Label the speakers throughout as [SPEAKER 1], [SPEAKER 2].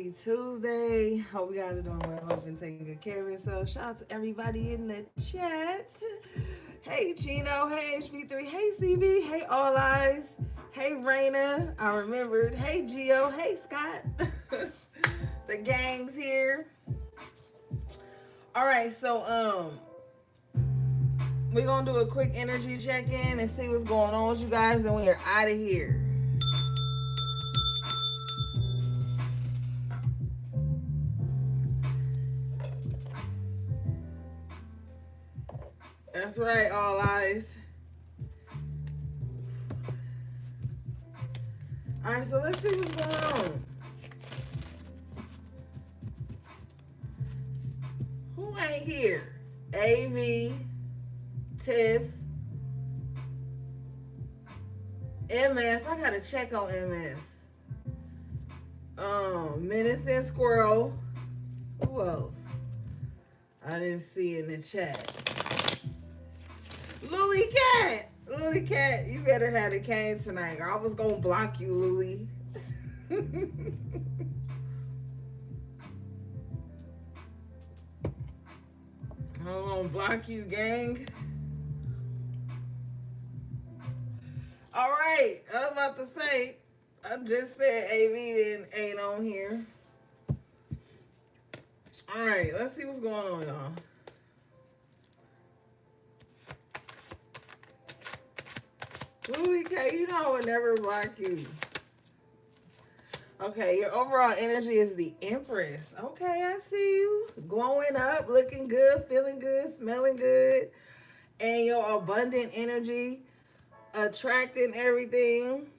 [SPEAKER 1] Happy Tuesday. Hope you guys are doing well. Hope you're taking good care of yourself. Shout out to everybody in the chat. Hey Chino. Hey HB3. Hey CB. Hey All Eyes. Hey Raina. I remembered. Hey Gio. Hey Scott. The gang's here. All right, so we're gonna do a quick energy check-in and see what's going on with you guys, and we are out of here. That's right, All Eyes. All right, so let's see what's going on. Who ain't here? AV, Tiff, MS. I gotta check on MS. Menace and Squirrel. Who else? I didn't see in the chat. Lily Cat. Lily Cat, you better have the cane tonight. I was gonna block you, Lily. I'm gonna block you, gang. All right, I was about to say, I just said AV ain't on here. All right, let's see what's going on, y'all. Louis K, you know I would never block you. Okay, your overall energy is the Empress. Okay, I see you. Glowing up, looking good, feeling good, smelling good. And your abundant energy, attracting everything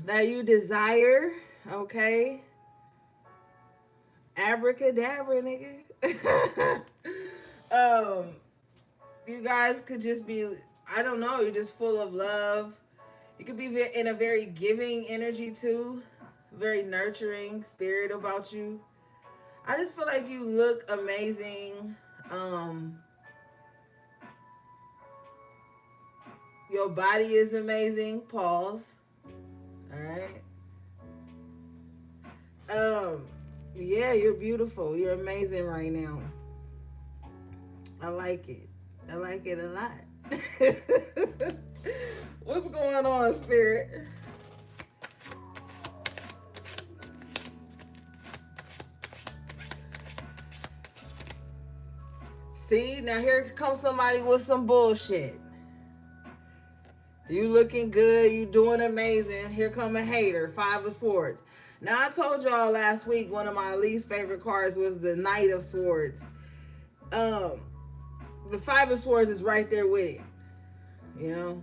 [SPEAKER 1] that you desire. Okay. Abracadabra, nigga. You guys could just be, I don't know, you're just full of love. You could be in a very giving energy too, very nurturing spirit about you. I just feel like you look amazing. Your body is amazing. Pause. All right. Yeah, you're beautiful. You're amazing right now. I like it. I like it a lot. What's going on, Spirit? See, now here comes somebody with some bullshit. You looking good, you doing amazing. Here come a hater, 5 of Swords. Now, I told y'all last week one of my least favorite cards was the Knight of Swords. The 5 of Swords is right there with it. You know?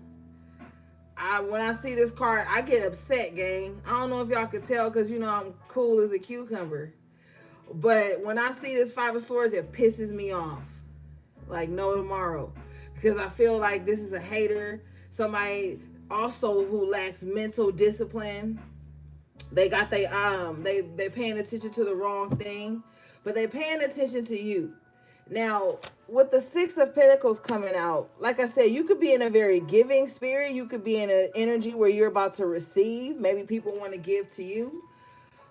[SPEAKER 1] When I see this card, I get upset, gang. I don't know if y'all can tell because, you know, I'm cool as a cucumber. But when I see this 5 of Swords, it pisses me off. Like no tomorrow. Because I feel like this is a hater. Somebody also who lacks mental discipline. They got they paying attention to the wrong thing, but they paying attention to you. Now, with the 6 of Pentacles coming out, like I said, you could be in a very giving spirit. You could be in an energy where you're about to receive. Maybe people want to give to you.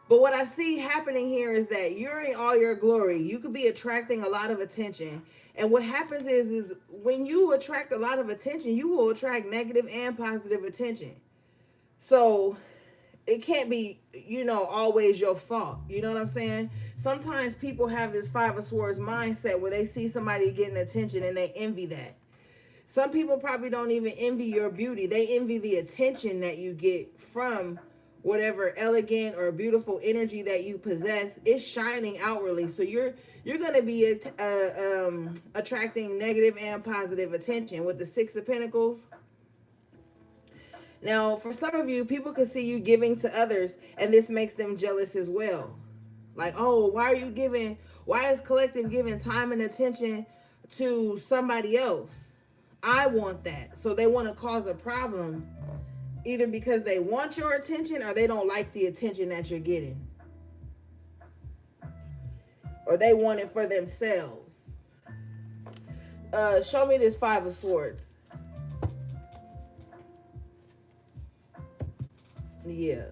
[SPEAKER 1] But what I see happening here is that you're in all your glory. You could be attracting a lot of attention. And what happens is when you attract a lot of attention, you will attract negative and positive attention. So it can't be, you know, always your fault. You know what I'm saying? Sometimes people have this 5 of Swords mindset where they see somebody getting attention and they envy that. Some people probably don't even envy your beauty. They envy the attention that you get from whatever elegant or beautiful energy that you possess. Is shining outwardly. So you're going to be attracting negative and positive attention with the 6 of Pentacles. Now, for some of you, people can see you giving to others, and this makes them jealous as well. Like, oh, why is Collective giving time and attention to somebody else? I want that. So they want to cause a problem, either because they want your attention or they don't like the attention that you're getting. Or they want it for themselves. Show me this 5 of Swords. Yeah.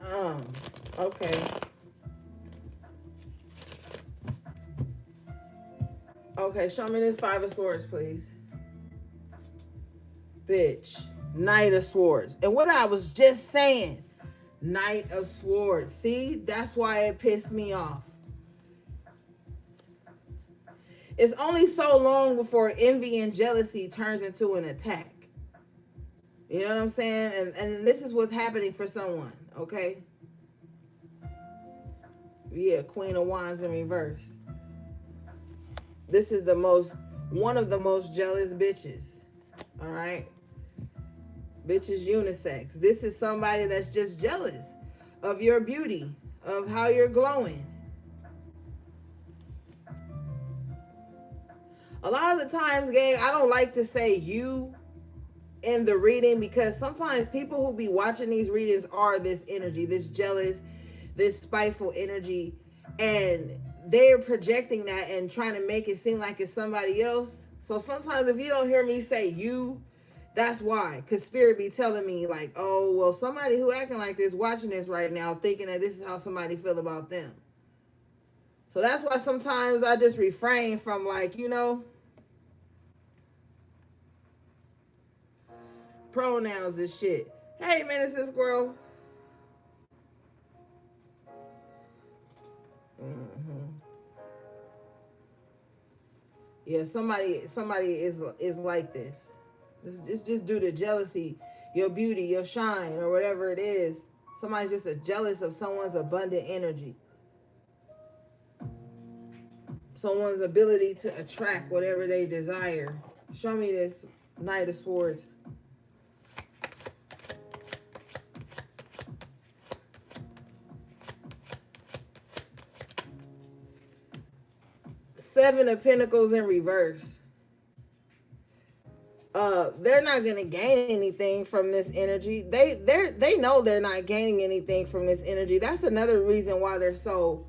[SPEAKER 1] Okay. Okay, show me this Five of Swords, please. Bitch. Knight of Swords. And what I was just saying, Knight of Swords. See, that's why it pissed me off. It's only so long before envy and jealousy turns into an attack. You know what I'm saying? And this is what's happening for someone, okay? Yeah, Queen of Wands in reverse. This is one of the most jealous bitches. All right? Bitches unisex. This is somebody that's just jealous of your beauty, of how you're glowing. A lot of the times, gang, I don't like to say you in the reading because sometimes people who be watching these readings are this energy, this jealous, this spiteful energy, and they're projecting that and trying to make it seem like it's somebody else. So sometimes if you don't hear me say you, that's why. Because spirit be telling me like, oh, well, somebody who acting like this watching this right now thinking that this is how somebody feel about them. So that's why sometimes I just refrain from like, pronouns and shit. Hey, Minister Squirrel. Yeah, somebody is like this. It's just due to jealousy, your beauty, your shine, or whatever it is. Somebody's just jealous of someone's abundant energy. Someone's ability to attract whatever they desire. Show me this Knight of Swords. Seven of Pentacles in reverse. They're not gonna gain anything from this energy. They know they're not gaining anything from this energy. That's another reason why they're so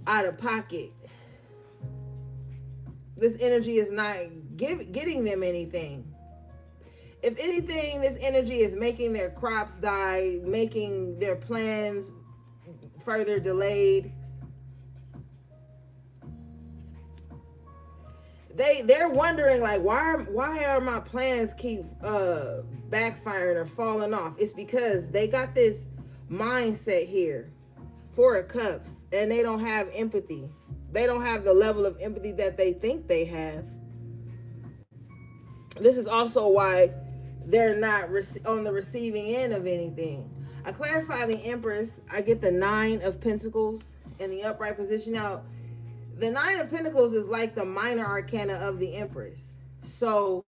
[SPEAKER 1] out of pocket. This energy is not getting them anything. If anything, this energy is making their crops die, making their plans further delayed. They're wondering like why are my plans keep backfiring or falling off? It's because they got this mindset here, Four of Cups, and they don't have empathy. They don't have the level of empathy that they think they have. This is also why they're not on the receiving end of anything. I clarify the Empress. I get the Nine of Pentacles in the upright position. Now, the Nine of Pentacles is like the minor arcana of the Empress. So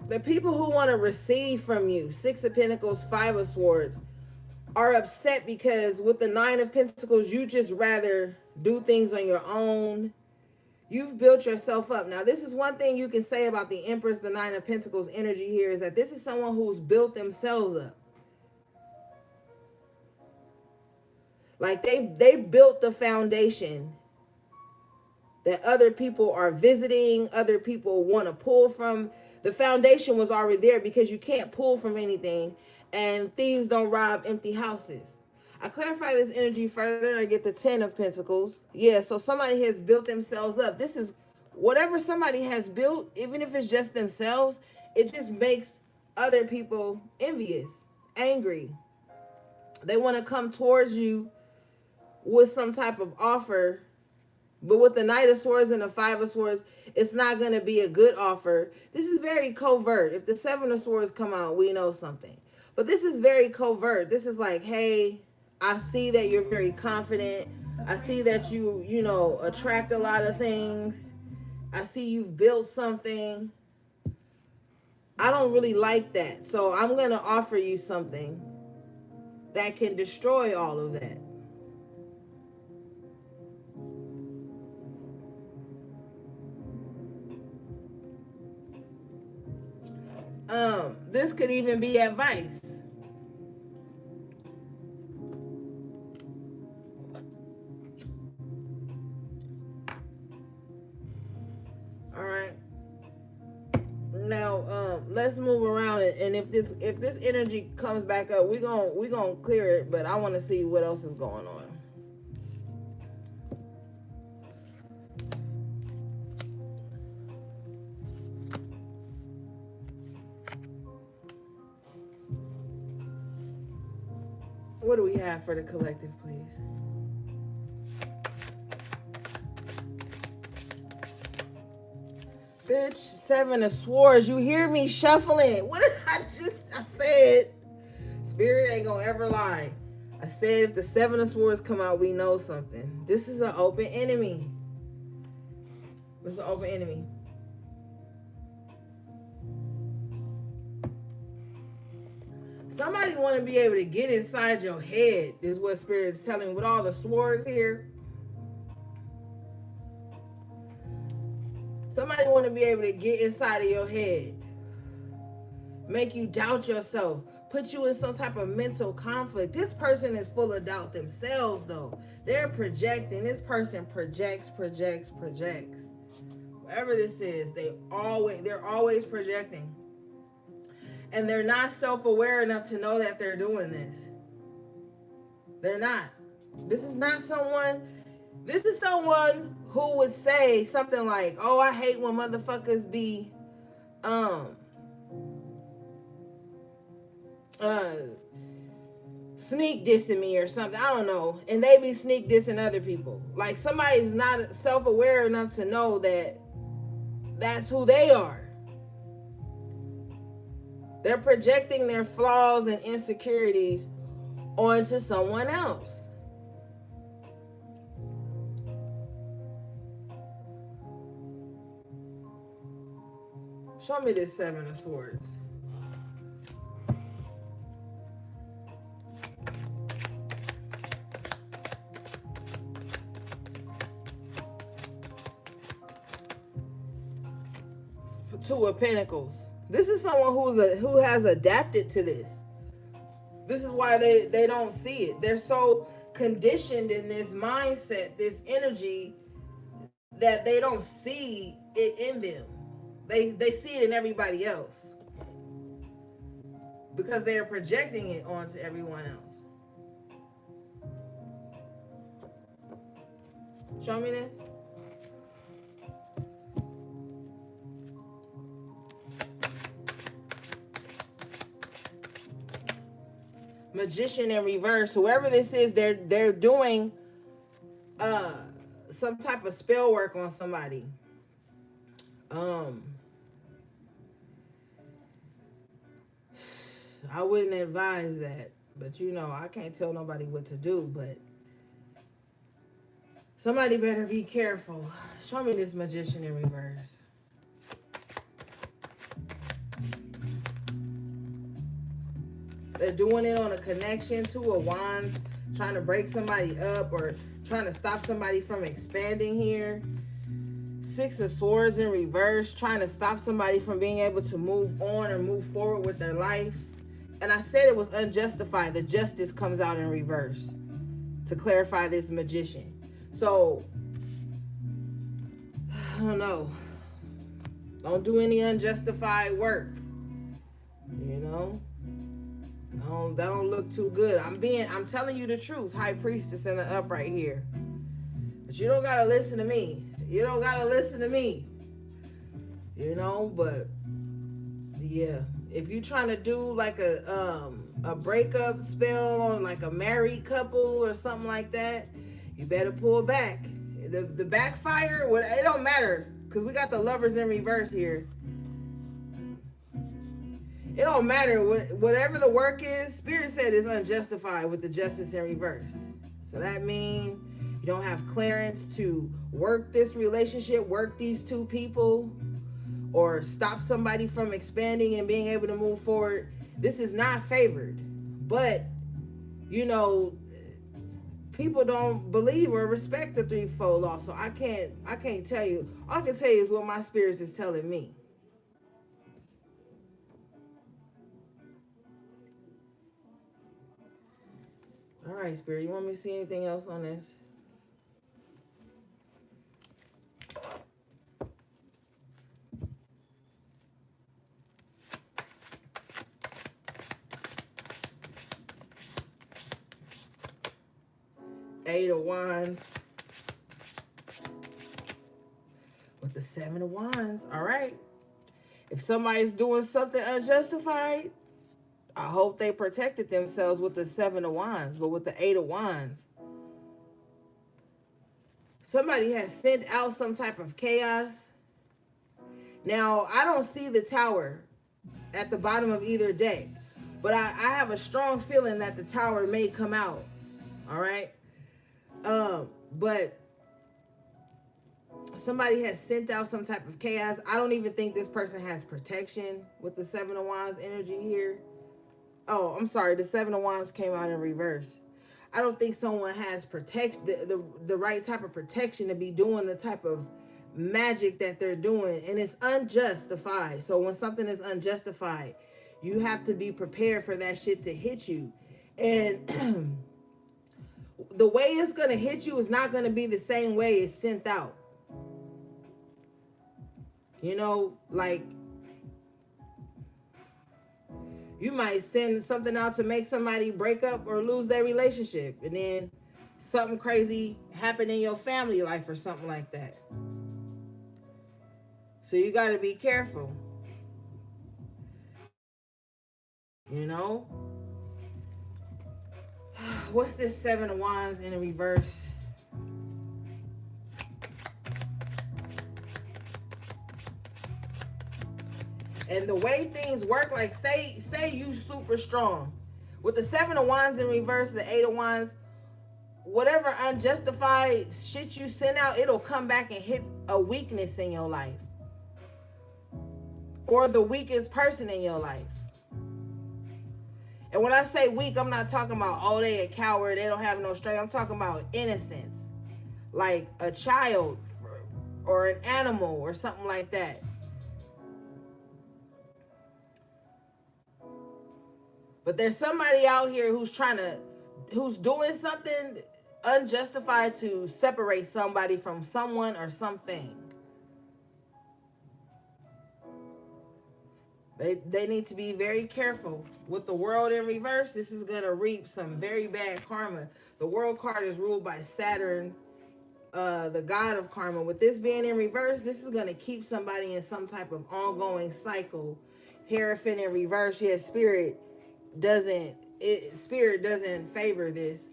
[SPEAKER 1] the people who want to receive from you, Six of Pentacles, Five of Swords, are upset because with the Nine of Pentacles, you just rather do things on your own. You've built yourself up. Now, this is one thing you can say about the Empress, the Nine of Pentacles energy here, is that this is someone who's built themselves up. Like they built the foundation that other people are visiting, other people want to pull from. The foundation was already there because you can't pull from anything, and thieves don't rob empty houses. I clarify this energy further and I get the Ten of Pentacles. Yeah, so somebody has built themselves up. This is whatever somebody has built, even if it's just themselves, it just makes other people envious, angry. They want to come towards you with some type of offer, but with the Knight of Swords and the Five of Swords, it's not going to be a good offer. This is very covert. If the Seven of Swords come out, we know something. But this is very covert. This is like, hey, I see that you're very confident. I see that you attract a lot of things. I see you've built something. I don't really like that. So I'm going to offer you something that can destroy all of that. This could even be advice. All right. let's move around it, and if this energy comes back up, we gonna clear it. But I want to see what else is going on. What do we have for the collective, please? Bitch, 7 of Swords. You hear me shuffling? What did I said? Spirit ain't gonna ever lie. I said if the 7 of Swords come out, we know something. This is an open enemy. This is an open enemy. Somebody want to be able to get inside your head, is what Spirit is telling me with all the swords here. Somebody want to be able to get inside of your head, make you doubt yourself, put you in some type of mental conflict. This person is full of doubt themselves, though. They're projecting. This person projects. Whatever this is, they're always projecting. And they're not self-aware enough to know that they're doing this. They're not. This is someone who would say something like, oh, I hate when motherfuckers be sneak dissing me or something. I don't know. And they be sneak dissing other people. Like somebody's not self-aware enough to know that that's who they are. They're projecting their flaws and insecurities onto someone else. Show me this 7 of Swords. For 2 of Pentacles. This is someone who has adapted to this. This is why they don't see it. They're so conditioned in this mindset, this energy, that they don't see it in them. They see it in everybody else because they're projecting it onto everyone else. Show me this. Magician in reverse. Whoever this is, they're doing some type of spell work on somebody. I wouldn't advise that, but I can't tell nobody what to do, but somebody better be careful. Show me this Magician in reverse. They're doing it on a connection, 2 of Wands, trying to break somebody up or trying to stop somebody from expanding here. 6 of Swords in reverse, trying to stop somebody from being able to move on or move forward with their life. And I said it was unjustified. The Justice comes out in reverse to clarify this Magician. So, I don't know. Don't do any unjustified work. That don't look too good. I'm telling you the truth. High Priestess in the upright here. But you don't gotta listen to me. But yeah. If you're trying to do like a breakup spell on like a married couple or something like that, you better pull back. The backfire, it don't matter, because we got the Lovers in reverse here. It don't matter. Whatever the work is, Spirit said is unjustified with the Justice in reverse. So that means you don't have clearance to work this relationship, work these 2 people, or stop somebody from expanding and being able to move forward. This is not favored. But, people don't believe or respect the 3-fold law. So I can't tell you. All I can tell you is what my spirits is telling me. All right, Spirit, you want me to see anything else on this? Eight of Wands. With the Seven of Wands. All right. If somebody's doing something unjustified, I hope they protected themselves with the Seven of Wands. But with the Eight of Wands, somebody has sent out some type of chaos. Now, I don't see the Tower at the bottom of either deck, but I have a strong feeling that the Tower may come out. All right. But somebody has sent out some type of chaos. I don't even think this person has protection with the Seven of Wands energy here. Oh, I'm sorry. The Seven of Wands came out in reverse. I don't think someone has the right type of protection to be doing the type of magic that they're doing, and it's unjustified. So when something is unjustified, you have to be prepared for that shit to hit you. And the way it's going to hit you is not going to be the same way it's sent out. You know, like, you might send something out to make somebody break up or lose their relationship, and then something crazy happen in your family life or something like that. So you got to be careful. You know? What's this Seven of Wands in reverse? And the way things work, like say you super strong. With the Seven of Wands in reverse, the Eight of Wands, whatever unjustified shit you send out, it'll come back and hit a weakness in your life. Or the weakest person in your life. And when I say weak, I'm not talking about, oh, they a coward, they don't have no strength. I'm talking about innocence. Like a child or an animal or something like that. But there's somebody out here who's doing something unjustified to separate somebody from someone or something. They need to be very careful. With the World in reverse, this is going to reap some very bad karma. The World card is ruled by Saturn, the god of karma. With this being in reverse, this is going to keep somebody in some type of ongoing cycle. Hierophant in reverse, yes, Spirit doesn't favor this.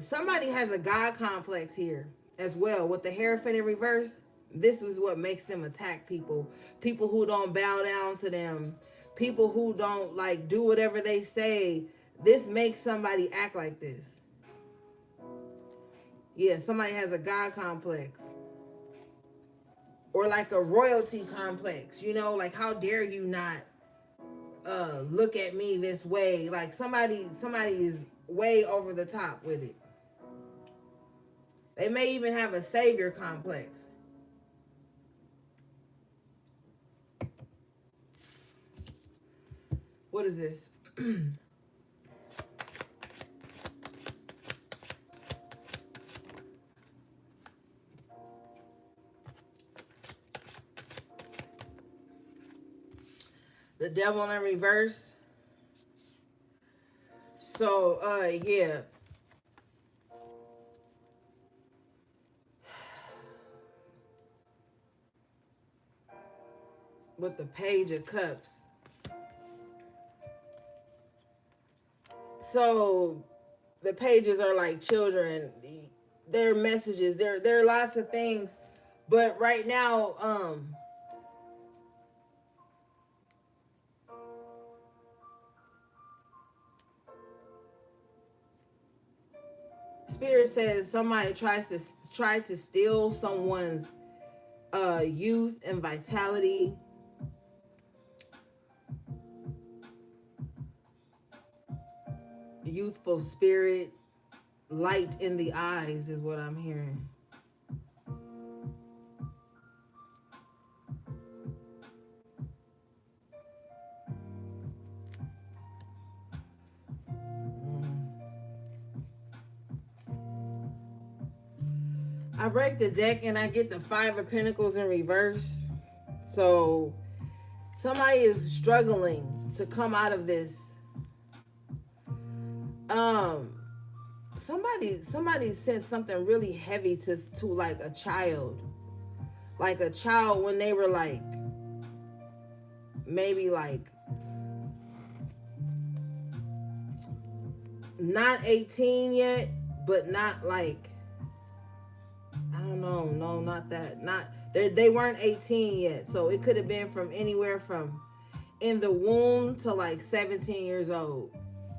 [SPEAKER 1] Somebody has a God complex here as well. With the Hierophant in reverse, this is what makes them attack people. People who don't bow down to them. People who don't like do whatever they say. This makes somebody act like this. Yeah, somebody has a God complex. Or like a royalty complex. You know, like how dare you not look at me this way. Like somebody is way over the top with it. They may even have a savior complex. What is this? The Devil in reverse. So, yeah. With the Page of Cups. So, the pages are like children. Their messages. There are lots of things. But right now, Spirit says somebody tried to steal someone's youth and vitality. Youthful spirit, light in the eyes is what I'm hearing. I break the deck and I get the Five of Pentacles in reverse. So somebody is struggling to come out of this. somebody sent something really heavy to like a child. Like a child when they were like maybe like not 18 yet, but not like, I don't know, no, not that. Not they weren't 18 yet. So it could have been from anywhere from in the womb to like 17 years old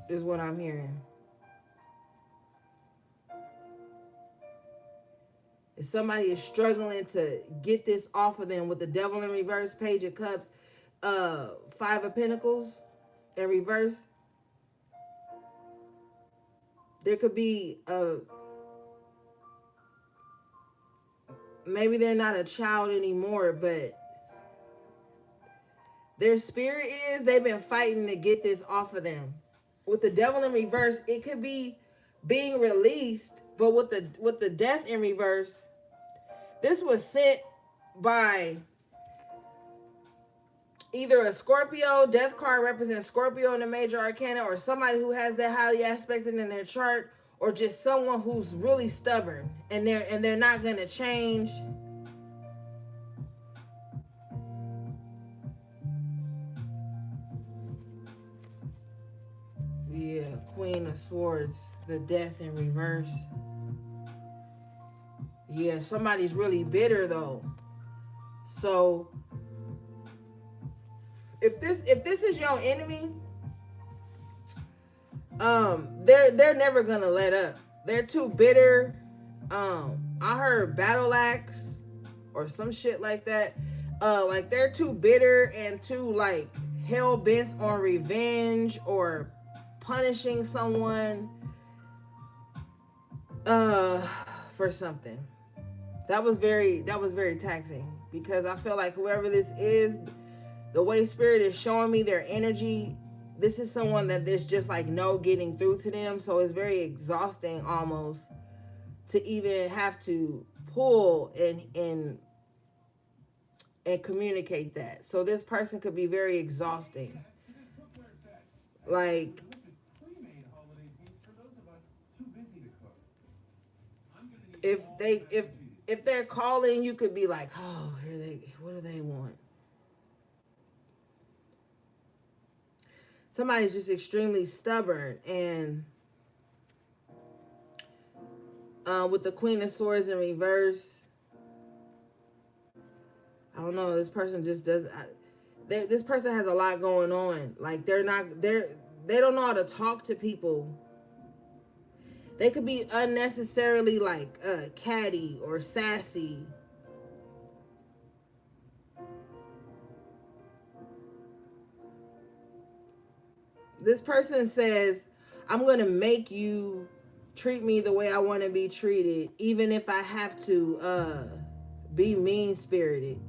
[SPEAKER 1] is what I'm hearing. If somebody is struggling to get this off of them with the Devil in reverse, Page of Cups, Five of Pentacles in reverse, there could be maybe they're not a child anymore, but their spirit is, they've been fighting to get this off of them. With the Devil in reverse, it could be being released, but with the Death in reverse, this was sent by either a Scorpio. Death card represents Scorpio in the major arcana, or somebody who has that highly aspected in their chart, or just someone who's really stubborn and they're not gonna change. Yeah, Queen of Swords, the Death in reverse. Yeah, somebody's really bitter though. So if this is your enemy, they're never gonna let up. They're too bitter. I heard battle axe or some shit like that. Like they're too bitter and too like hell bent on revenge or punishing someone for something. That was very taxing, because I feel like whoever this is, the way Spirit is showing me their energy, this is someone that there's just like no getting through to them. So it's very exhausting almost to even have to pull and communicate that. So this person could be very exhausting. Like if they're calling, you could be like, oh, here they, what do they want? Somebody's just extremely stubborn. And with the Queen of Swords in reverse, I don't know, this person just doesn't, this person has a lot going on. Like they don't know how to talk to people. They could be unnecessarily like catty or sassy. This person says, I'm going to make you treat me the way I want to be treated, even if I have to be mean-spirited.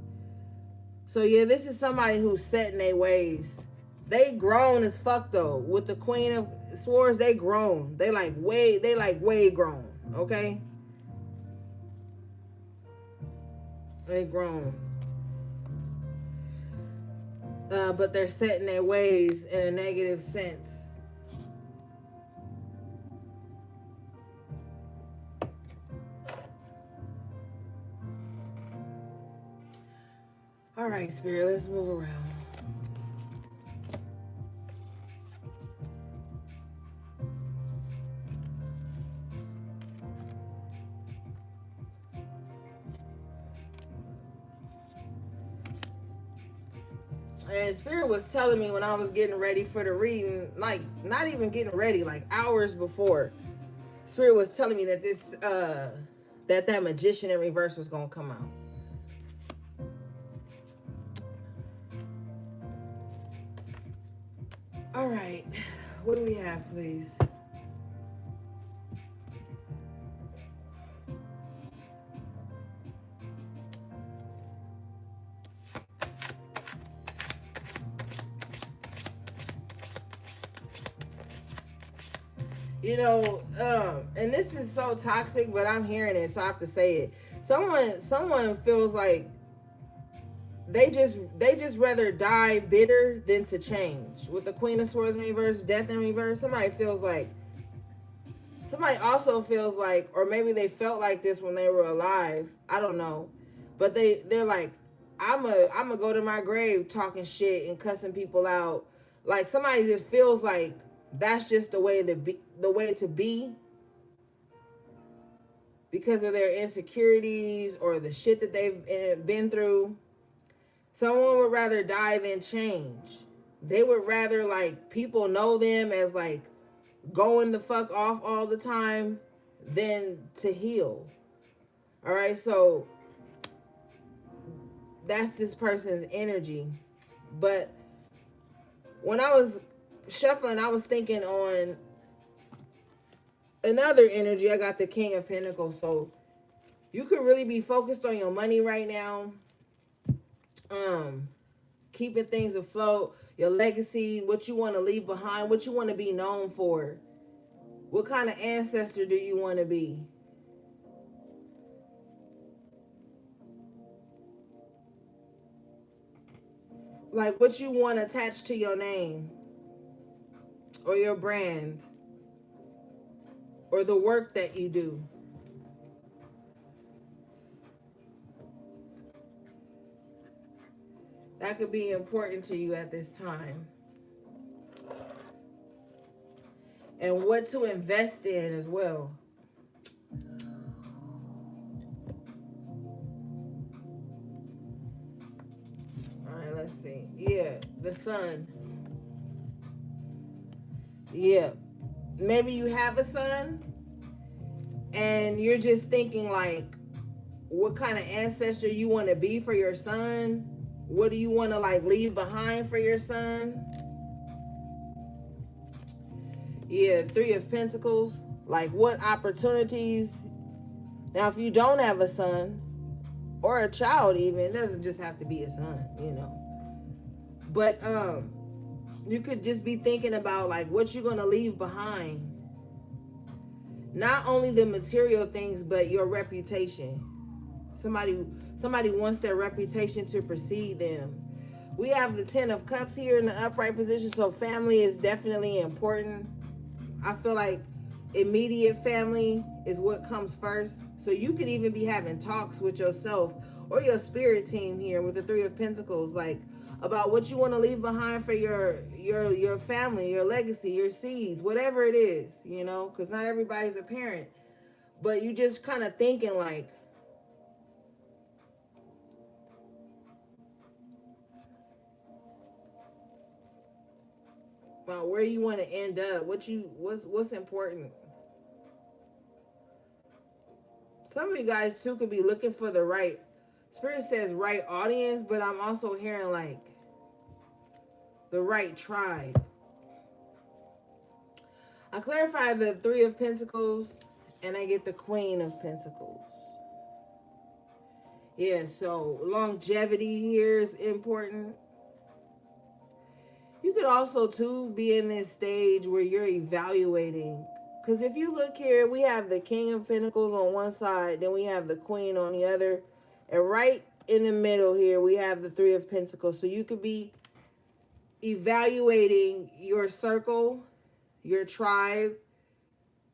[SPEAKER 1] So yeah, this is somebody who's set in their ways. They grown as fuck though. With the Queen of Swords, they grown. They like way grown. Okay? They grown. But they're set in their ways in a negative sense. All right, Spirit, let's move around. And Spirit was telling me when I was getting ready for the reading, like not even getting ready, like hours before, Spirit was telling me that this that Magician in reverse was gonna come out. All right, what do we have, please? You know, and this is so toxic, but I'm hearing it, so I have to say it. Someone feels like they just rather die bitter than to change. With the Queen of Swords in reverse, Death in reverse, somebody feels like Somebody also feels like, or maybe they felt like this when they were alive. I don't know, but they're like, I'm a go to my grave talking shit and cussing people out. Like somebody just feels like that's just the way to be because of their insecurities or the shit that they've been through. Someone would rather die than change. They would rather like people know them as like going the fuck off all the time than to heal. All right, so that's this person's energy. But when I was shuffling, I was thinking on another energy. I got the King of Pentacles. So you could really be focused on your money right now. Keeping things afloat, your legacy, what you want to leave behind, what you want to be known for. What kind of ancestor do you want to be? Like what you want attached to your name or your brand or the work that you do. That could be important to you at this time. And what to invest in as well. All right, let's see. Yeah, the sun. Yeah. Maybe you have a son and you're just thinking like what kind of ancestor you want to be for your son. What do you want to like leave behind for your son? Yeah, Three of Pentacles. Like what opportunities. Now, if you don't have a son or a child even, it doesn't just have to be a son, you know. But you could just be thinking about like what you're going to leave behind. Not only the material things, but your reputation. Somebody wants their reputation to precede them. We have the Ten of Cups here in the upright position, so family is definitely important. I feel like immediate family is what comes first. So you could even be having talks with yourself or your spirit team here with the Three of Pentacles, like about what you want to leave behind for your family, your legacy, your seeds, whatever it is, you know, because not everybody's a parent. But you just kind of thinking like, about where you want to end up, what's important. Some of you guys too could be looking for the right, Spirit says right audience, but I'm also hearing like the right tribe. I clarify the Three of Pentacles and I get the Queen of Pentacles. Yeah, so longevity here is important. You could also too be in this stage where you're evaluating. Because if you look here, we have the King of Pentacles on one side, then we have the Queen on the other. And right in the middle here, we have the Three of Pentacles. So you could be evaluating your circle, your tribe,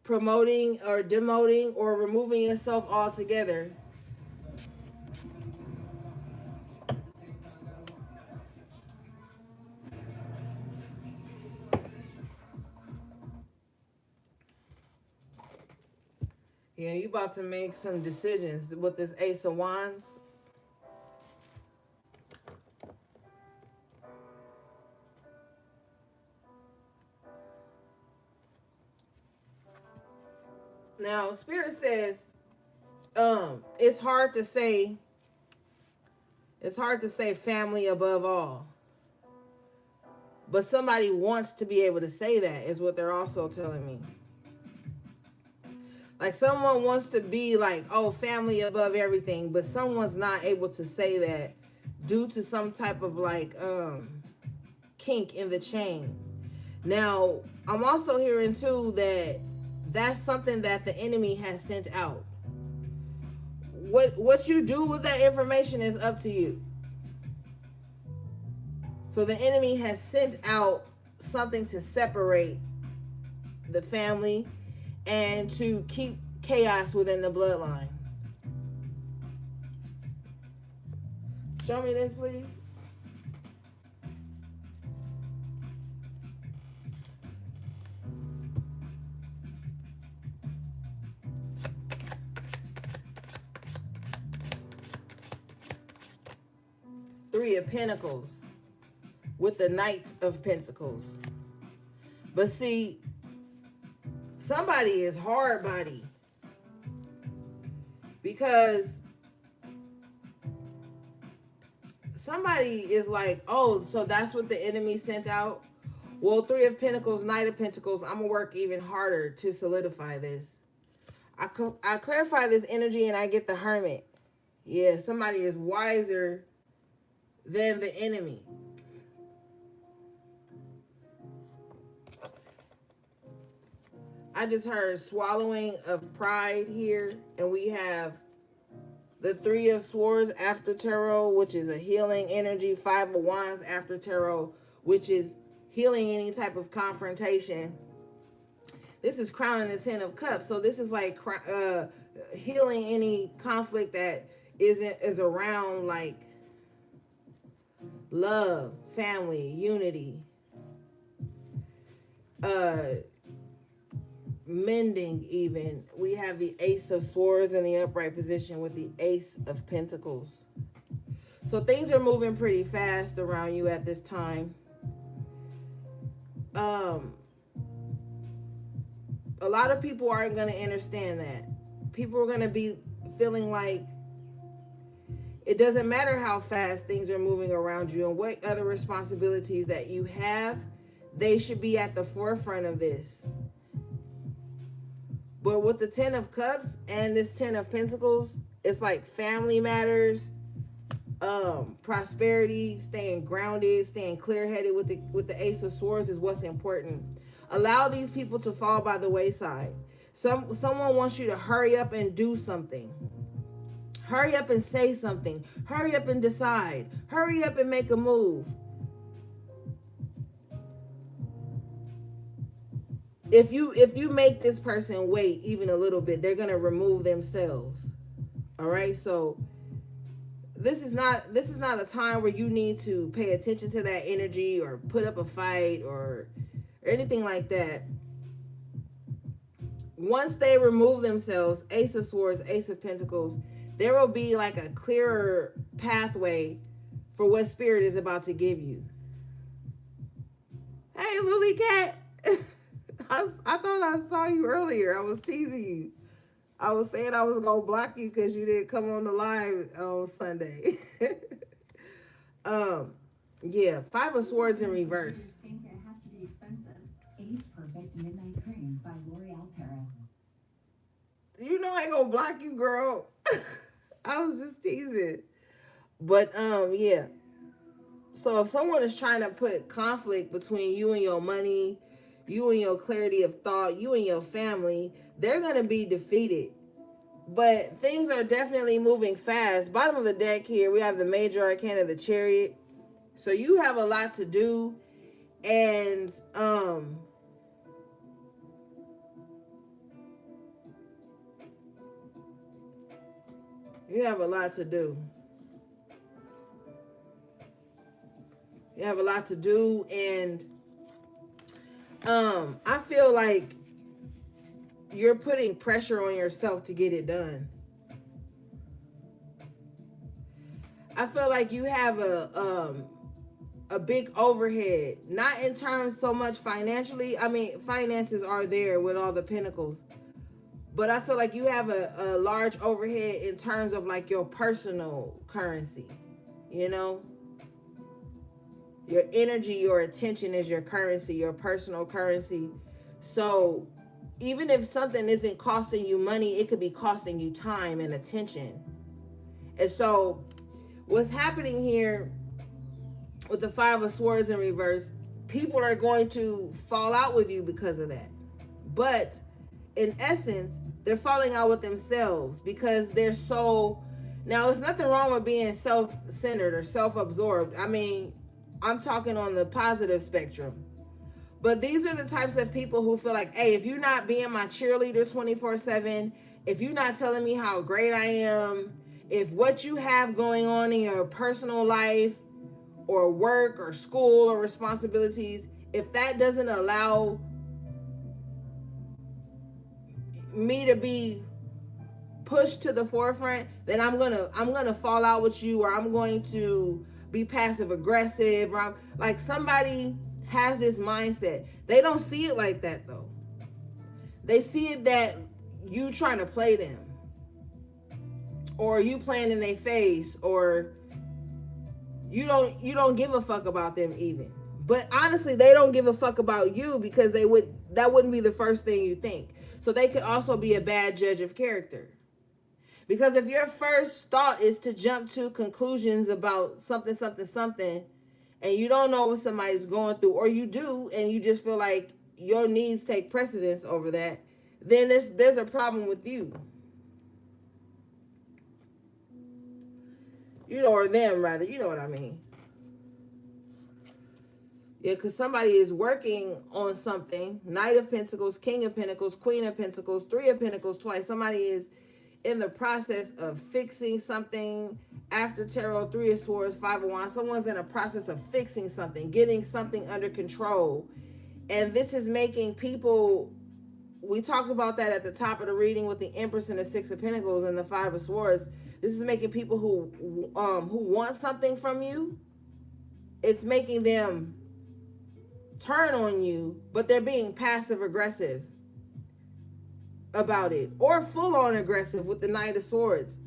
[SPEAKER 1] promoting or demoting or removing yourself altogether. Yeah, you about to make some decisions with this Ace of Wands. Now, Spirit says, it's hard to say family above all. But somebody wants to be able to say that, is what they're also telling me. Like someone wants to be like, oh, family above everything, but someone's not able to say that due to some type of like kink in the chain. Now, I'm also hearing too that that's something that the enemy has sent out. What you do with that information is up to you. So the enemy has sent out something to separate the family and to keep chaos within the bloodline. Show me this, please. Three of Pentacles with the Knight of Pentacles. But see, somebody is hard body, because somebody is like, oh, so that's what the enemy sent out? Well, Three of Pentacles, Knight of Pentacles, I'm going to work even harder to solidify this. I clarify this energy and I get the Hermit. Yeah, somebody is wiser than the enemy. I just heard swallowing of pride here, and we have the Three of Swords after tarot, which is a healing energy. Five of Wands after tarot, which is healing any type of confrontation. This is crowning the Ten of Cups, so this is like healing any conflict that is around like love, family, unity, mending even. We have the Ace of Swords in the upright position with the Ace of Pentacles. So things are moving pretty fast around you at this time. A lot of people aren't going to understand that. People are going to be feeling like it doesn't matter how fast things are moving around you and what other responsibilities that you have, they should be at the forefront of this. But with the Ten of Cups and this Ten of Pentacles, it's like family matters, prosperity, staying grounded, staying clear-headed with the Ace of Swords is what's important. Allow these people to fall by the wayside. Someone wants you to hurry up and do something. Hurry up and say something. Hurry up and decide. Hurry up and make a move. If you make this person wait even a little bit, they're going to remove themselves. All right? So this is not a time where you need to pay attention to that energy or put up a fight or anything like that. Once they remove themselves, Ace of Swords, Ace of Pentacles, there will be like a clearer pathway for what Spirit is about to give you. Hey, Lily Cat. I thought I saw you earlier. I was teasing you. I was saying I was going to block you because you didn't come on the live on Sunday. Yeah, Five of Swords in reverse.
[SPEAKER 2] Skincare has to be expensive. Age Perfect Midnight Cream by L'Oreal Paris.
[SPEAKER 1] You know I ain't gonna block you, girl. I was just teasing. But yeah. So if someone is trying to put conflict between you and your money, you and your clarity of thought, you and your family, they're gonna be defeated. But things are definitely moving fast. Bottom of the deck here, we have the Major Arcana, the Chariot. So you have a lot to do, and you have a lot to do. You have a lot to do, and I feel like you're putting pressure on yourself to get it done. I feel like you have a big overhead, not in terms so much financially. I mean, finances are there with all the pentacles, but I feel like you have a large overhead in terms of like your personal currency, you know? Your energy, your attention is your currency, your personal currency. So even if something isn't costing you money, it could be costing you time and attention. And so what's happening here with the Five of Swords in reverse, people are going to fall out with you because of that. But in essence, they're falling out with themselves because they're so... Now, there's nothing wrong with being self-centered or self-absorbed. I mean, I'm talking on the positive spectrum. But these are the types of people who feel like, hey, if you're not being my cheerleader 24/7, if you're not telling me how great I am, if what you have going on in your personal life or work or school or responsibilities, if that doesn't allow me to be pushed to the forefront, then I'm gonna fall out with you, or I'm going to be passive aggressive, or I'm like, somebody has this mindset. They don't see it like that though. They see it that you trying to play them, or you playing in their face, or you don't give a fuck about them even. But honestly, they don't give a fuck about you because that wouldn't be the first thing you think. So they could also be a bad judge of character. Because if your first thought is to jump to conclusions about something, and you don't know what somebody's going through, or you do, and you just feel like your needs take precedence over that, then there's a problem with you. You know, or them rather, you know what I mean. Yeah, because somebody is working on something. Knight of Pentacles, King of Pentacles, Queen of Pentacles, Three of Pentacles twice. Somebody is in the process of fixing something. After Tarot, Three of Swords, Five of Wands. Someone's in a process of fixing something, getting something under control. And this is making people, we talked about that at the top of the reading with the Empress and the Six of Pentacles and the Five of Swords. This is making people who want something from you, it's making them turn on you, but they're being passive aggressive about it, or full on aggressive with the Knight of Swords.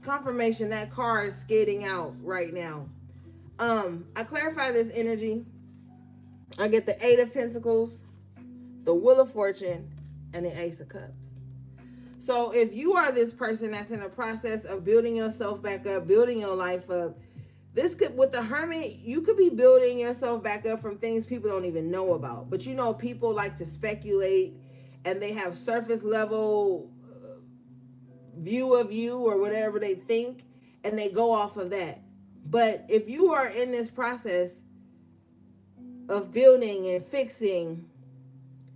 [SPEAKER 1] Confirmation that car is skating out right now. I clarify this energy. I get the Eight of Pentacles, the Wheel of Fortune, and the Ace of Cups. So if you are this person that's in a process of building yourself back up, building your life up, this could, with the Hermit, you could be building yourself back up from things people don't even know about. But you know, people like to speculate, and they have surface level view of you or whatever they think, and they go off of that. But if you are in this process of building and fixing,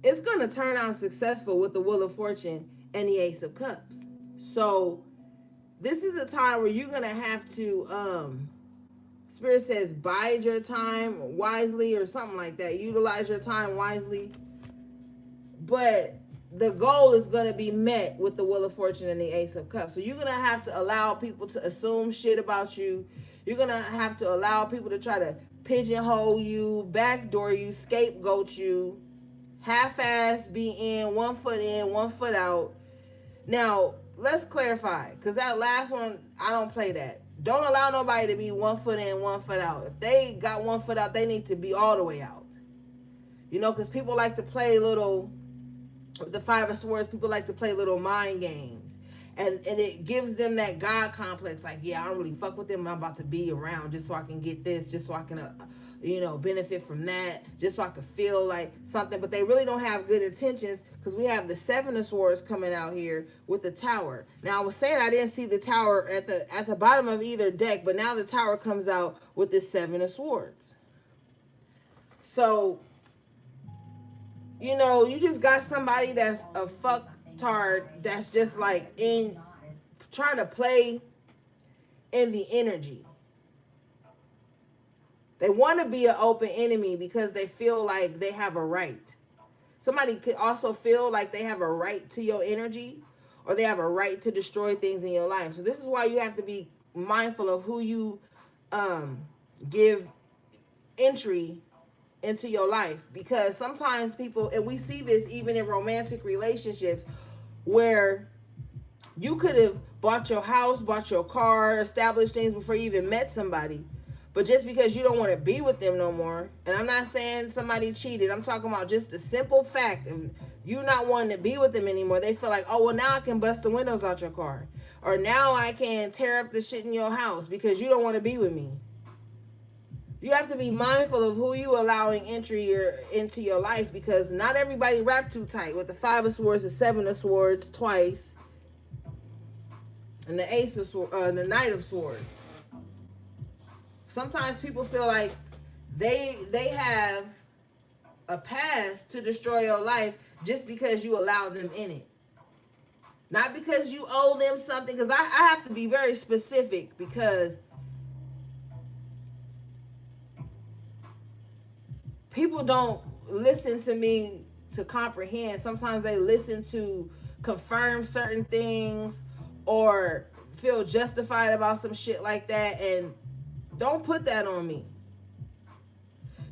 [SPEAKER 1] it's going to turn out successful with the Wheel of Fortune and the Ace of Cups. So this is a time where you're going to have to, Spirit says, bide your time wisely or something like that. Utilize your time wisely. But the goal is going to be met with the Wheel of Fortune and the Ace of Cups. So you're going to have to allow people to assume shit about you. You're going to have to allow people to try to pigeonhole you, backdoor you, scapegoat you, half-ass be in, 1 foot in, 1 foot out. Now, let's clarify, because that last one, I don't play that. Don't allow nobody to be 1 foot in, 1 foot out. If they got 1 foot out, they need to be all the way out. You know, because people like to play little, the Five of Swords, people like to play little mind games. And it gives them that God complex, like, yeah, I don't really fuck with them, I'm about to be around just so I can get this, just so I can, benefit from that, just so I can feel like something. But they really don't have good intentions, because we have the Seven of Swords coming out here with the Tower. Now, I was saying I didn't see the Tower at the bottom of either deck, but now the Tower comes out with the Seven of Swords. So, you know, you just got somebody that's a fucktard that's just like in trying to play in the energy. They want to be an open enemy because they feel like they have a right. Somebody could also feel like they have a right to your energy, or they have a right to destroy things in your life. So this is why you have to be mindful of who you give entry into your life, because sometimes people, and we see this even in romantic relationships, where you could have bought your house, bought your car, established things before you even met somebody, but just because you don't want to be with them no more, and I'm not saying somebody cheated, I'm talking about just the simple fact of you not wanting to be with them anymore, they feel like, oh, well, now I can bust the windows out your car, or now I can tear up the shit in your house because you don't want to be with me. You have to be mindful of who you allowing entry into your life, because not everybody wrapped too tight. With the Five of Swords, the Seven of Swords twice, and the Ace of Swords, the Knight of Swords. Sometimes people feel like they have a past to destroy your life just because you allow them in it. Not because you owe them something, because I have to be very specific, because people don't listen to me to comprehend. Sometimes they listen to confirm certain things or feel justified about some shit like that, and don't put that on me.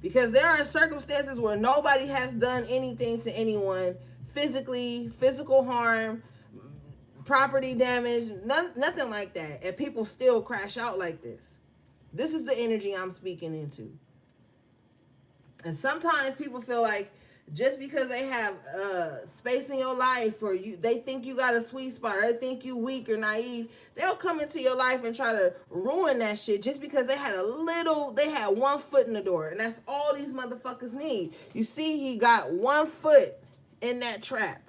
[SPEAKER 1] Because there are circumstances where nobody has done anything to anyone physically, physical harm, property damage, nothing like that. And people still crash out like this. This is the energy I'm speaking into. And sometimes people feel like just because they have space in your life, or they think you got a sweet spot, or they think you weak or naive, they'll come into your life and try to ruin that shit just because they had one foot in the door. And that's all these motherfuckers need. You see, he got 1 foot in that trap.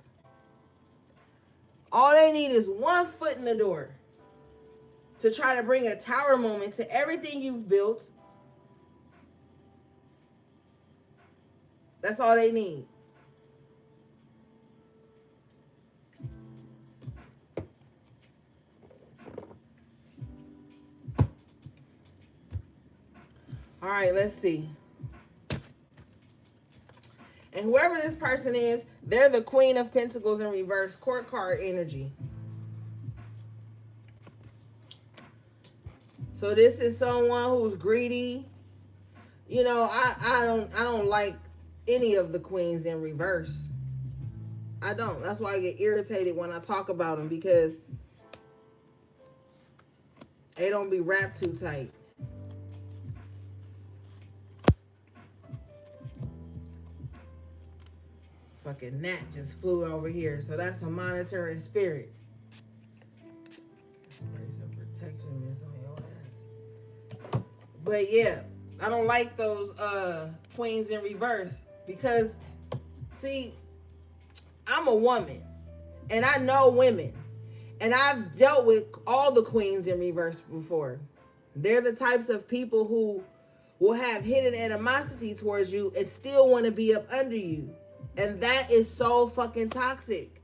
[SPEAKER 1] All they need is 1 foot in the door to try to bring a tower moment to everything you've built. That's all they need. All right, let's see. And whoever this person is, they're the Queen of Pentacles in reverse, court card energy. So this is someone who's greedy. You know, I don't like any of the queens in reverse. I don't. That's why I get irritated when I talk about them, because they don't be wrapped too tight. Fucking gnat just flew over here, so that's a monitoring spirit. Spray some protection mist on your ass. But yeah, I don't like those queens in reverse, because see, I'm a woman and I know women, and I've dealt with all the queens in reverse before. They're the types of people who will have hidden animosity towards you and still want to be up under you. And that is so fucking toxic.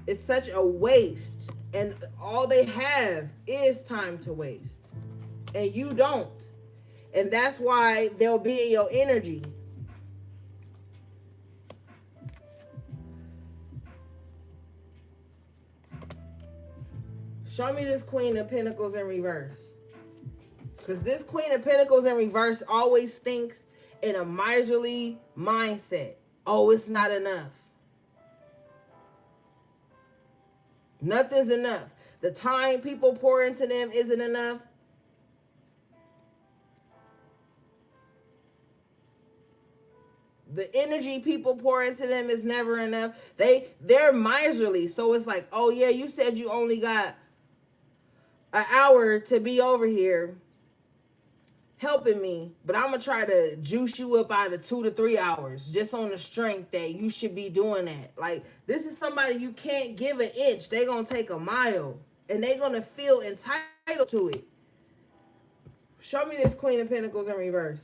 [SPEAKER 1] It's such a waste. And all they have is time to waste. And you don't. And that's why they'll be in your energy. Show me this Queen of Pentacles in reverse. Because this Queen of Pentacles in reverse always thinks in a miserly mindset. Oh, it's not enough. Nothing's enough. The time people pour into them isn't enough. The energy people pour into them is never enough. They're miserly. So it's like, oh yeah, you said you only got an hour to be over here helping me, but I'm gonna try to juice you up out of 2 to 3 hours just on the strength that you should be doing that. Like, this is somebody you can't give an inch. They're gonna take a mile, and they're gonna feel entitled to it. Show me this Queen of Pentacles in reverse.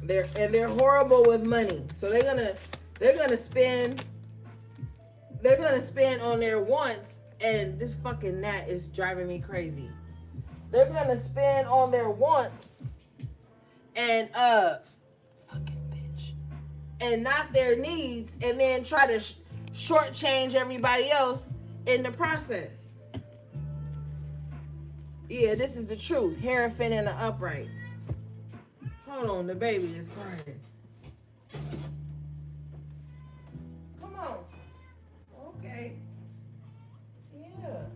[SPEAKER 1] They're horrible with money. So they're gonna spend on their wants, and this fucking gnat is driving me crazy. They're gonna spend on their wants and fucking bitch, and not their needs, and then try to shortchange everybody else in the process. Yeah, this is the truth. Hierophant in the upright. Hold on, the baby is crying. Come on. Okay. Yeah.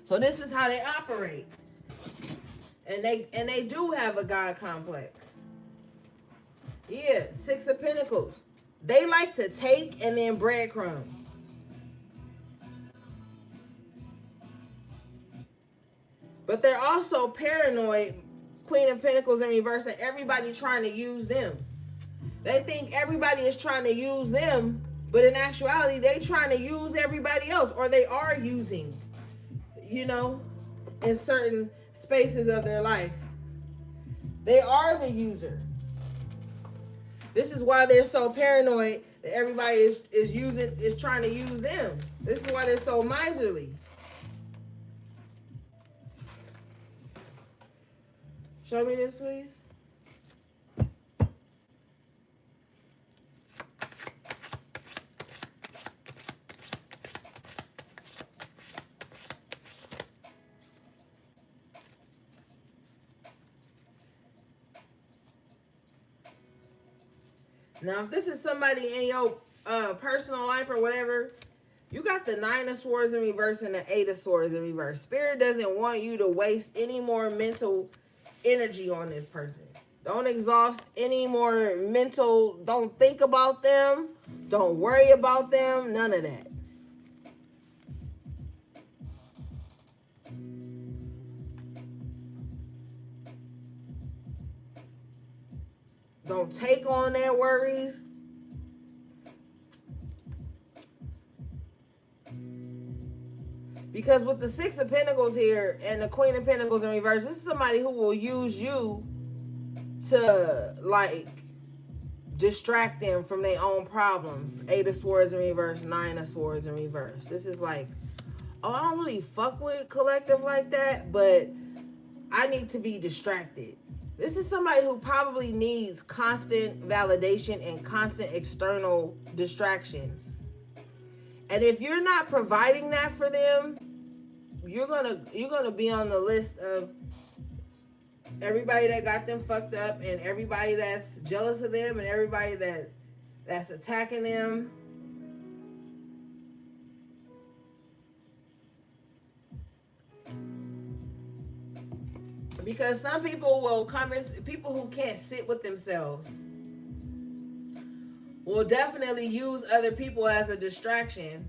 [SPEAKER 1] So this is how they operate. And they do have a God complex. Yeah, 6 of Pentacles. They like to take and then breadcrumb. But they're also paranoid, Queen of Pentacles in reverse, and everybody trying to use them. They think everybody is trying to use them But in actuality, they trying to use everybody else, or they are using, in certain spaces of their life. They are the user. This is why they're so paranoid that everybody is trying to use them. This is why they're so miserly. Show me this, please. Now, if this is somebody in your personal life or whatever, you got the 9 of Swords in reverse and the 8 of Swords in reverse. Spirit doesn't want you to waste any more mental energy on this person. Don't exhaust any more mental. Don't think about them. Don't worry about them. None of that. Don't take on their worries. Because with the 6 of Pentacles here and the Queen of Pentacles in reverse, this is somebody who will use you to, like, distract them from their own problems. 8 of Swords in reverse, 9 of Swords in reverse. This is like, oh, I don't really fuck with collective like that, but I need to be distracted. This is somebody who probably needs constant validation and constant external distractions. And if you're not providing that for them, you're gonna be on the list of everybody that got them fucked up, and everybody that's jealous of them, and everybody that's attacking them. Because some people will come in, people who can't sit with themselves will definitely use other people as a distraction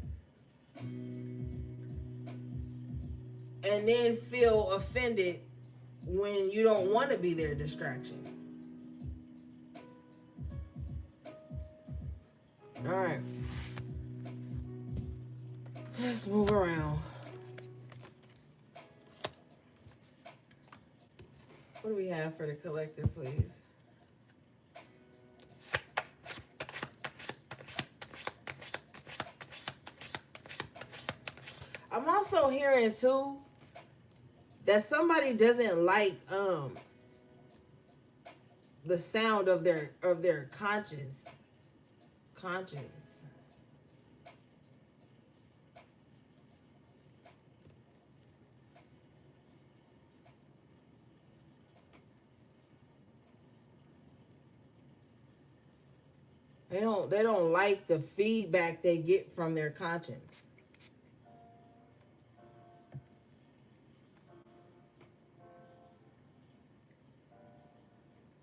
[SPEAKER 1] and then feel offended when you don't want to be their distraction. All right. Let's move around. What do we have for the collective, please? I'm also hearing too that somebody doesn't like the sound of their conscience. They don't like the feedback they get from their conscience.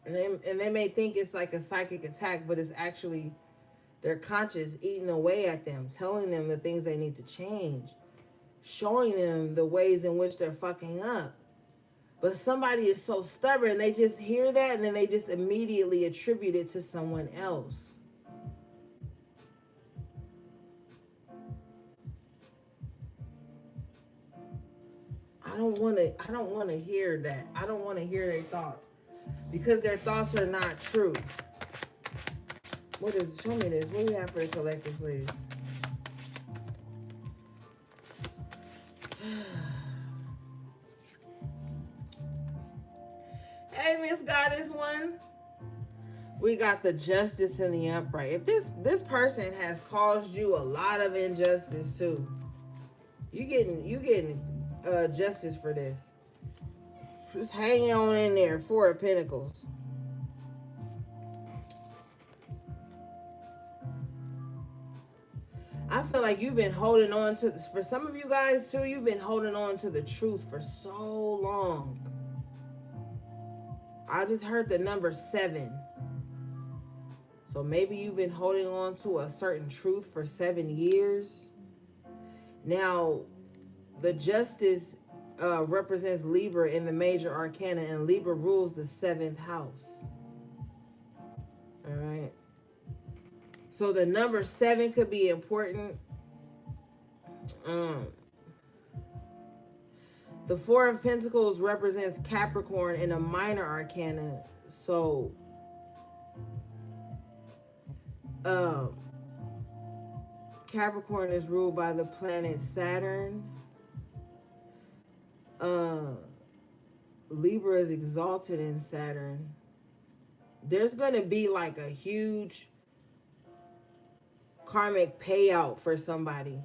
[SPEAKER 1] And they may think it's like a psychic attack, but it's actually their conscience eating away at them, telling them the things they need to change, showing them the ways in which they're fucking up. But somebody is so stubborn, they just hear that and then they just immediately attribute it to someone else. I don't want to hear that. I don't want to hear their thoughts, because their thoughts are not true. Show me this. What do you have for the collective, please? Hey, Miss Goddess One. We got the Justice in the upright. If this person has caused you a lot of injustice too, you getting justice for this. Just hang on in there. 4 of Pentacles. I feel like you've been holding on to, for some of you guys too, you've been holding on to the truth for so long. I just heard the number 7. So maybe you've been holding on to a certain truth for 7 years. Now, the Justice represents Libra in the major arcana, and Libra rules the 7th house. All right. So the number 7 could be important. The 4 of Pentacles represents Capricorn in a minor arcana. So Capricorn is ruled by the planet Saturn. Libra is exalted in Saturn. There's going to be like a huge karmic payout for somebody.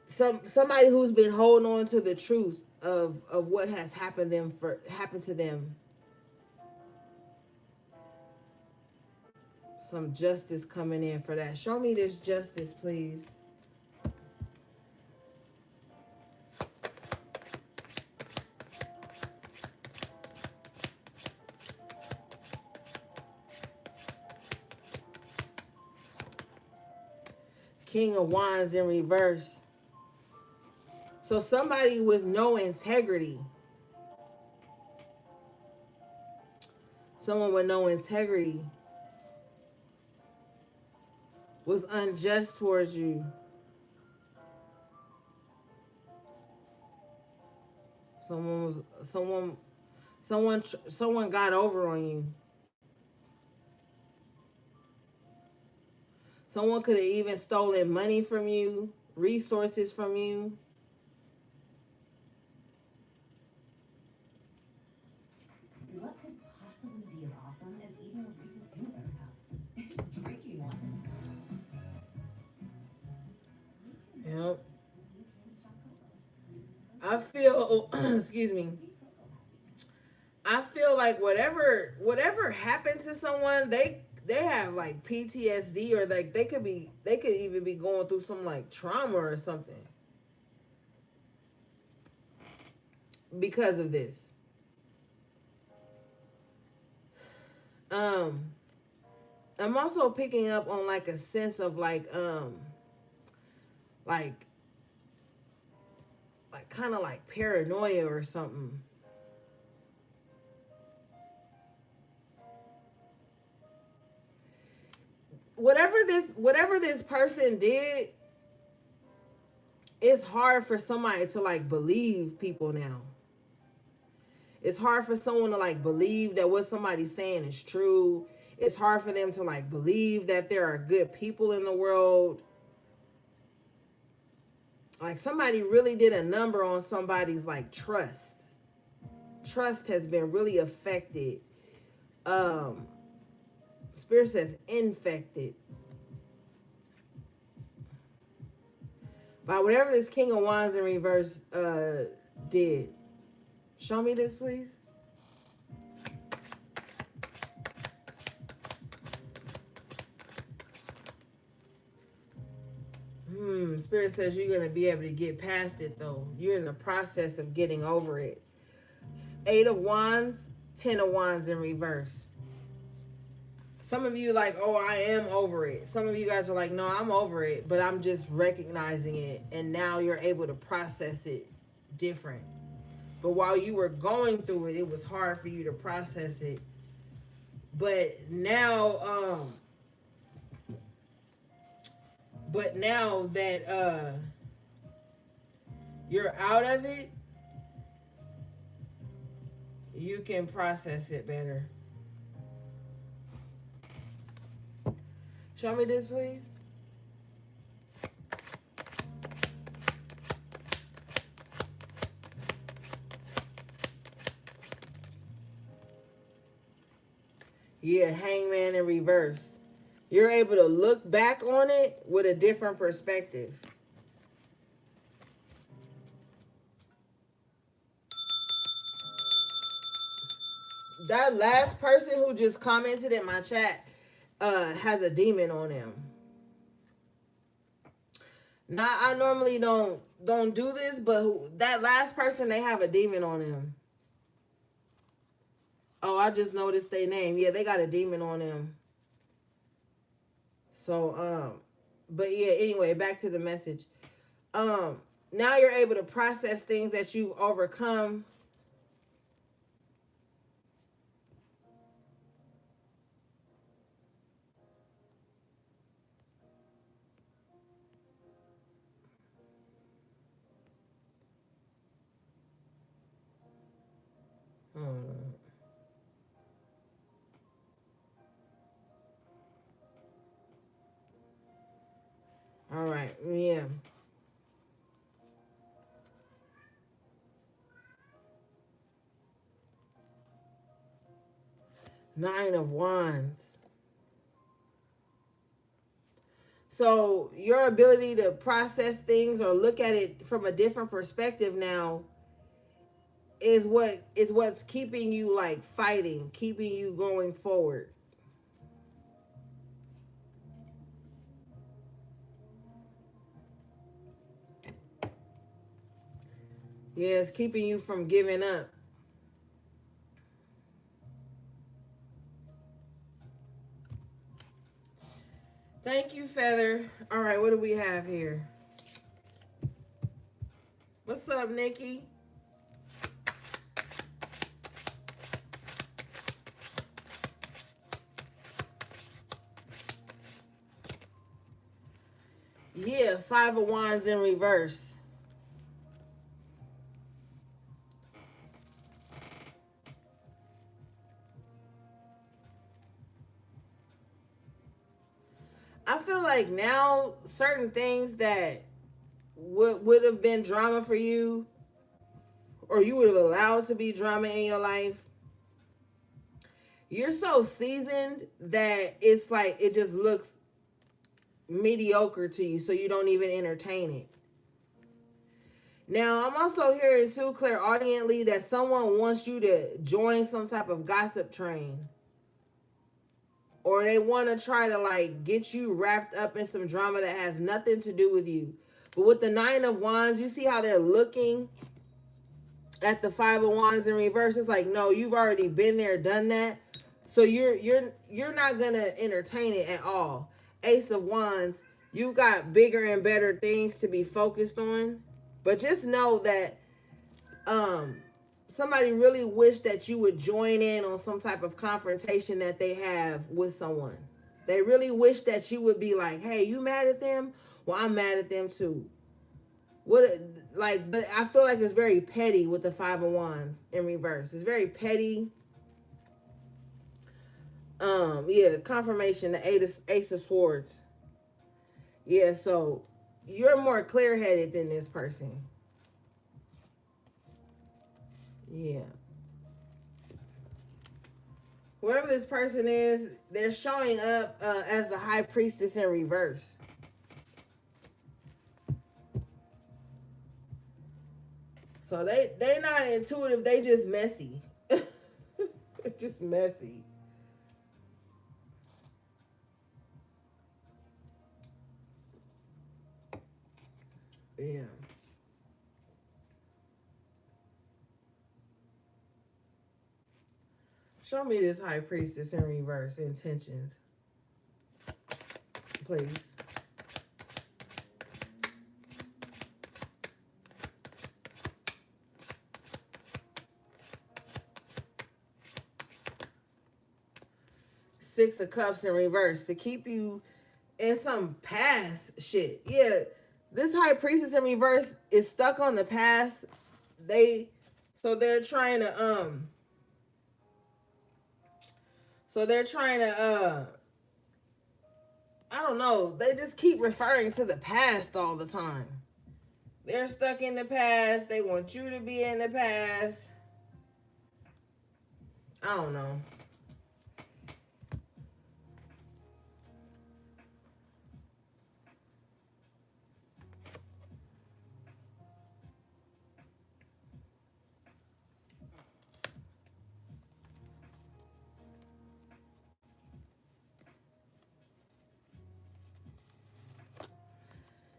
[SPEAKER 1] Somebody who's been holding on to the truth of what has happened to them. Some justice coming in for that. Show me this justice, please. King of Wands in reverse. So somebody with no integrity. Someone with no integrity was unjust towards you. Someone got over on you. Someone could have even stolen money from you, resources from you.
[SPEAKER 2] What could possibly be as awesome as eating a Reese's peanut butter cup? Drinking one.
[SPEAKER 1] Yep. I feel, excuse me. I feel like whatever happened to someone, they have like PTSD, or like they could even be going through some like trauma or something because of this. I'm also picking up on like a sense of like kind of like paranoia or something. Whatever this person did, it's hard for somebody to like believe people now. It's hard for someone to like believe that what somebody's saying is true. It's hard for them to like believe that there are good people in the world. Like somebody really did a number on somebody's like trust. Trust has been really affected. Spirit says infected by whatever this King of Wands in reverse did. Show me this, please. Spirit says you're going to be able to get past it, though. You're in the process of getting over it. 8 of Wands, 10 of Wands in reverse. Some of you like, oh, I am over it. Some of you guys are like, no, I'm over it, but I'm just recognizing it. And now you're able to process it different. But while you were going through it, it was hard for you to process it. But now that you're out of it, you can process it better. Show me this, please. Yeah, Hangman in reverse. You're able to look back on it with a different perspective. That last person who just commented in my chat has a demon on him. Now, I normally don't do this, but that last person, they have a demon on him. Oh, I just noticed their name. Yeah, they got a demon on them. So, but yeah, anyway, back to the message. Now you're able to process things that you've overcome. Right. Yeah. Nine of Wands. So your ability to process things or look at it from a different perspective now is what's keeping you like fighting, keeping you going forward. Yeah, it's keeping you from giving up. Thank you, Feather. All right, what do we have here? What's up, Nikki? Yeah, Five of Wands in reverse. I feel like now certain things that would have been drama for you, or you would have allowed to be drama in your life, you're so seasoned that it's like it just looks mediocre to you, so you don't even entertain it. Now, I'm also hearing too clairaudiently that someone wants you to join some type of gossip train, or they want to try to like get you wrapped up in some drama that has nothing to do with you. But with the Nine of Wands, you see how they're looking at the Five of Wands in reverse. It's like, no, you've already been there, done that. So you're not gonna entertain it at all. Ace of Wands, you've got bigger and better things to be focused on. But just know that somebody really wish that you would join in on some type of confrontation that they have with someone. They really wish that you would be like, hey, you mad at them? Well, I'm mad at them too. What, like, but I feel like it's very petty with the Five of Wands in reverse. It's very petty. Yeah, confirmation, the Ace of Swords. Yeah, so you're more clear-headed than this person. Yeah. Whoever this person is, they're showing up as the High Priestess in reverse. So they not intuitive, they just messy. Just messy. Yeah. Show me this High Priestess in reverse intentions, please. Six of Cups in reverse to keep you in some past shit. Yeah, this High Priestess in reverse is stuck on the past. They're trying to I don't know, they just keep referring to the past all the time. They're stuck in the past. They want you to be in the past. I don't know.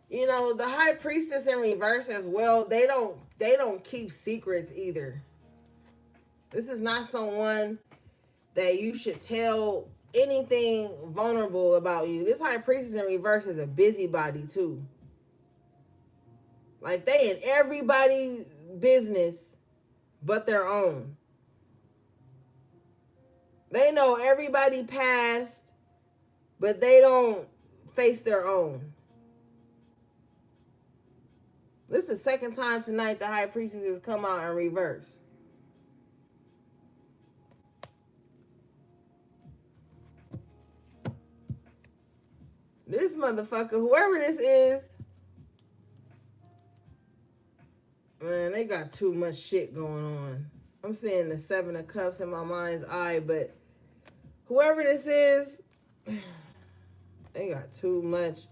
[SPEAKER 1] You know, the High Priestess in reverse as well, they don't keep secrets either. This is not someone that you should tell anything vulnerable about you. This High Priestess in reverse is a busybody too. Like, they in everybody's business but their own. They know everybody past, but they don't face their own. This is the second time tonight the High Priestess has come out in reverse. This motherfucker, whoever this is, they got too much shit going on. I'm seeing the Seven of Cups in my mind's eye, but whoever this is, they got too much.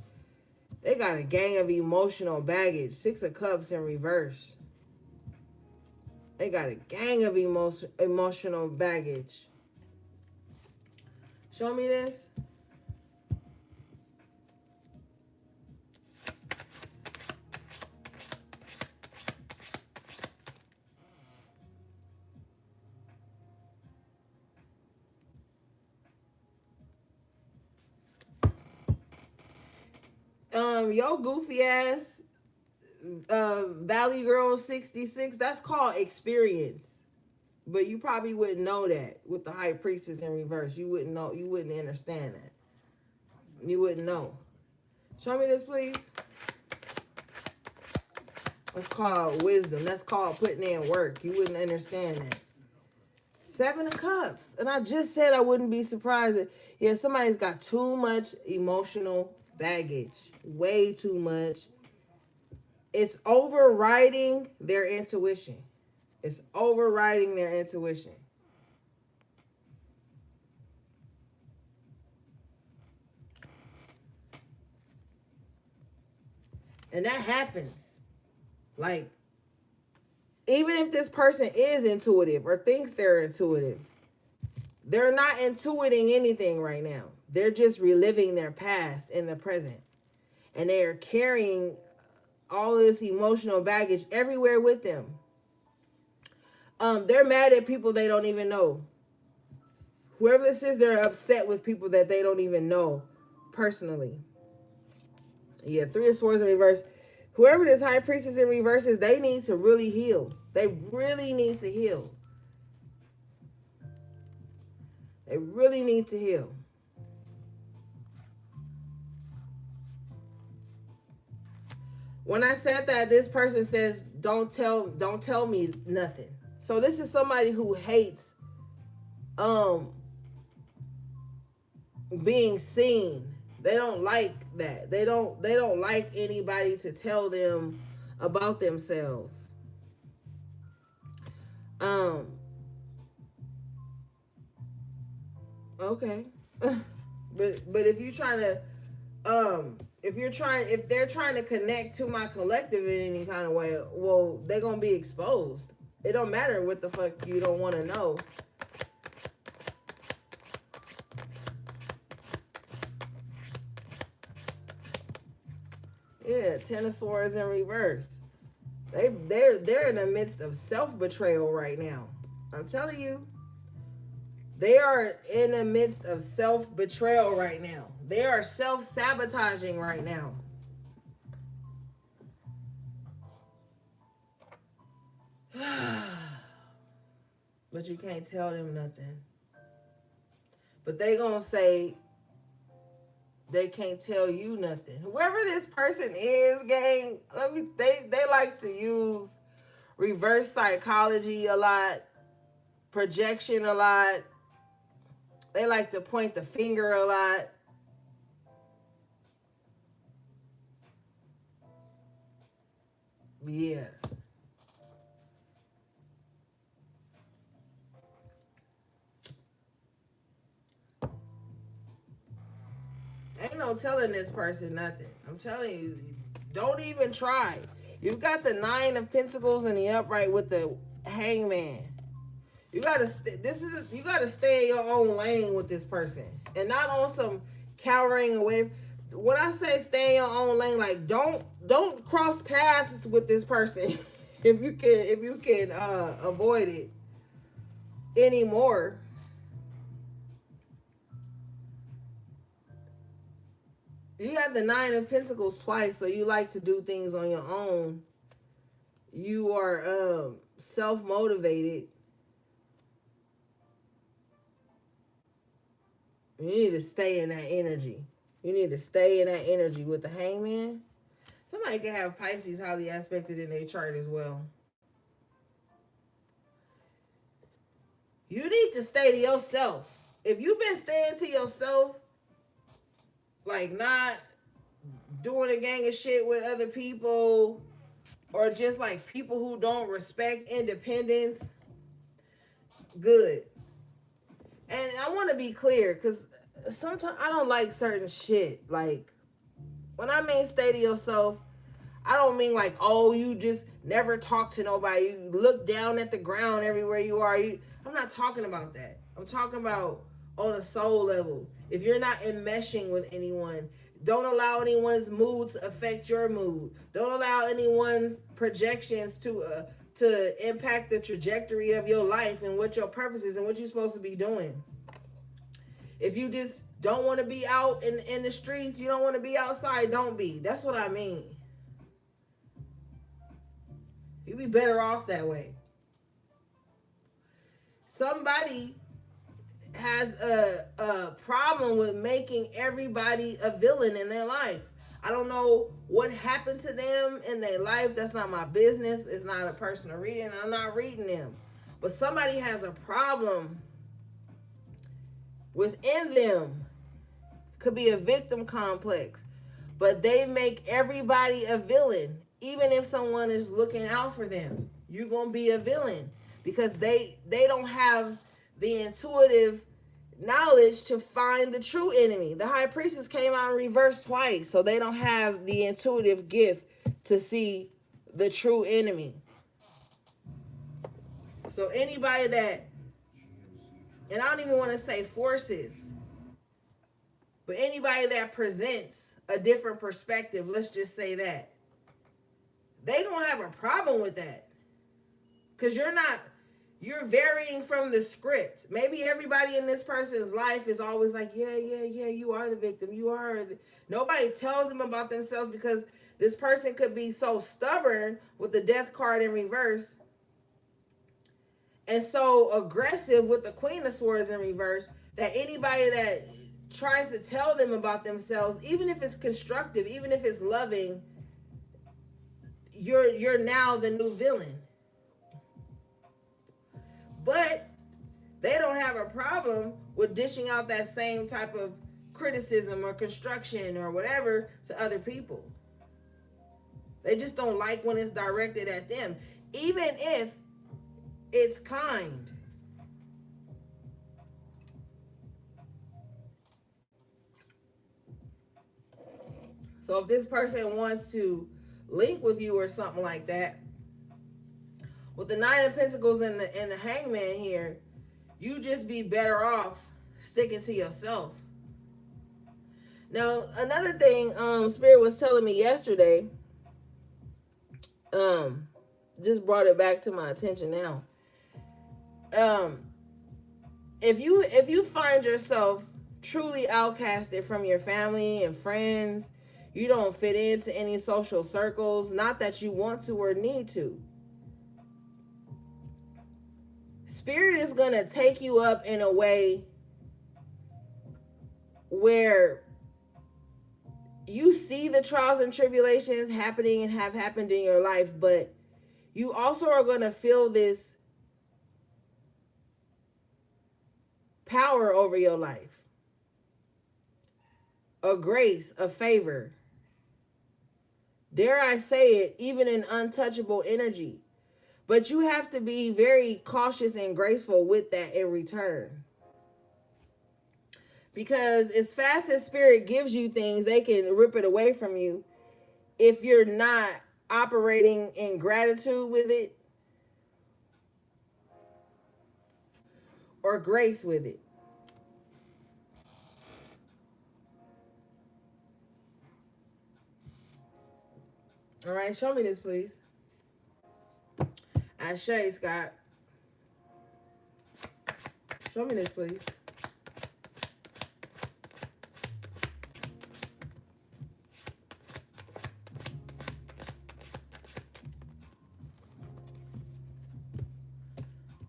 [SPEAKER 1] They got a gang of emotional baggage. Six of Cups in reverse. They got a gang of emotional baggage. Show me this. Yo goofy ass Valley Girl 66, that's called experience. But you probably wouldn't know that with the High Priestess in reverse. You wouldn't know. You wouldn't understand that. You wouldn't know. Show me this, please. That's called wisdom. That's called putting in work. You wouldn't understand that. Seven of Cups. And I just said I wouldn't be surprised if, yeah, somebody's got too much emotional baggage. Way too much. It's overriding their intuition. It's overriding their intuition. And that happens. Like, even if this person is intuitive or thinks they're intuitive, they're not intuiting anything right now. They're just reliving their past in the present. And they are carrying all this emotional baggage everywhere with them. They're mad at people they don't even know. Whoever this is, they're upset with people that they don't even know personally. Yeah, Three of Swords in reverse. Whoever this High Priestess in reverse is, they need to really heal. They really need to heal. They really need to heal. When I said that, this person says, don't tell me nothing. So this is somebody who hates being seen. They don't like that. They don't like anybody to tell them about themselves. Okay. but if you're trying to if they're trying to connect to my collective in any kind of way, well, they're gonna be exposed. It don't matter what the fuck you don't want to know. Yeah, Ten of Swords in reverse. They're in the midst of self-betrayal right now. I'm telling you. They are in the midst of self-betrayal right now. They are self-sabotaging right now. But you can't tell them nothing. But they gonna say they can't tell you nothing. Whoever this person is, gang, they like to use reverse psychology a lot, projection a lot. They like to point the finger a lot. Yeah. Ain't no telling this person nothing. I'm telling you, don't even try. You've got the Nine of Pentacles in the upright with the Hangman. You gotta stay in your own lane with this person, and not on some cowering away. When I say stay in your own lane, like don't cross paths with this person if you can avoid it anymore. You have the Nine of Pentacles twice, so you like to do things on your own. You are self-motivated. You need to stay in that energy. You need to stay in that energy with the Hangman. Somebody can have Pisces highly aspected in their chart as well. You need to stay to yourself. If you've been staying to yourself, like not doing a gang of shit with other people, or just like people who don't respect independence, good. And I want to be clear because sometimes I don't like certain shit. Like, when I mean stay to yourself, I don't mean like, oh, you just never talk to nobody. You look down at the ground everywhere you are. I'm not talking about that. I'm talking about on a soul level. If you're not enmeshing with anyone, don't allow anyone's mood to affect your mood. Don't allow anyone's projections to impact the trajectory of your life and what your purpose is and what you're supposed to be doing. If you just don't want to be out in the streets, you don't want to be outside, don't be. That's what I mean. You'd be better off that way. Somebody has a problem with making everybody a villain in their life. I don't know what happened to them in their life. That's not my business. It's not a personal reading. I'm not reading them. But somebody has a problem within them. Could be a victim complex. But they make everybody a villain. Even if someone is looking out for them, you're going to be a villain. Because they don't have the intuitive knowledge to find the true enemy. The high priestess came out in reverse twice, so they don't have the intuitive gift to see the true enemy. So anybody that, and I don't even want to say forces, but anybody that presents a different perspective, let's just say that, they gonna have a problem with that. Because you're varying from the script. Maybe everybody in this person's life is always like, yeah, you are the victim. Nobody tells them about themselves because this person could be so stubborn with the death card in reverse and so aggressive with the Queen of Swords in reverse that anybody that tries to tell them about themselves, even if it's constructive, even if it's loving, you're now the new villain. But they don't have a problem with dishing out that same type of criticism or construction or whatever to other people. They just don't like when it's directed at them, even if it's kind. So if this person wants to link with you or something like that, with the Nine of Pentacles and the Hangman here, you just be better off sticking to yourself. Now, another thing Spirit was telling me yesterday, just brought it back to my attention now. If you find yourself truly outcasted from your family and friends, you don't fit into any social circles, not that you want to or need to, Spirit is going to take you up in a way where you see the trials and tribulations happening and have happened in your life, but you also are going to feel this power over your life, a grace, a favor. Dare I say it, even an untouchable energy. But you have to be very cautious and graceful with that in return. Because as fast as Spirit gives you things, they can rip it away from you if you're not operating in gratitude with it or grace with it. All right, show me this, please. Ashe, Scott. Show me this, please.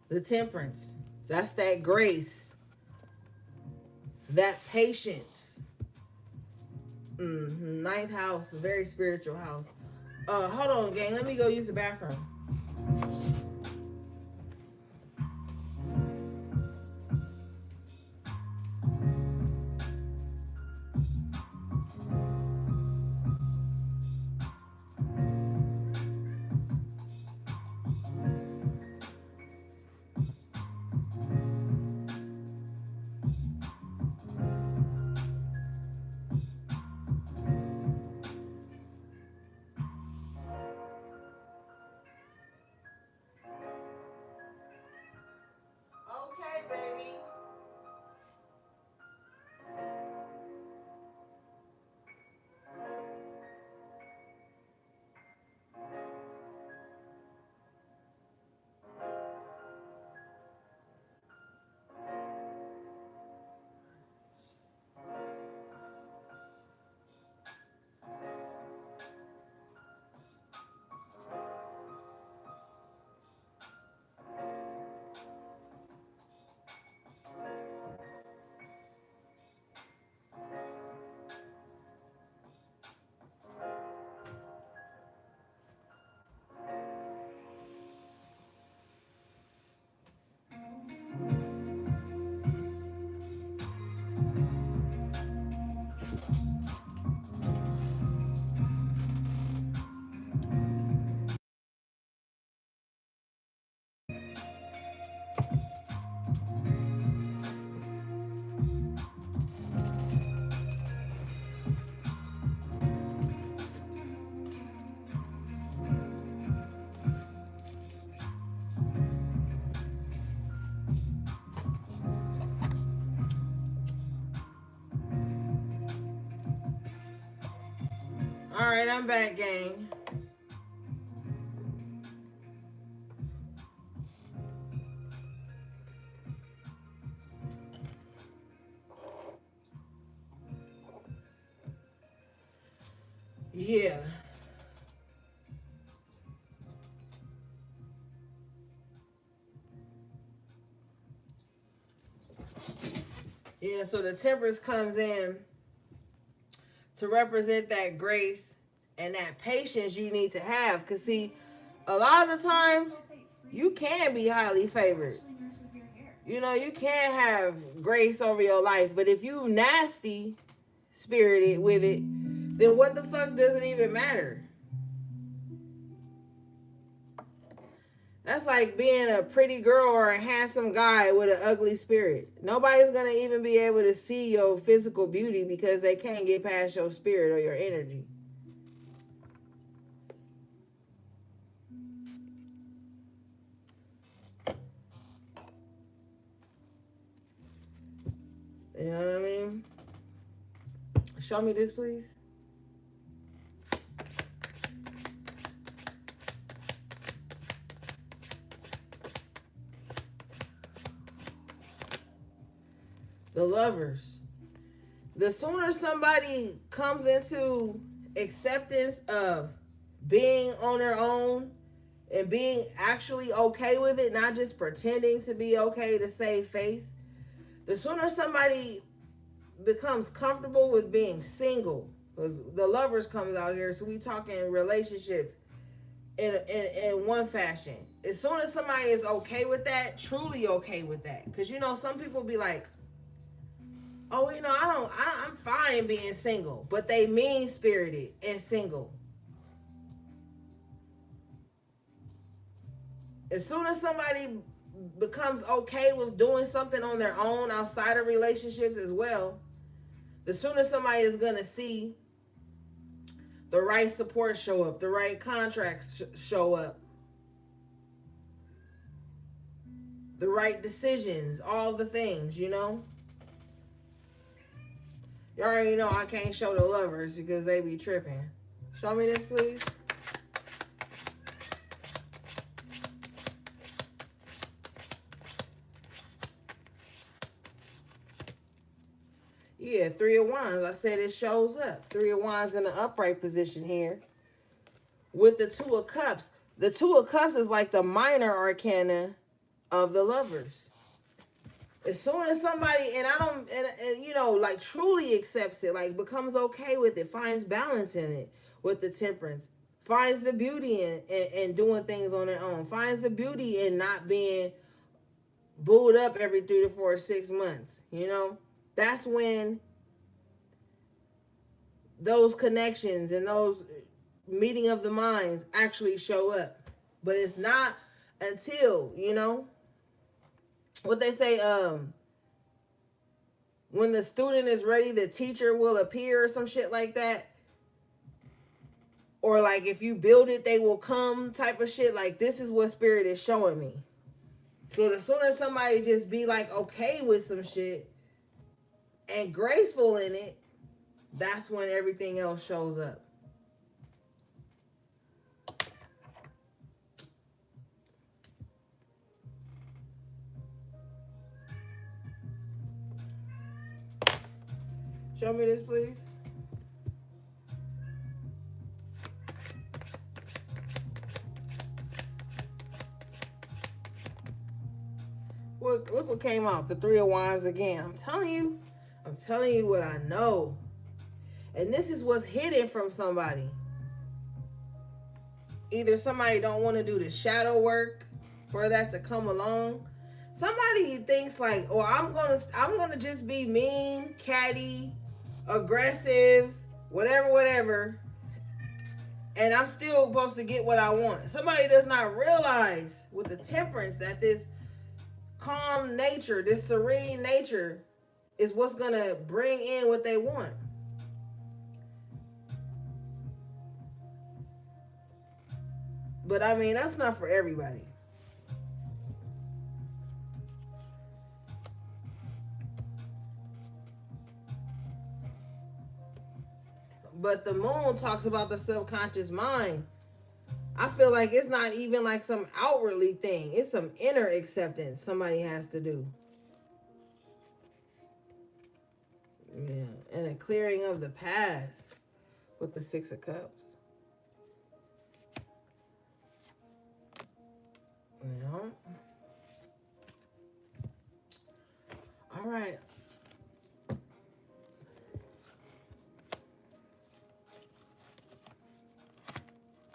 [SPEAKER 1] The Temperance. That's that grace. That patience. Ninth house, a very spiritual house. Hold on, gang. Let me go use the bathroom. All right, I'm back, gang. Yeah. Yeah, so the Temperance comes in to represent that grace and that patience you need to have. Because, see, a lot of the times you can be highly favored. You know, you can have grace over your life. But if you nasty spirited with it, then what the fuck does it even matter? That's like being a pretty girl or a handsome guy with an ugly spirit. Nobody's going to even be able to see your physical beauty because they can't get past your spirit or your energy. You know what I mean? Show me this, please. The Lovers. The sooner somebody comes into acceptance of being on their own and being actually okay with it, not just pretending to be okay to save face, the sooner somebody becomes comfortable with being single, because the Lovers comes out here, so we talking relationships in one fashion. As soon as somebody is okay with that, truly okay with that, because you know some people be like, oh, you know, I'm fine being single, but they mean spirited and single. As soon as somebody becomes okay with doing something on their own outside of relationships as well, the sooner somebody is going to see the right support show up, the right contracts show up, the right decisions, all the things, you know. You already know I can't show the Lovers because they be tripping. Show me this, please. Yeah, Three of Wands. I said it shows up. Three of Wands in the upright position here. With the Two of Cups. The Two of Cups is like the minor arcana of the Lovers. As soon as somebody, and I don't, and you know, like truly accepts it, like becomes okay with it, finds balance in it with the Temperance, finds the beauty in doing things on their own, finds the beauty in not being booed up every 3 to 4 or 6 months, you know, that's when those connections and those meeting of the minds actually show up. But it's not until, you know, what they say, when the student is ready, the teacher will appear or some shit like that. Or like if you build it, they will come type of shit. Like this is what spirit is showing me. So the sooner somebody just be like okay with some shit and graceful in it, that's when everything else shows up. Show me this, please. Look what came out. The Three of Wands again. I'm telling you what I know. And this is what's hidden from somebody. Either somebody don't want to do the shadow work for that to come along. Somebody thinks like, oh, I'm gonna just be mean, catty, aggressive, whatever, and I'm still supposed to get what I want. Somebody does not realize with the Temperance that this calm nature, this serene nature is what's gonna bring in what they want. But I mean, that's not for everybody. But the moon talks about the subconscious mind. I feel like it's not even like some outwardly thing. It's some inner acceptance somebody has to do. Yeah, and a clearing of the past with the Six of Cups. Yeah. All right.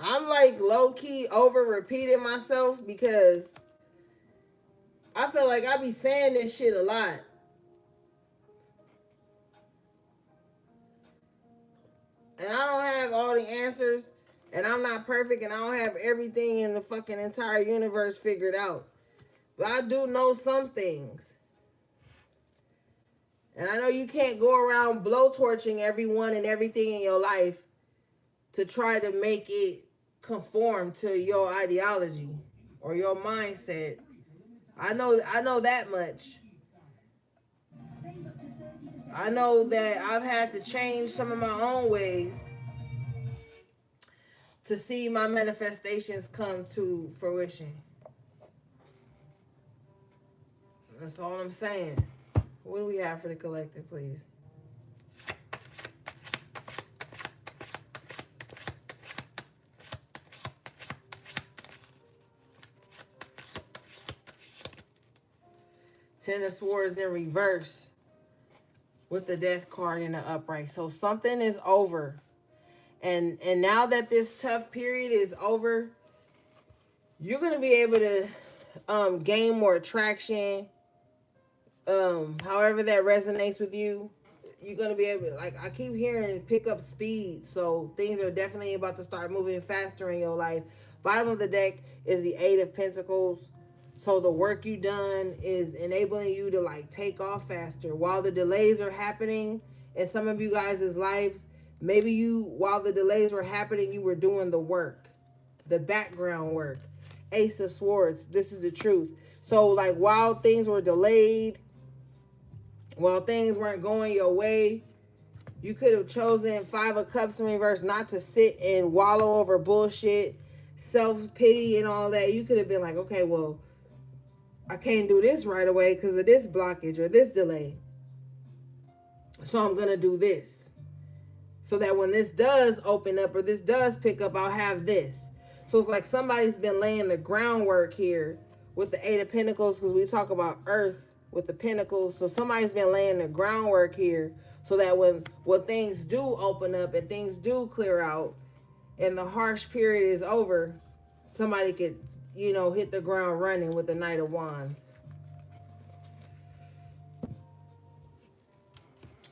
[SPEAKER 1] I'm like low-key over repeating myself because I feel like I be saying this shit a lot. And I don't have all the answers. And I'm not perfect. And I don't have everything in the fucking entire universe figured out. But I do know some things. And I know you can't go around blowtorching everyone and everything in your life to try to make it conform to your ideology or your mindset. I know that much. I know that I've had to change some of my own ways to see my manifestations come to fruition. That's all I'm saying. What do we have for the collective, please? Ten of Swords in reverse with the Death card in the upright. So something is over. And now that this tough period is over, you're going to be able to gain more traction. However that resonates with you, you're going to be able to, like, I keep hearing pick up speed. So things are definitely about to start moving faster in your life. Bottom of the deck is the Eight of Pentacles. So the work you done is enabling you to like take off faster. While the delays are happening in some of you guys' lives, maybe you, while the delays were happening, you were doing the work, the background work. Ace of Swords, this is the truth. So like while things were delayed, while things weren't going your way, you could have chosen Five of Cups in reverse not to sit and wallow over bullshit, self-pity and all that. You could have been like, okay, well, I can't do this right away because of this blockage or this delay. So I'm going to do this. So that when this does open up or this does pick up, I'll have this. So it's like somebody's been laying the groundwork here with the Eight of Pentacles because we talk about Earth with the Pentacles. So somebody's been laying the groundwork here so that when things do open up and things do clear out and the harsh period is over, somebody could, you know, hit the ground running with the Knight of Wands.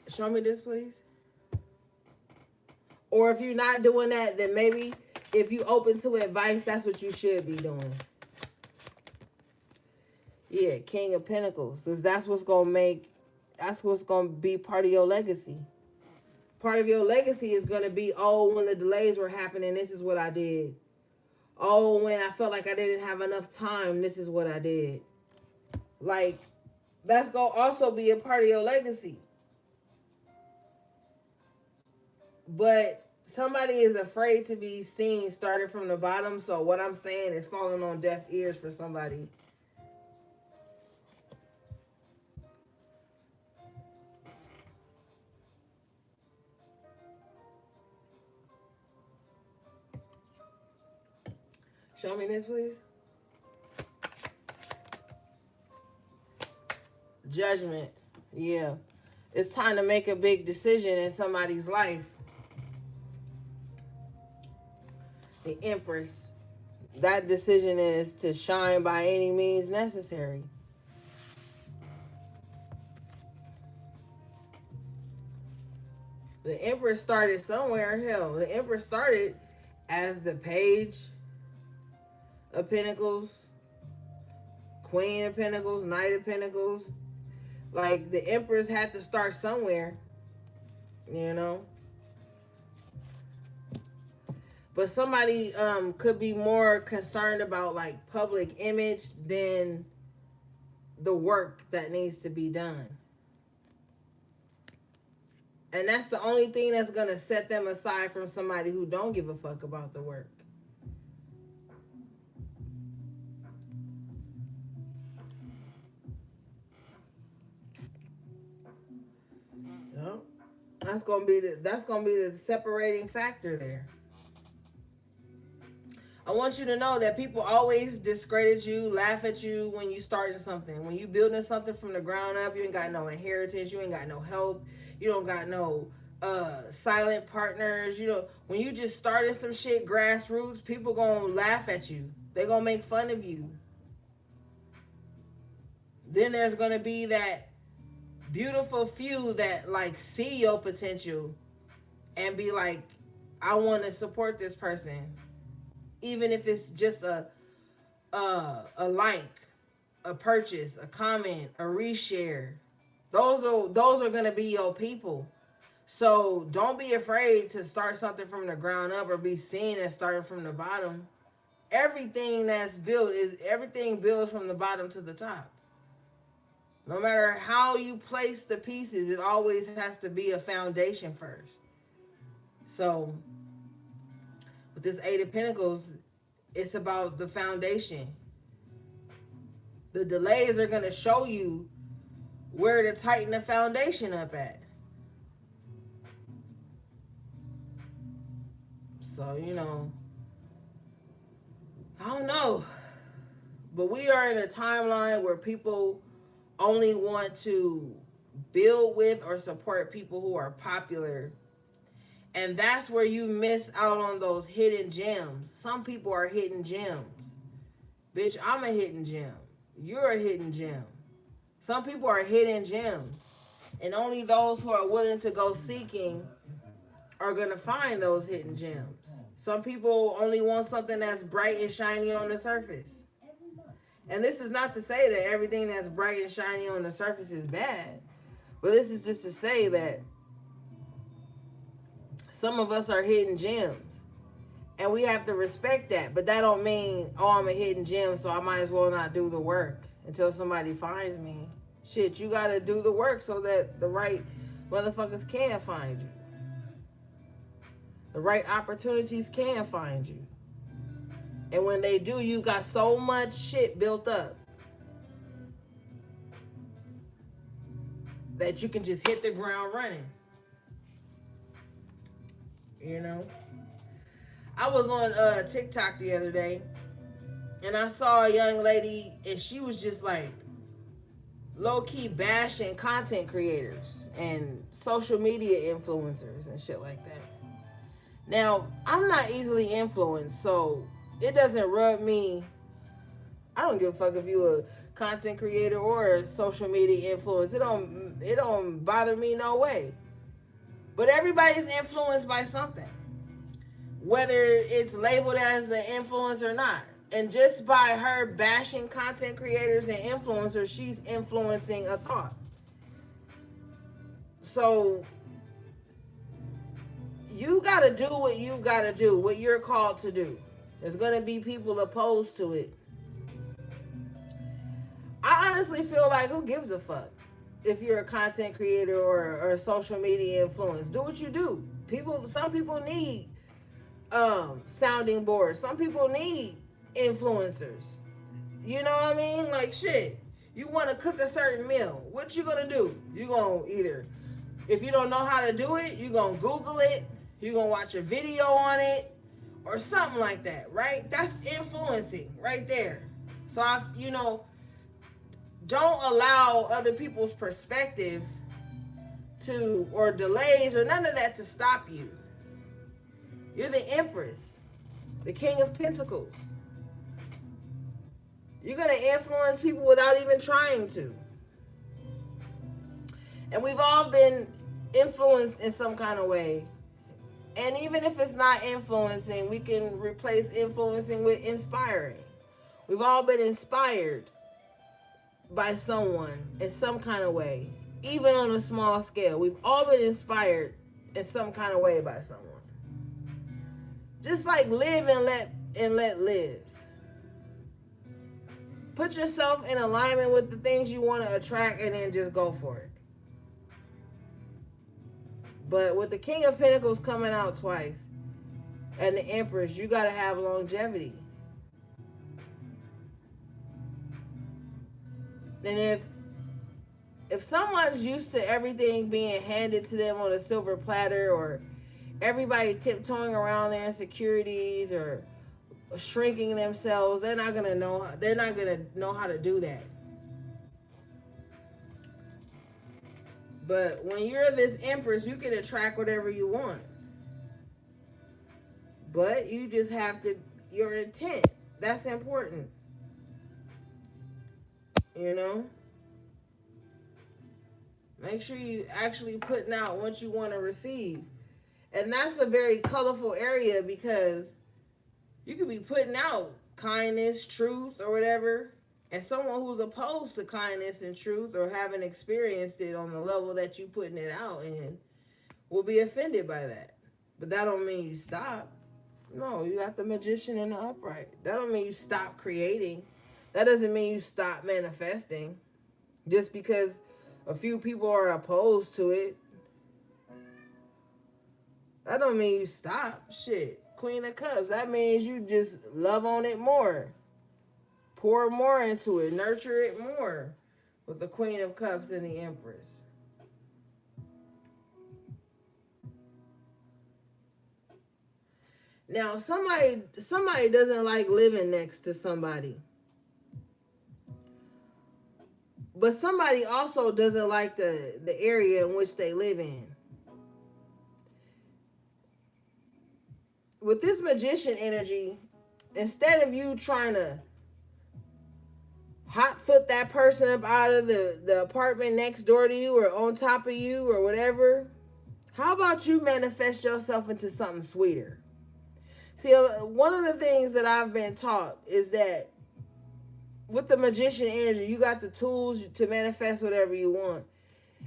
[SPEAKER 1] Show me this, please. Or if you're not doing that, then maybe if you open to advice, that's what you should be doing. Yeah, King of Pentacles. Because that's what's going to be part of your legacy. Part of your legacy is going to be, oh, when the delays were happening, this is what I did. Oh, when I felt like I didn't have enough time, this is what I did. Like, that's going to also be a part of your legacy. But somebody is afraid to be seen starting from the bottom. So what I'm saying is falling on deaf ears for somebody. Show me this, please. Judgment. Yeah. It's time to make a big decision in somebody's life. The Empress. That decision is to shine by any means necessary. The Empress started somewhere. Hell, the Empress started as the Page of Pentacles, Queen of Pentacles, Knight of Pentacles. Like, the Empress had to start somewhere, you know. But somebody could be more concerned about like public image than the work that needs to be done. And that's the only thing that's going to set them aside from somebody who don't give a fuck about the work. Yep. That's gonna be the separating factor there. I want you to know that people always discredit you, laugh at you when you starting something. When you building something from the ground up, you ain't got no inheritance, you ain't got no help, you don't got no silent partners. You know, when you just starting some shit grassroots, people gonna laugh at you. They gonna make fun of you. Then there's gonna be that beautiful few that like see your potential and be like, I want to support this person, even if it's just a like, a purchase, a comment, a reshare. Those are gonna be your people. So don't be afraid to start something from the ground up or be seen as starting from the bottom. Everything builds from the bottom to the top. No matter how you place the pieces, it always has to be a foundation first. So with this Eight of Pentacles, it's about the foundation. The delays are going to show you where to tighten the foundation up at. So, you know, I don't know. But we are in a timeline where people only want to build with or support people who are popular. And that's where you miss out on those hidden gems. Some people are hidden gems. Bitch, I'm a hidden gem. You're a hidden gem. Some people are hidden gems. And only those who are willing to go seeking are going to find those hidden gems. Some people only want something that's bright and shiny on the surface. And this is not to say that everything that's bright and shiny on the surface is bad. But this is just to say that some of us are hidden gems. And we have to respect that. But that don't mean, oh, I'm a hidden gem, so I might as well not do the work until somebody finds me. Shit, you got to do the work so that the right motherfuckers can find you. The right opportunities can find you. And when they do, you got so much shit built up that you can just hit the ground running. You know? I was on TikTok the other day, and I saw a young lady, and she was just like low-key bashing content creators and social media influencers and shit like that. Now, I'm not easily influenced, so it doesn't rub me. I don't give a fuck if you a content creator or a social media influencer. It don't bother me no way. But everybody's influenced by something, whether it's labeled as an influence or not. And just by her bashing content creators and influencers, she's influencing a thought. So you gotta do what you gotta do, what you're called to do. There's gonna be people opposed to it. I honestly feel like, who gives a fuck if you're a content creator or a social media influence? Do what you do. Some people need sounding boards. Some people need influencers. You know what I mean? Like, shit, you want to cook a certain meal. What you gonna do? You gonna either, if you don't know how to do it, you gonna Google it. You gonna watch a video on it or something like that, right? That's influencing right there. So don't allow other people's perspective or delays or none of that to stop you. You're the Empress, the King of Pentacles. You're going to influence people without even trying to. And we've all been influenced in some kind of way. And even if it's not influencing, we can replace influencing with inspiring. We've all been inspired by someone in some kind of way, even on a small scale. We've all been inspired in some kind of way by someone. Just like live and let live. Put yourself in alignment with the things you want to attract and then just go for it. But with the King of Pentacles coming out twice and the Empress, you got to have longevity. And if someone's used to everything being handed to them on a silver platter, or everybody tiptoeing around their insecurities or shrinking themselves, they're not gonna know how to do that. But when you're this Empress, you can attract whatever you want. But you just have to, your intent, that's important. You know? Make sure you actually putting out what you want to receive. And that's a very colorful area, because you could be putting out kindness, truth, or whatever, and someone who's opposed to kindness and truth, or haven't experienced it on the level that you putting it out in, will be offended by that. But that don't mean you stop. No, you got the Magician and the Upright. That don't mean you stop creating. That doesn't mean you stop manifesting. Just because a few people are opposed to it, that don't mean you stop. Shit. Queen of Cups. That means you just love on it more. Pour more into it. Nurture it more. With the Queen of Cups and the Empress. Now, somebody doesn't like living next to somebody. But somebody also doesn't like the area in which they live in. With this Magician energy, instead of you trying to hot foot that person up out of the apartment next door to you or on top of you or whatever, how about you manifest yourself into something sweeter? See, one of the things that I've been taught is that with the Magician energy, you got the tools to manifest whatever you want.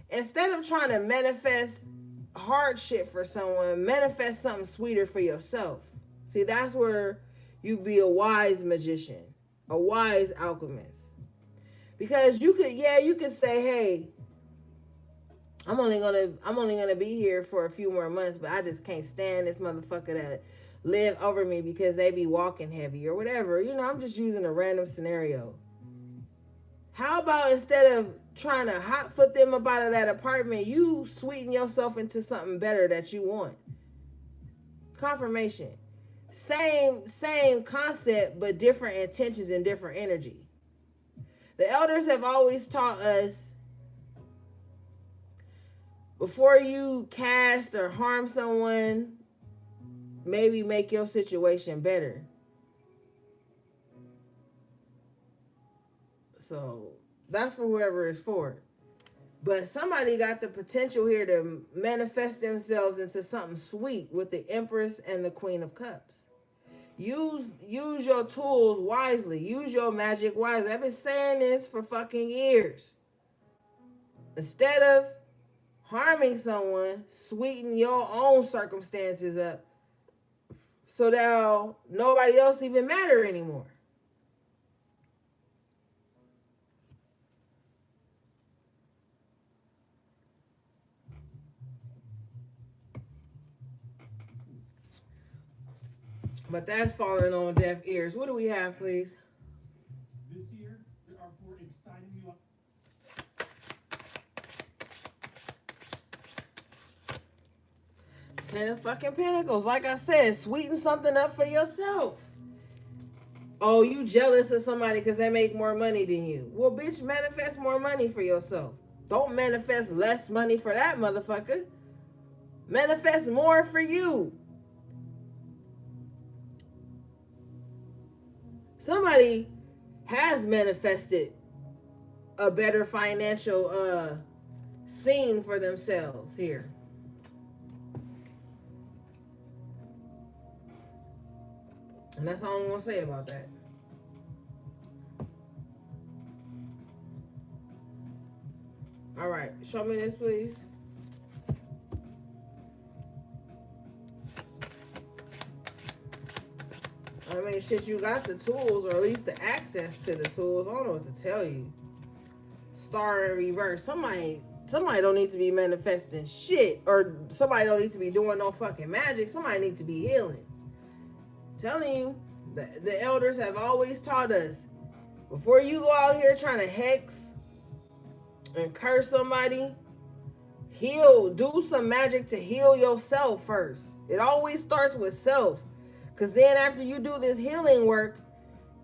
[SPEAKER 1] Instead of trying to manifest hardship for someone, manifest something sweeter for yourself. See, that's where you be a wise magician, a wise alchemist. Because you could say, hey, I'm only gonna be here for a few more months, but I just can't stand this motherfucker that live over me because they be walking heavy or whatever. You know, I'm just using a random scenario. How about instead of trying to hot foot them up out of that apartment, you sweeten yourself into something better that you want? Confirmation. Same concept, but different intentions and different energy. The elders have always taught us, before you cast or harm someone, maybe make your situation better. So that's for whoever it's for. But somebody got the potential here to manifest themselves into something sweet with the Empress and the Queen of Cups. Use your tools wisely. Use your magic wisely. I've been saying this for fucking years. Instead of harming someone, sweeten your own circumstances up so that nobody else even matter anymore. But that's falling on deaf ears. What do we have, please?
[SPEAKER 3] This year, there are 4 exciting new...
[SPEAKER 1] 10 of fucking Pentacles. Like I said, sweeten something up for yourself. Oh, you jealous of somebody because they make more money than you. Well, bitch, manifest more money for yourself. Don't manifest less money for that motherfucker. Manifest more for you. Somebody has manifested a better financial scene for themselves here. And that's all I'm going to say about that. All right. Show me this, please. I mean, shit, you got the tools, or at least the access to the tools. I don't know what to tell you. Star in reverse. Somebody somebody don't need to be manifesting shit, or somebody don't need to be doing no fucking magic. Somebody needs to be healing. I'm telling you, the elders have always taught us, before you go out here trying to hex and curse somebody, do some magic to heal yourself first. It always starts with self. Because then after you do this healing work,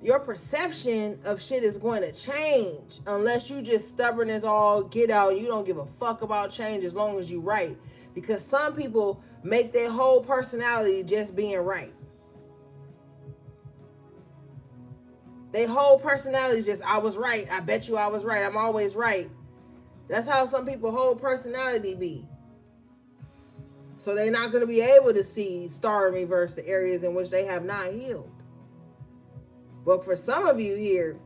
[SPEAKER 1] your perception of shit is going to change, unless you just stubborn as all get out. You don't give a fuck about change as long as you right. Because some people make their whole personality just being right. Their whole personality is just, I was right. I bet you I was right. I'm always right. That's how some people's whole personality be. So they're not going to be able to see star in reverse, the areas in which they have not healed. But for some of you here,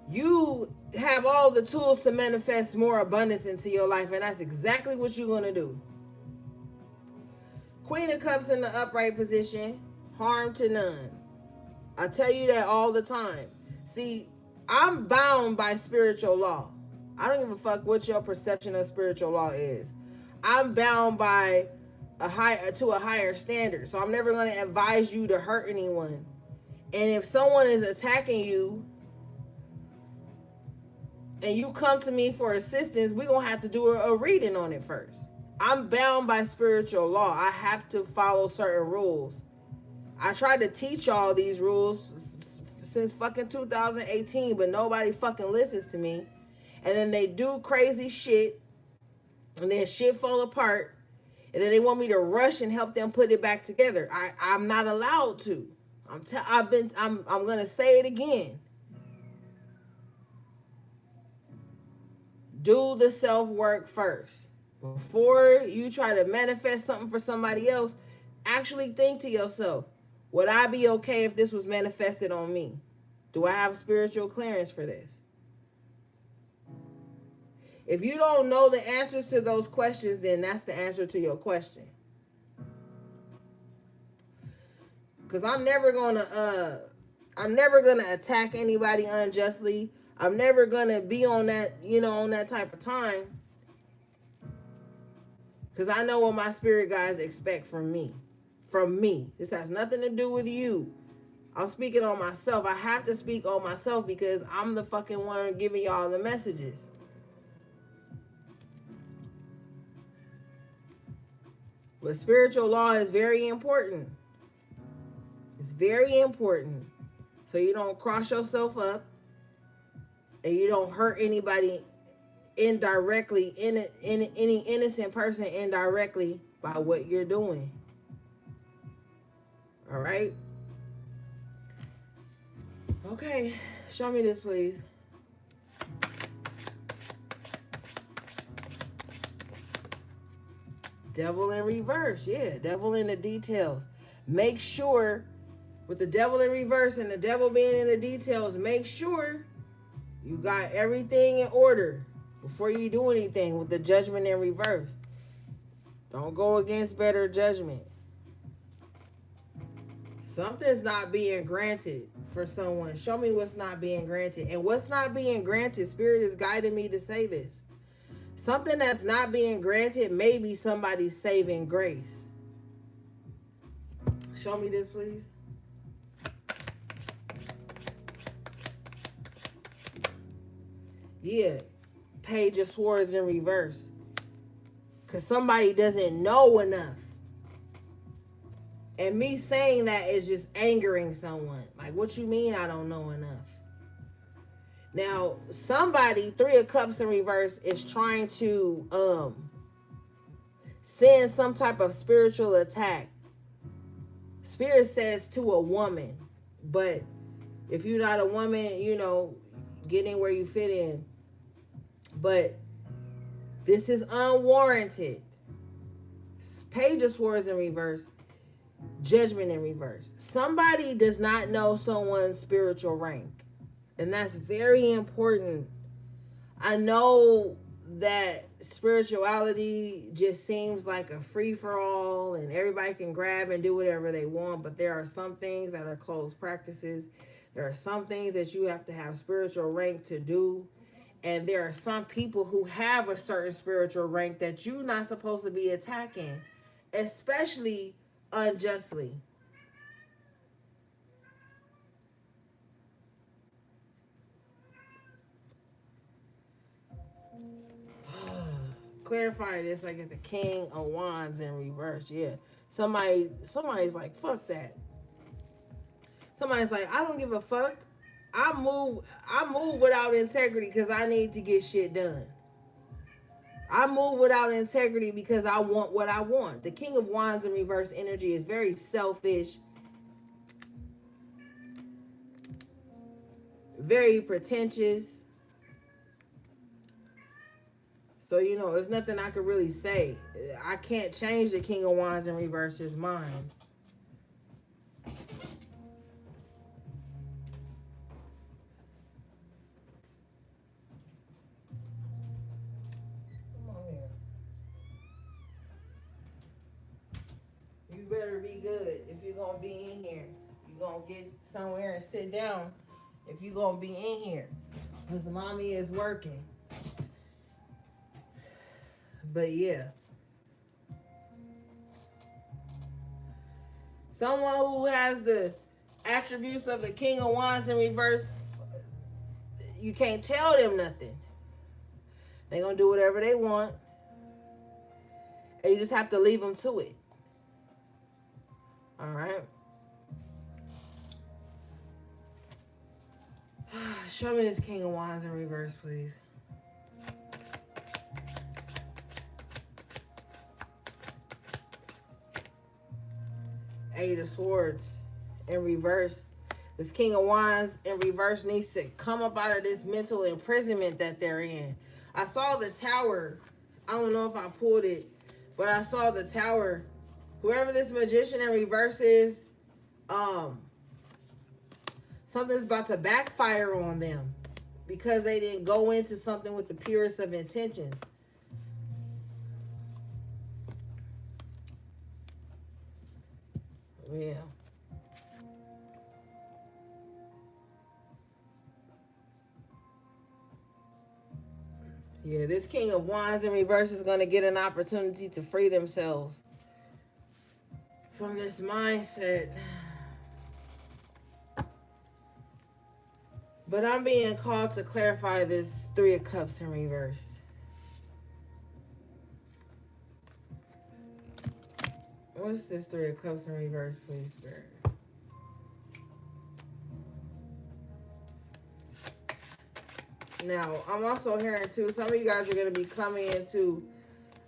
[SPEAKER 1] you have all the tools to manifest more abundance into your life, and that's exactly what you're going to do. Queen of Cups in the upright position, harm to none. I tell you that all the time. See, I'm bound by spiritual law. I don't give a fuck what your perception of spiritual law is. I'm bound by a higher standard. So I'm never going to advise you to hurt anyone. And if someone is attacking you and you come to me for assistance, we're going to have to do a reading on it first. I'm bound by spiritual law. I have to follow certain rules. I tried to teach y'all these rules since fucking 2018, but nobody fucking listens to me. And then they do crazy shit, and then shit fall apart, and then they want me to rush and help them put it back together. I'm not allowed to. I'm gonna say it again. Do the self work first before you try to manifest something for somebody else. Actually think to yourself, would I be okay if this was manifested on me? Do I have spiritual clearance for this? If you don't know the answers to those questions, then that's the answer to your question. Because I'm never gonna attack anybody unjustly. I'm never gonna be on that, on that type of time. Because I know what my spirit guides expect from me. From me. This has nothing to do with you. I'm speaking on myself. I have to speak on myself because I'm the fucking one giving y'all the messages. But spiritual law is very important. It's very important. So you don't cross yourself up and you don't hurt anybody indirectly, any innocent person indirectly by what you're doing. All right? Okay, show me this, please. Devil in reverse. Yeah, devil in the details. Make sure, with the devil in reverse and the devil being in the details, make sure you got everything in order before you do anything with the judgment in reverse. Don't go against better judgment. Something's not being granted for someone. Show me what's not being granted. And what's not being granted, Spirit is guiding me to say this. Something that's not being granted may be somebody's saving grace. Show me this, please. Yeah. Page of Swords in reverse. Because somebody doesn't know enough. And me saying that is just angering someone. Like, what you mean I don't know enough? Now, somebody, Three of Cups in reverse, is trying to send some type of spiritual attack. Spirit says to a woman. But if you're not a woman, get in where you fit in. But this is unwarranted. Page of Swords in reverse. Judgment in reverse. Somebody does not know someone's spiritual rank. And that's very important. I know that spirituality just seems like a free-for-all and everybody can grab and do whatever they want, but there are some things that are closed practices. There are some things that you have to have spiritual rank to do. And there are some people who have a certain spiritual rank that you're not supposed to be attacking, especially unjustly. Clarify this. I get the King of Wands in reverse. Yeah. Somebody's like, fuck that. Somebody's like, I don't give a fuck. I move without integrity because I need to get shit done. I move without integrity because I want what I want. The King of Wands in reverse energy is very selfish, very pretentious. So, there's nothing I could really say. I can't change the King of Wands in reverse's mind. Come on here. You better be good if you're going to be in here. You're going to get somewhere and sit down if you're going to be in here. Because mommy is working. But yeah. Someone who has the attributes of the King of Wands in reverse, you can't tell them nothing. They're going to do whatever they want. And you just have to leave them to it. All right. Show me this King of Wands in reverse, please. Eight of Swords in reverse. This King of Wands in reverse needs to come up out of this mental imprisonment that they're in. I saw the Tower. I don't know if I pulled it, but I saw the Tower. Whoever this Magician in reverse is, something's about to backfire on them because they didn't go into something with the purest of intentions. Yeah. Yeah, this King of Wands in reverse is going to get an opportunity to free themselves from this mindset. But I'm being called to clarify this Three of Cups in reverse. What's this Three of Cups in reverse, please, Spirit? Now, I'm also hearing, too, some of you guys are going to be coming into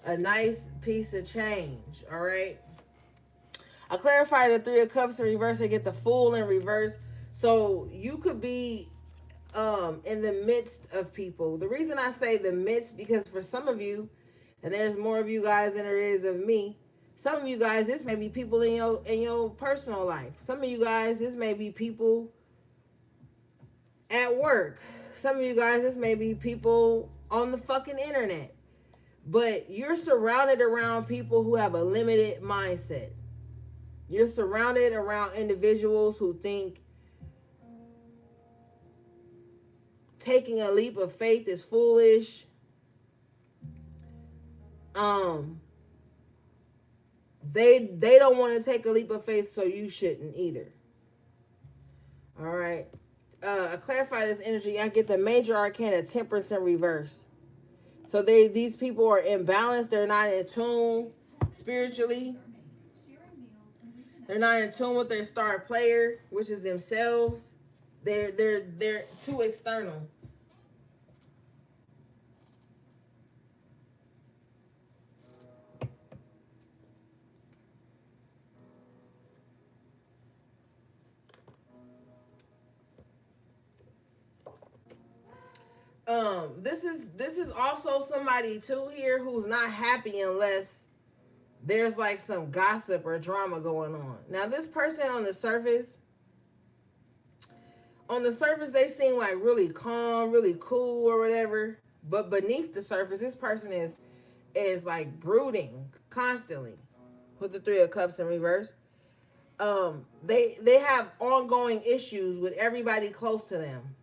[SPEAKER 1] a nice piece of change, all right? I clarify the Three of Cups in reverse. I get the Fool in reverse. So you could be in the midst of people. The reason I say the midst, because for some of you, and there's more of you guys than there is of me, some of you guys, this may be people in your personal life. Some of you guys, this may be people at work. Some of you guys, this may be people on the fucking internet. But you're surrounded around people who have a limited mindset. You're surrounded around individuals who think taking a leap of faith is foolish. They don't want to take a leap of faith, so you shouldn't either. All right. I clarify this energy. I get the Major Arcana Temperance in reverse. So these people are imbalanced. They're not in tune spiritually. They're not in tune with their star player, which is themselves. They're too external. This is also somebody too here who's not happy unless there's like some gossip or drama going on. Now this person on the surface they seem like really calm, really cool or whatever, but beneath the surface this person is like brooding constantly with the Three of Cups in reverse. They have ongoing issues with everybody close to them.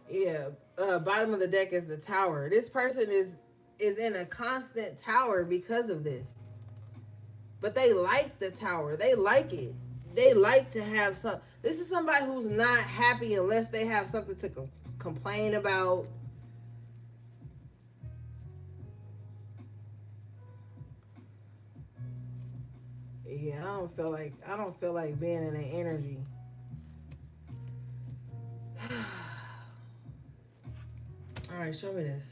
[SPEAKER 1] Yeah. Bottom of the deck is the Tower. This person is in a constant tower because of this. But they like the Tower. They like it. They like to have some. This is somebody who's not happy unless they have something to complain about. Yeah, I don't feel like being in an energy. All right, show me this.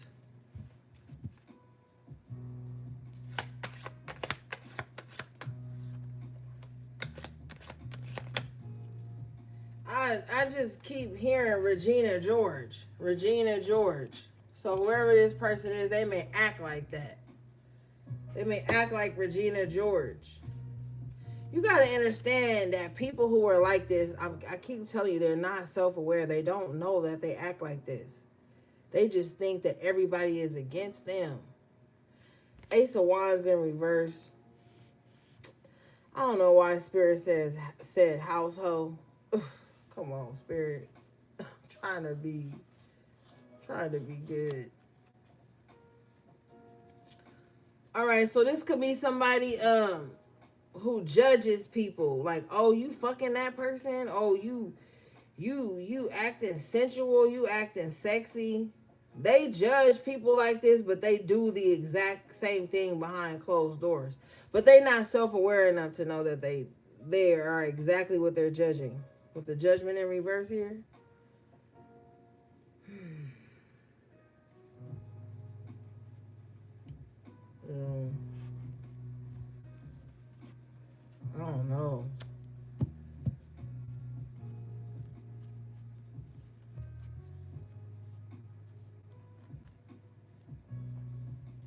[SPEAKER 1] I just keep hearing Regina George. Regina George. So whoever this person is, they may act like that. They may act like Regina George. You got to understand that people who are like this, I keep telling you, they're not self-aware. They don't know that they act like this. They just think that everybody is against them. Ace of Wands in reverse. I don't know why Spirit said household. Come on, Spirit. I'm trying to be good. All right, so this could be somebody who judges people, like, oh, you fucking that person, oh, you acting sensual, you acting sexy. They judge people like this, but they do the exact same thing behind closed doors. But they not self-aware enough to know that they are exactly what they're judging. With the Judgment in reverse here. I don't know.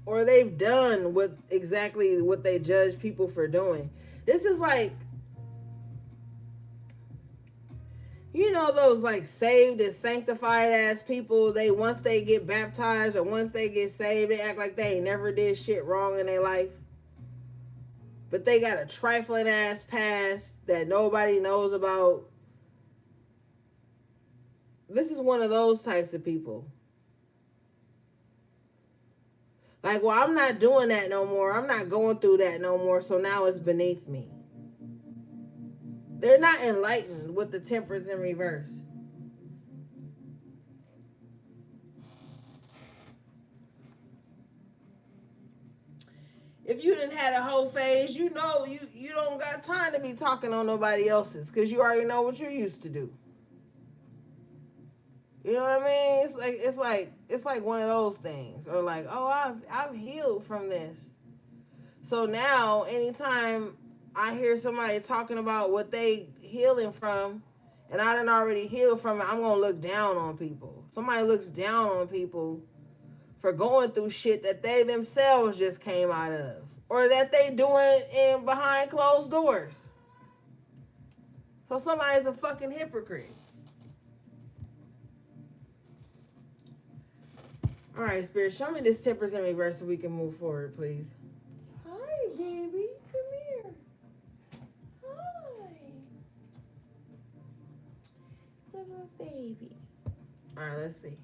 [SPEAKER 1] Or they've done exactly what they judge people for doing. This is like, you know, those like saved and sanctified ass people, once they get baptized or once they get saved, they act like they ain't never did shit wrong in their life. But they got a trifling ass past that nobody knows about. This is one of those types of people. Like, well, I'm not doing that no more. I'm not going through that no more. So now it's beneath me. They're not enlightened with the Temperance in reverse. If you didn't had a whole phase, you know you don't got time to be talking on nobody else's because you already know what you used to do. You know what I mean? It's like one of those things. Or like, oh, I've healed from this. So now anytime I hear somebody talking about what they healing from and I done already healed from it, I'm gonna look down on people. Somebody looks down on people for going through shit that they themselves just came out of. Or that they doing in behind closed doors. So somebody's a fucking hypocrite. All right, Spirit, show me this Temperance in reverse so we can move forward, please. Hi, baby. Come here. Hi. Little baby. All right, let's see.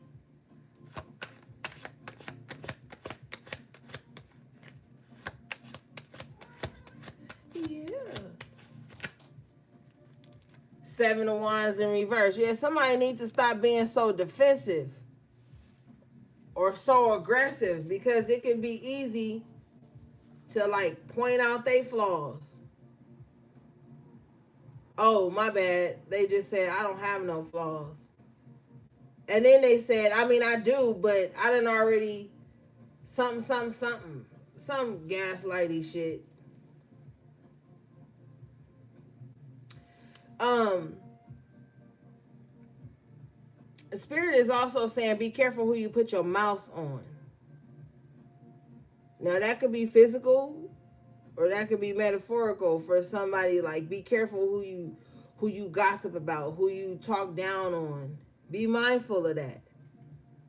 [SPEAKER 1] Yeah. Seven of Wands in reverse. Yeah, somebody needs to stop being so defensive. Or so aggressive, because it can be easy to like point out their flaws. Oh, my bad. They just said, I don't have no flaws. And then they said, I mean, I do, but I done already something. Some gaslighty shit. Spirit is also saying, be careful who you put your mouth on. Now, that could be physical or that could be metaphorical for somebody. Like, be careful who you gossip about, who you talk down on. Be mindful of that.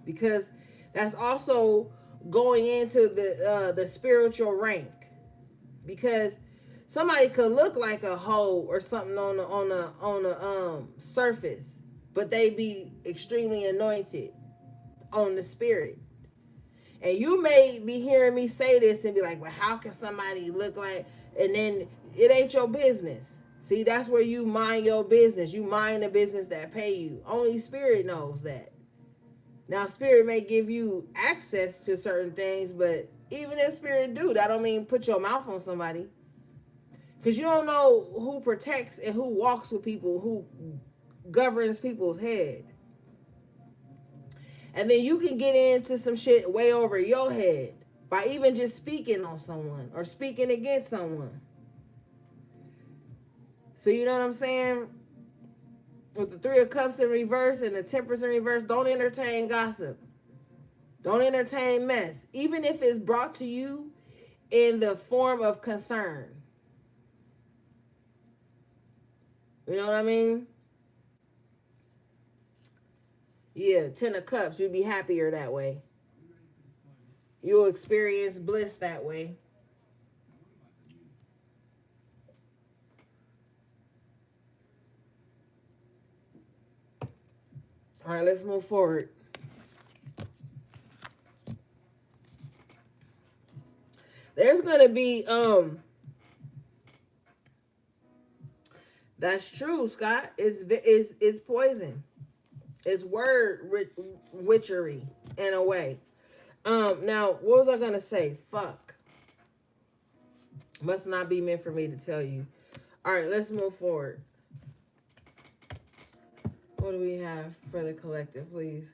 [SPEAKER 1] Because that's also going into the spiritual rank. Because somebody could look like a hoe or something on the surface. but they be extremely anointed on the spirit. And you may be hearing me say this and be like, well, how can somebody look like, and then it ain't your business. See, that's where you mind your business. You mind the business that pay you. Only spirit knows that. Now, spirit may give you access to certain things, but even if spirit do, that don't mean put your mouth on somebody. Because you don't know who protects and who walks with people, who governs people's head. And then you can get into some shit way over your head by even just speaking on someone or speaking against someone. So you know what I'm saying? With the 3 of Cups in reverse and the Temperance in reverse, don't entertain gossip. Don't entertain mess. Even if it's brought to you in the form of concern. You know what I mean? Yeah, 10 of Cups. You'd be happier that way. You'll experience bliss that way. All right, let's move forward. There's gonna be that's true, Scott. It's poison. It's word witchery in a way. Now what was I gonna say? Fuck. Must not be meant for me to tell you. All right, let's move forward. What do we have for the collective, please?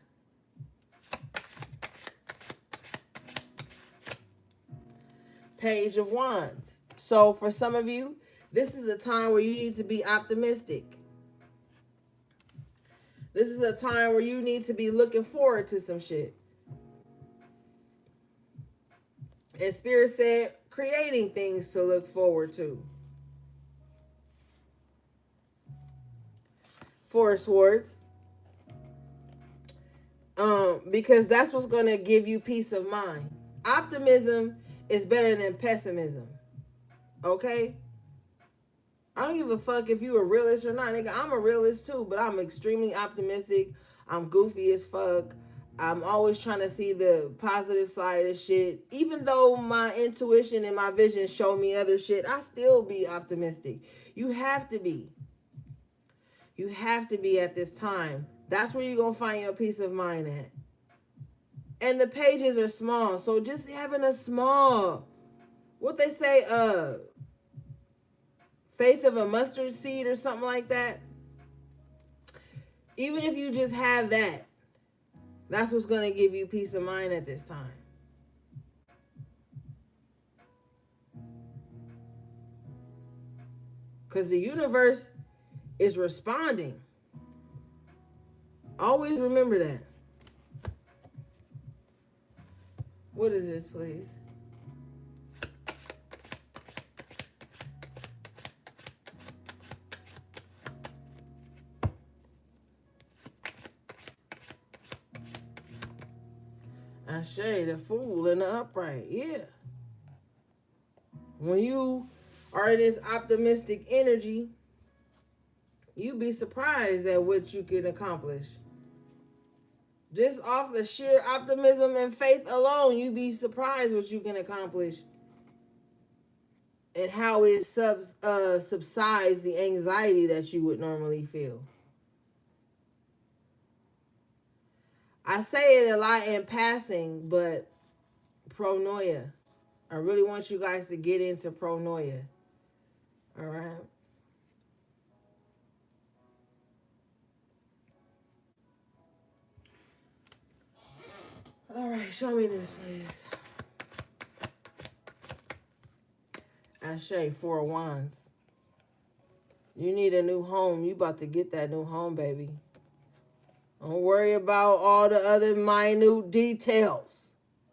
[SPEAKER 1] Page of Wands. So for some of you, this is a time where you need to be optimistic. This is a time where you need to be looking forward to some shit. And Spirit said, creating things to look forward to. 4 of Swords. Because that's what's going to give you peace of mind. Optimism is better than pessimism. Okay? I don't give a fuck if you a realist or not, nigga. I'm a realist too, but I'm extremely optimistic. I'm goofy as fuck. I'm always trying to see the positive side of shit. Even though my intuition and my vision show me other shit, I still be optimistic. You have to be. You have to be at this time. That's where you're going to find your peace of mind at. And the pages are small. So just having a small, what they say, faith of a mustard seed or something like that. Even if you just have that, that's what's going to give you peace of mind at this time. Because the universe is responding. Always remember that. What is this, please? Ashe, the Fool and the Upright. Yeah. When you are in this optimistic energy, you'd be surprised at what you can accomplish. Just off the sheer optimism and faith alone, you'd be surprised what you can accomplish and how it subsides the anxiety that you would normally feel. I say it a lot in passing, but pronoia. I really want you guys to get into pronoia. All right? All right, show me this, please. Ashe, 4 of Wands. You need a new home. You about to get that new home, baby. Don't worry about all the other minute details.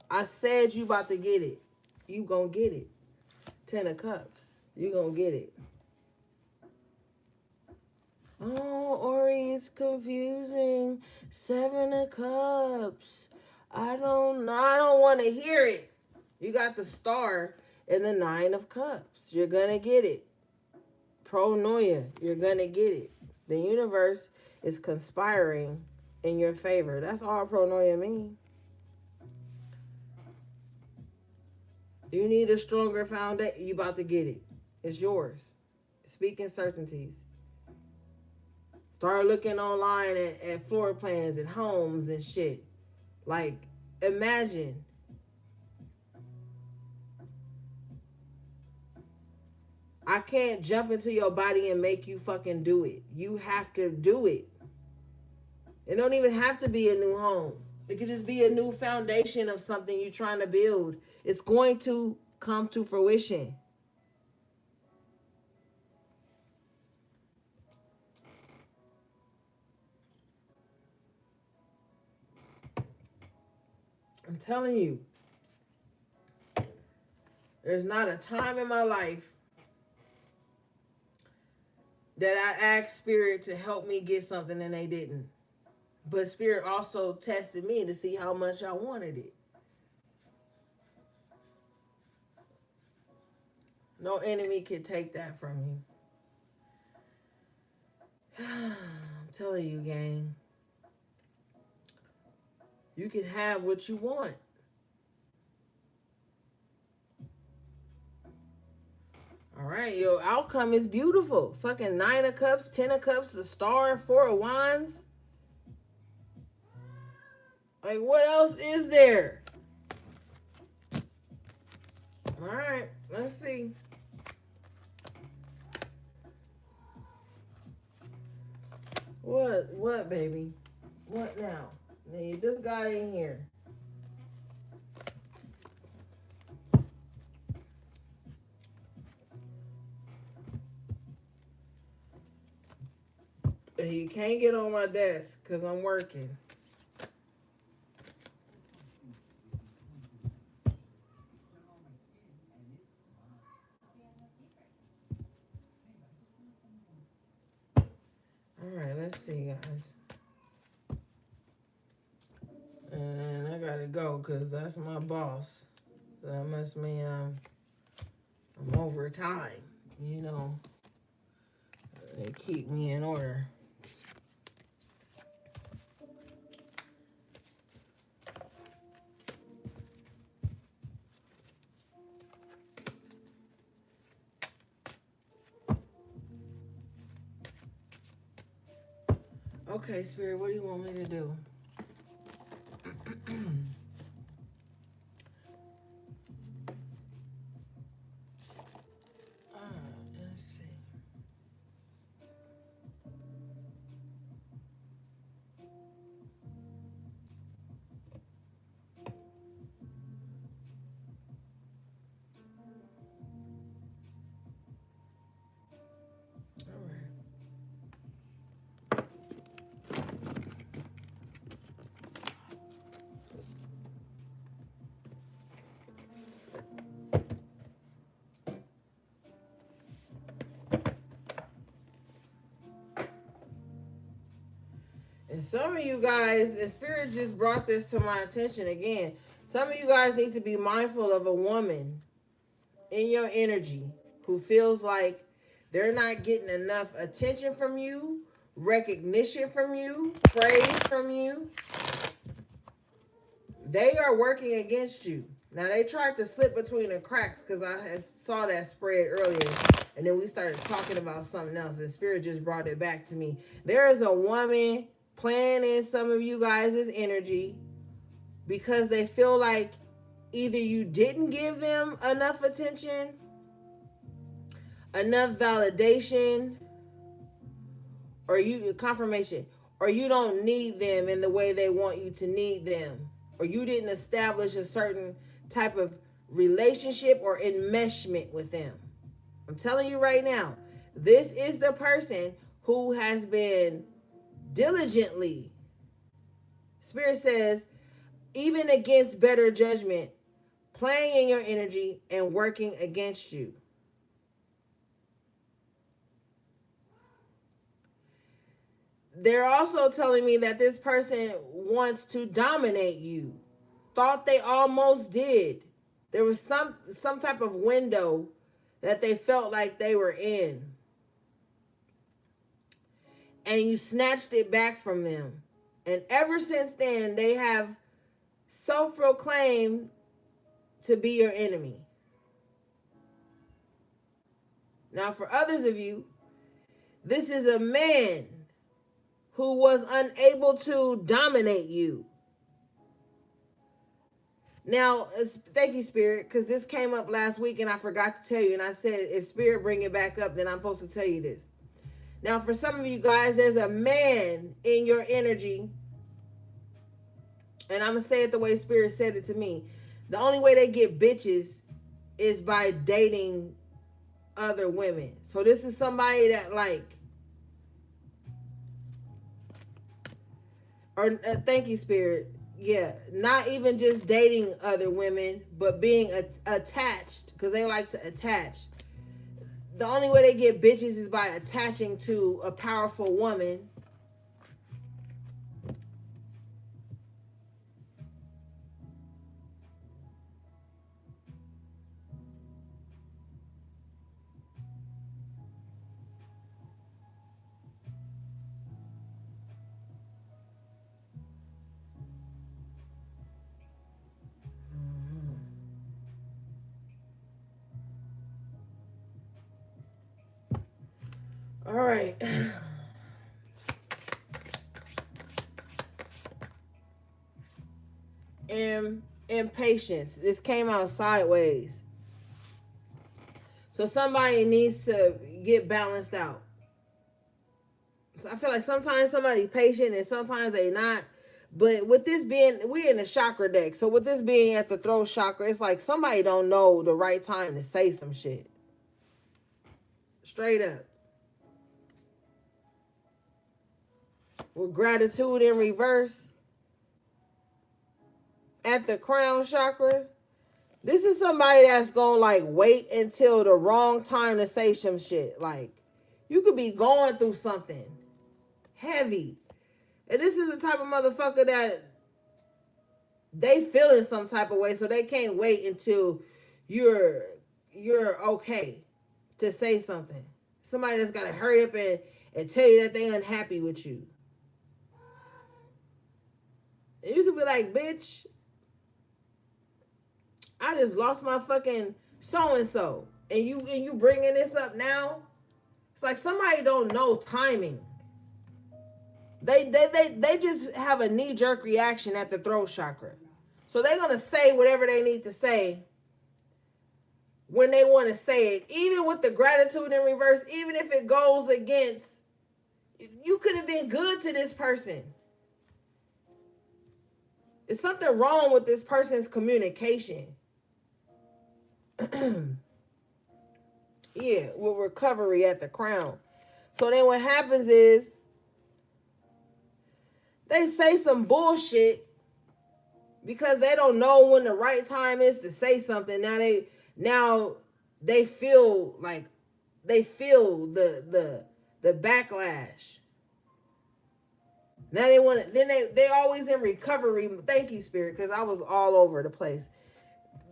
[SPEAKER 1] I said you about to get it. You gonna get it. 10 of Cups. You gonna get it. Oh, Ori, it's confusing. 7 of Cups. I don't want to hear it. You got the Star and the 9 of Cups. You're gonna get it. Pronoia. You're gonna get it. The universe is conspiring in your favor. That's all pronoia means. You need a stronger foundation. You about to get it. It's yours. Speak in certainties. Start looking online at floor plans and homes and shit. Like, imagine. I can't jump into your body and make you fucking do it. You have to do it. It don't even have to be a new home. It could just be a new foundation of something you're trying to build. It's going to come to fruition. I'm telling you, there's not a time in my life that I asked Spirit to help me get something and they didn't. But Spirit also tested me to see how much I wanted it. No enemy can take that from you. I'm telling you, gang. You can have what you want. All right, your outcome is beautiful. Fucking 9 of Cups, 10 of Cups, the Star, 4 of Wands. Like, what else is there? All right, let's see. What, baby? What now? Need this guy in here. And you can't get on my desk because I'm working. All right, let's see, guys. And I gotta go because that's my boss. That must mean I'm over time. You know, they keep me in order. Okay, Spirit, what do you want me to do? Let's see. All right. And some of you guys, the Spirit just brought this to my attention again. Some of you guys need to be mindful of a woman in your energy who feels like they're not getting enough attention from you, recognition from you, praise from you. They are working against you. Now, they tried to slip between the cracks because I saw that spread earlier. And then we started talking about something else. And Spirit just brought it back to me. There is a woman playing in some of you guys' energy because they feel like either you didn't give them enough attention, enough validation, or confirmation, or you don't need them in the way they want you to need them, or you didn't establish a certain type of relationship or enmeshment with them. I'm telling you right now, this is the person who has been diligently, Spirit says, even against better judgment, playing in your energy and working against you. They're also telling me that this person wants to dominate you. Thought they almost did. There was some type of window that they felt like they were in. and you snatched it back from them. And ever since then, they have self-proclaimed to be your enemy. Now, for others of you, this is a man who was unable to dominate you. Now, thank you, Spirit, because this came up last week and I forgot to tell you. And I said, if Spirit bring it back up, then I'm supposed to tell you this. Now, for some of you guys, there's a man in your energy. And I'm going to say it the way Spirit said it to me. The only way they get bitches is by dating other women. So this is somebody that thank you, Spirit. Yeah, not even just dating other women, but being attached, because they like to attach. The only way they get bitches is by attaching to a powerful woman. All right. Impatience. This came out sideways. So somebody needs to get balanced out. So I feel like sometimes somebody's patient and sometimes they not. But with this being, we're in the chakra deck. So with this being at the throat chakra, it's like somebody don't know the right time to say some shit. Straight up. With gratitude in reverse at the crown chakra, this is somebody that's gonna wait until the wrong time to say some shit. Like, you could be going through something heavy, and this is the type of motherfucker that they feeling some type of way, so they can't wait until you're okay to say something. Somebody that's gotta hurry up and tell you that they unhappy with you. And you could be like, bitch, I just lost my fucking so-and-so. And you bringing this up now? It's like somebody don't know timing. They just have a knee-jerk reaction at the throat chakra. So they're going to say whatever they need to say when they want to say it. Even with the gratitude in reverse, even if it goes against, you could have been good to this person. There's something wrong with this person's communication. Yeah, with recovery at the crown. So then what happens is they say some bullshit because they don't know when the right time is to say something. Now they feel like the backlash. Now they want to, then they always in recovery. Thank you, Spirit, because I was all over the place.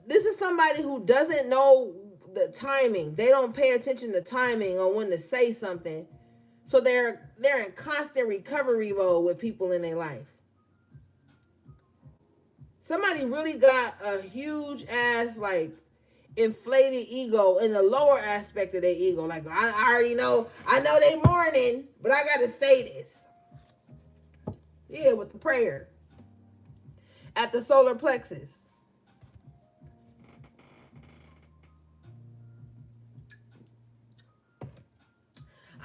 [SPEAKER 1] This is somebody who doesn't know the timing. They don't pay attention to timing on when to say something. So they're in constant recovery mode with people in their life. Somebody really got a huge ass inflated ego in the lower aspect of their ego. Like, I already know, I know they mourning, but I gotta say this. Yeah, with the prayer at the solar plexus.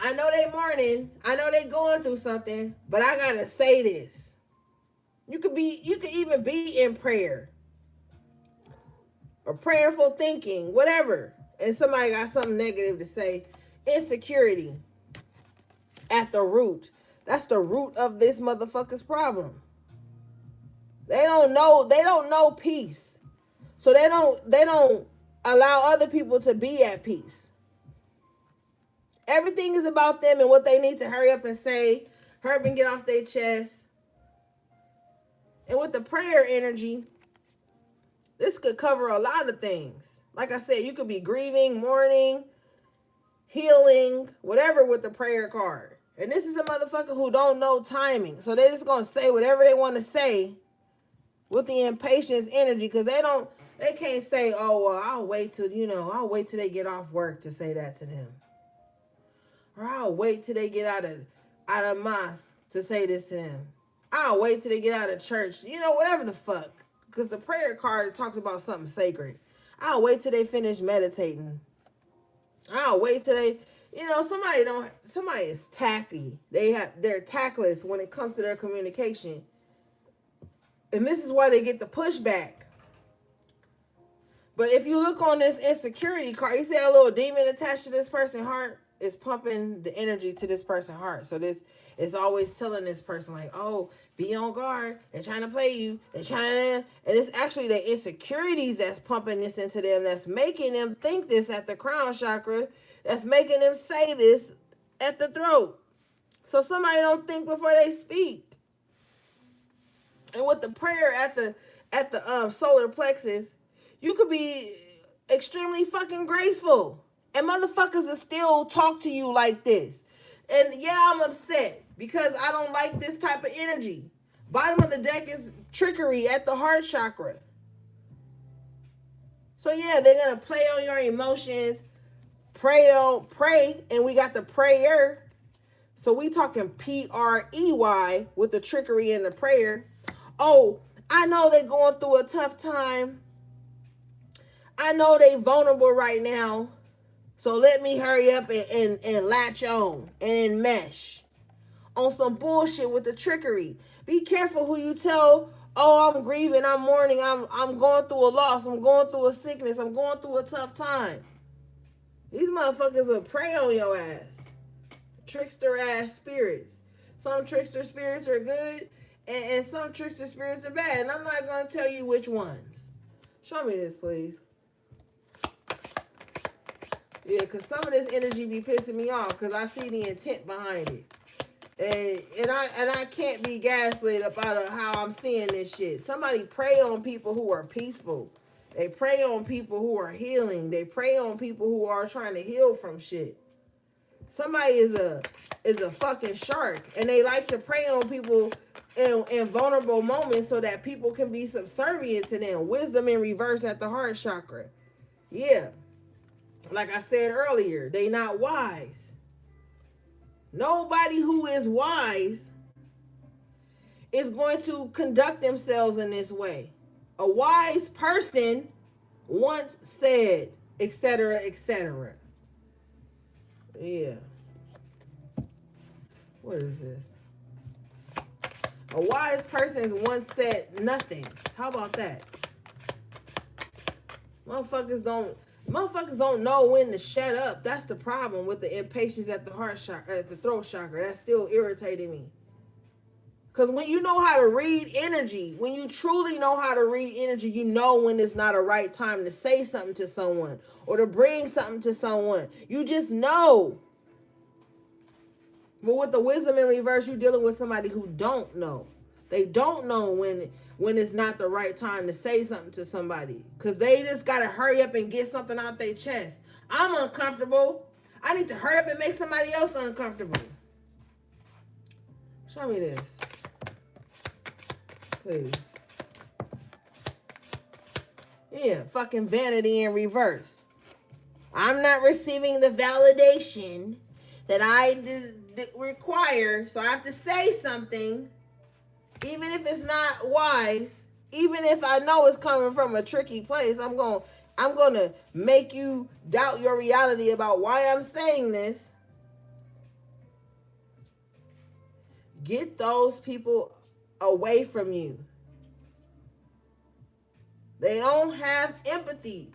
[SPEAKER 1] I know they mourning. I know they going through something, but I gotta say this. You could even be in prayer or prayerful thinking, whatever, and somebody got something negative to say. Insecurity at the root. That's the root of this motherfucker's problem. They don't know peace. So they don't allow other people to be at peace. Everything is about them and what they need to hurry up and say, hurry up and get off their chest. And with the prayer energy, this could cover a lot of things. Like I said, you could be grieving, mourning, healing, whatever with the prayer card. And this is a motherfucker who don't know timing. So they're just going to say whatever they want to say with the impatience energy. Because they can't say, oh, well, I'll wait till they get off work to say that to them. Or I'll wait till they get out of mosque to say this to them. I'll wait till they get out of church. Whatever the fuck. Because the prayer card talks about something sacred. I'll wait till they finish meditating. I'll wait till they, somebody is tacky. They're tactless when it comes to their communication. And this is why they get the pushback. But if you look on this insecurity card, you see a little demon attached to this person's heart is pumping the energy to this person's heart. So this is always telling this person like, oh, be on guard. They're trying to play you. And it's actually the insecurities that's pumping this into them, that's making them think this at the crown chakra, that's making them say this at the throat. So somebody don't think before they speak. And with the prayer at the solar plexus, you could be extremely fucking graceful. And motherfuckers will still talk to you like this. And yeah, I'm upset because I don't like this type of energy. Bottom of the deck is trickery at the heart chakra. So yeah, they're going to play on your emotions, pray, and we got the prayer. So we talking P-R-E-Y with the trickery and the prayer. Oh, I know they're going through a tough time. I know they vulnerable right now. So let me hurry up and latch on and mesh on some bullshit with the trickery. Be careful who you tell, oh, I'm grieving, I'm mourning, I'm going through a loss, I'm going through a sickness, I'm going through a tough time. These motherfuckers will prey on your ass. Trickster ass spirits. Some trickster spirits are good and some trickster spirits are bad. And I'm not going to tell you which ones. Show me this, please. Yeah, because some of this energy be pissing me off because I see the intent behind it. And I can't be gaslit about how I'm seeing this shit. Somebody prey on people who are peaceful. They prey on people who are healing. They prey on people who are trying to heal from shit. Somebody is a fucking shark, and they like to prey on people in vulnerable moments so that people can be subservient to them. Wisdom in reverse at the heart chakra. Yeah. Like I said earlier, they not wise. Nobody who is wise is going to conduct themselves in this way. A wise person once said, etc., etc. Yeah. What is this? A wise person once said nothing. How about that? Motherfuckers don't know when to shut up. That's the problem with the impatience at the heart chakra, at the throat chakra. That's still irritating me. Because when you know how to read energy, when you truly know how to read energy, you know when it's not a right time to say something to someone or to bring something to someone. You just know. But with the wisdom in reverse, you're dealing with somebody who don't know. They don't know when it's not the right time to say something to somebody. Because they just got to hurry up and get something out their chest. I'm uncomfortable. I need to hurry up and make somebody else uncomfortable. Show me this. Please. Yeah, fucking vanity in reverse. I'm not receiving the validation that I require, so I have to say something, even if it's not wise, even if I know it's coming from a tricky place. I'm going to make you doubt your reality about why I'm saying this. Get those people away from you. They don't have empathy.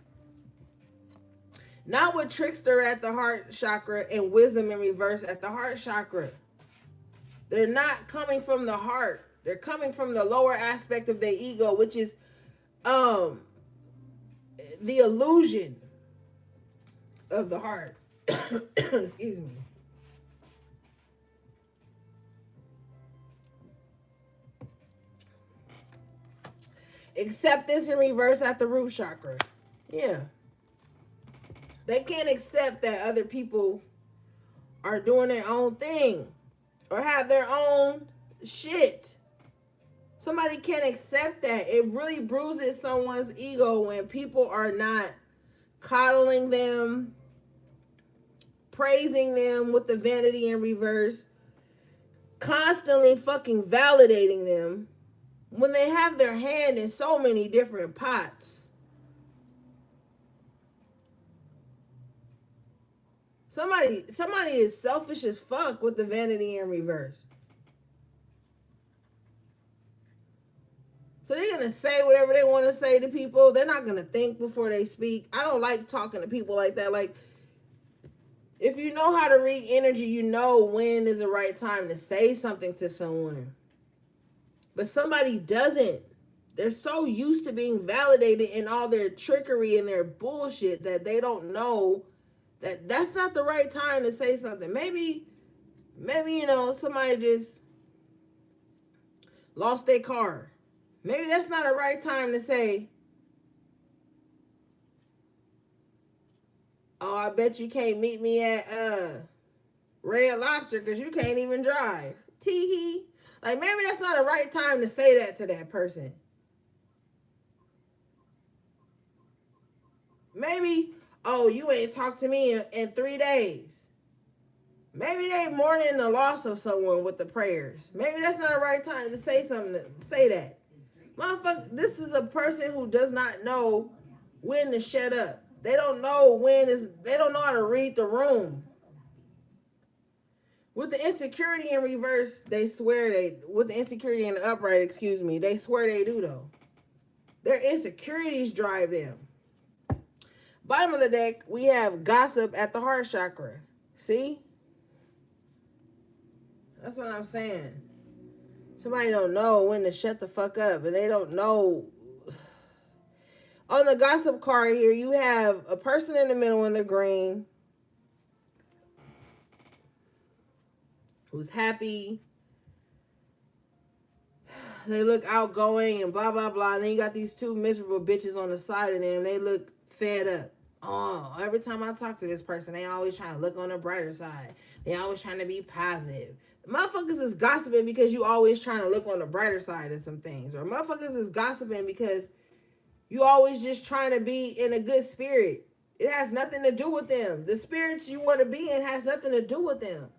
[SPEAKER 1] Not with trickster at the heart chakra and wisdom in reverse at the heart chakra. They're not coming from the heart. They're coming from the lower aspect of their ego, which is the illusion of the heart. Excuse me. Acceptance in reverse at the root chakra. Yeah. They can't accept that other people are doing their own thing. or have their own shit. Somebody can't accept that. It really bruises someone's ego when people are not coddling them, praising them with the vanity in reverse, constantly fucking validating them when they have their hand in so many different pots. Somebody is selfish as fuck with the vanity in reverse. So they're going to say whatever they want to say to people. They're not going to think before they speak. I don't like talking to people like that. Like, if you know how to read energy, you know when is the right time to say something to someone. But somebody doesn't. They're so used to being validated in all their trickery and their bullshit that they don't know that that's not the right time to say something. Maybe, you know, somebody just lost their car. Maybe that's not the right time to say, oh, I bet you can't meet me at Red Lobster because you can't even drive. Tee-hee. Like, maybe that's not the right time to say that to that person. Maybe, oh, you ain't talked to me in 3 days. Maybe they mourning the loss of someone with the prayers. Maybe that's not the right time to say something, say that. Motherfucker, this is a person who does not know when to shut up. They don't know they don't know how to read the room. With the insecurity in reverse, with the insecurity in the upright, they swear they do though. Their insecurities drive them. Bottom of the deck, we have gossip at the heart chakra. See? That's what I'm saying. Somebody don't know when to shut the fuck up, and they don't know. On the gossip card here, you have a person in the middle in the green who's happy. They look outgoing and blah, blah, blah. And then you got these two miserable bitches on the side of them. They look fed up. Oh, every time I talk to this person, they always trying to look on the brighter side. They always trying to be positive. Motherfuckers is gossiping because you always trying to look on the brighter side of some things. Or motherfuckers is gossiping because you always just trying to be in a good spirit. It has nothing to do with them. The spirits you want to be in has nothing to do with them.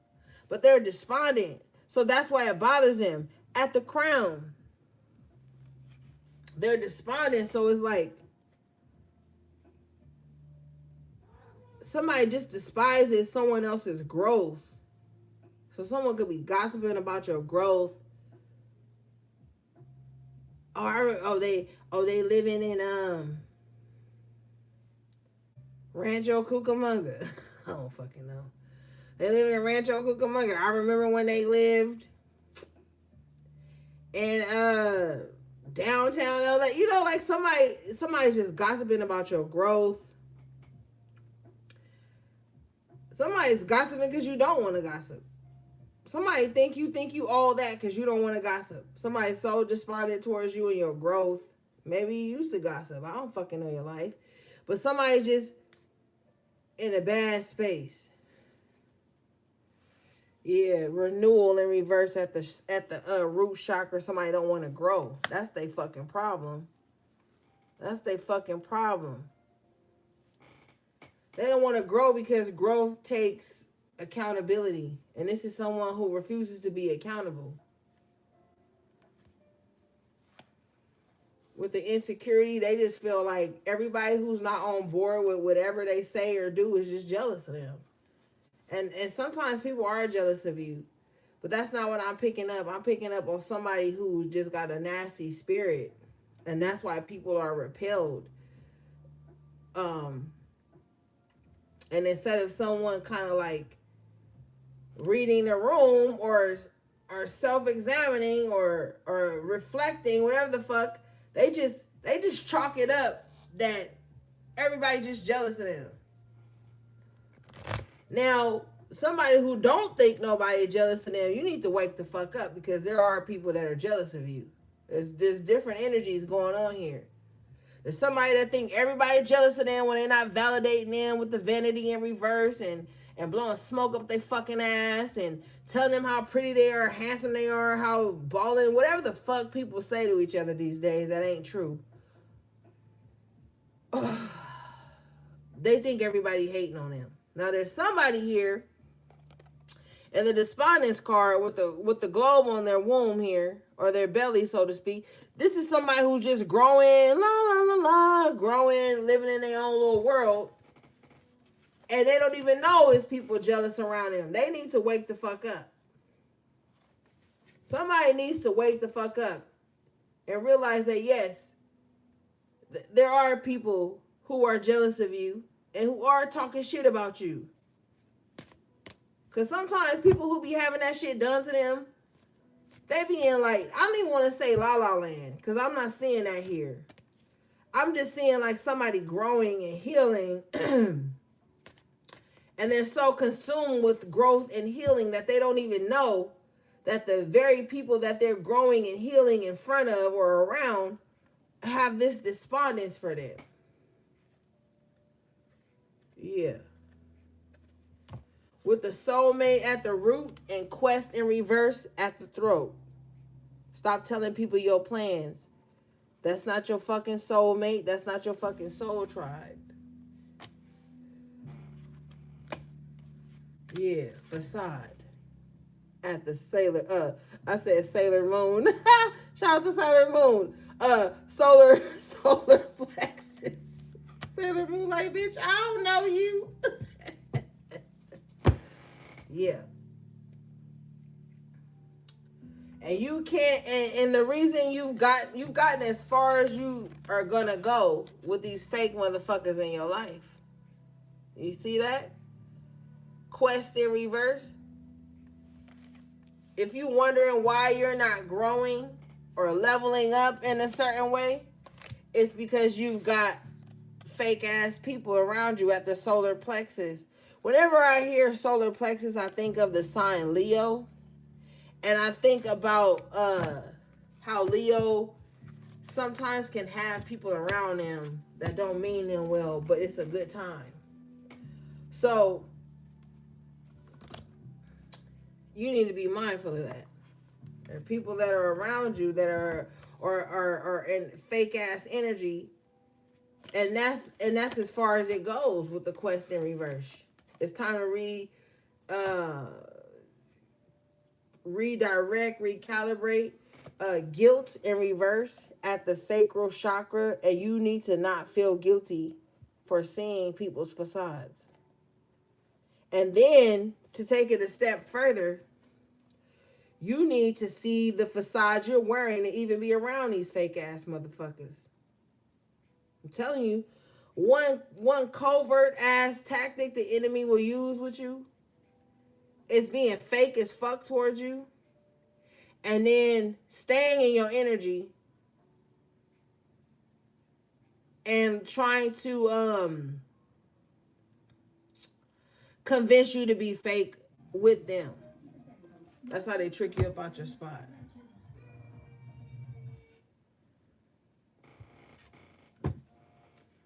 [SPEAKER 1] But they're despondent. So that's why it bothers them. At the crown, they're despondent. So it's like somebody just despises someone else's growth. So someone could be gossiping about your growth. They living in Rancho Cucamonga. I don't fucking know. They live in Rancho Cucamonga. I remember when they lived in downtown LA. You know, like somebody's just gossiping about your growth. Somebody's gossiping because you don't want to gossip. Somebody think you all that because you don't want to gossip. Somebody's so despondent towards you and your growth. Maybe you used to gossip. I don't fucking know your life. But somebody just in a bad space. Yeah, renewal in reverse at the root chakra. Somebody don't want to grow. That's their fucking problem. That's their fucking problem. They don't want to grow because growth takes accountability. And this is someone who refuses to be accountable. With the insecurity, they just feel like everybody who's not on board with whatever they say or do is just jealous of them. And sometimes people are jealous of you. But that's not what I'm picking up. I'm picking up on somebody who just got a nasty spirit. And that's why people are repelled. And instead of someone kind of like reading the room or self-examining or reflecting, whatever the fuck, they just chalk it up that everybody just jealous of them. Now, somebody who don't think nobody jealous of them, you need to wake the fuck up because there are people that are jealous of you. There's different energies going on here. There's somebody that think everybody jealous of them when they're not validating them with the vanity in reverse and and blowing smoke up their fucking ass and telling them how pretty they are, handsome they are, how balling, whatever the fuck people say to each other these days that ain't true. They think everybody hating on them. Now there's somebody here in the despondence card with the globe on their womb here, or their belly, so to speak. This is somebody who's just growing, growing, living in their own little world. And they don't even know it's people jealous around them. They need to wake the fuck up. Somebody needs to wake the fuck up and realize that, yes, there are people who are jealous of you and who are talking shit about you. Because sometimes people who be having that shit done to them, they be in like, I don't even want to say La La Land, because I'm not seeing that here. I'm just seeing like somebody growing and healing. And they're so consumed with growth and healing that they don't even know that the very people that they're growing and healing in front of or around have this despondence for them. Yeah. With the soulmate at the root and quest in reverse at the throat. Stop telling people your plans. That's not your fucking soulmate. That's not your fucking soul tribe. Yeah, facade. At the Sailor, I said Sailor Moon. Shout out to Sailor Moon. Solar plexus. Sailor Moon, like, bitch, I don't know you. Yeah. And you can't, and the reason you've gotten as far as you are gonna go with these fake motherfuckers in your life. You see that? Quest in reverse. If you wondering why you're not growing or leveling up in a certain way, it's because you've got fake ass people around you at the solar plexus. Whenever I hear solar plexus, I think of the sign Leo. And I think about how Leo sometimes can have people around him that don't mean them well, but it's a good time. So you need to be mindful of that. There are people that are around you that are in fake ass energy, and that's as far as it goes with the quest in reverse. It's time to redirect, recalibrate. Guilt in reverse at the sacral chakra, and you need to not feel guilty for seeing people's facades. And then to take it a step further, you need to see the facade you're wearing to even be around these fake ass motherfuckers. I'm telling you, one covert ass tactic the enemy will use with you is being fake as fuck towards you, and then staying in your energy and trying to convince you to be fake with them. That's how they trick you up out your spot.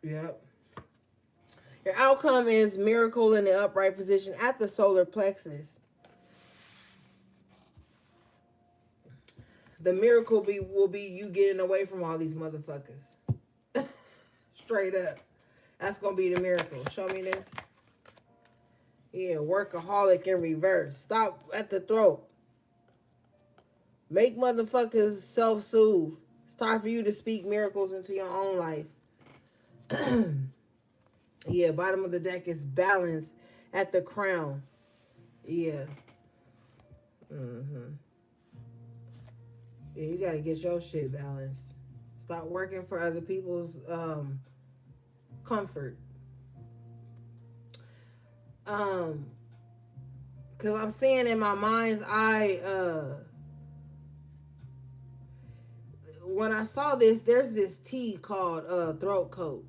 [SPEAKER 1] Yep. Your outcome is miracle in the upright position at the solar plexus. The miracle will be you getting away from all these motherfuckers. Straight up. That's going to be the miracle. Show me this. Yeah, workaholic in reverse. Stop at the throat. Make motherfuckers self-soothe. It's time for you to speak miracles into your own life. Yeah, bottom of the deck is balance at the crown. Yeah. Yeah, you gotta get your shit balanced. Stop working for other people's comfort. Cause I'm seeing in my mind's eye, when I saw this, there's this tea called throat coat.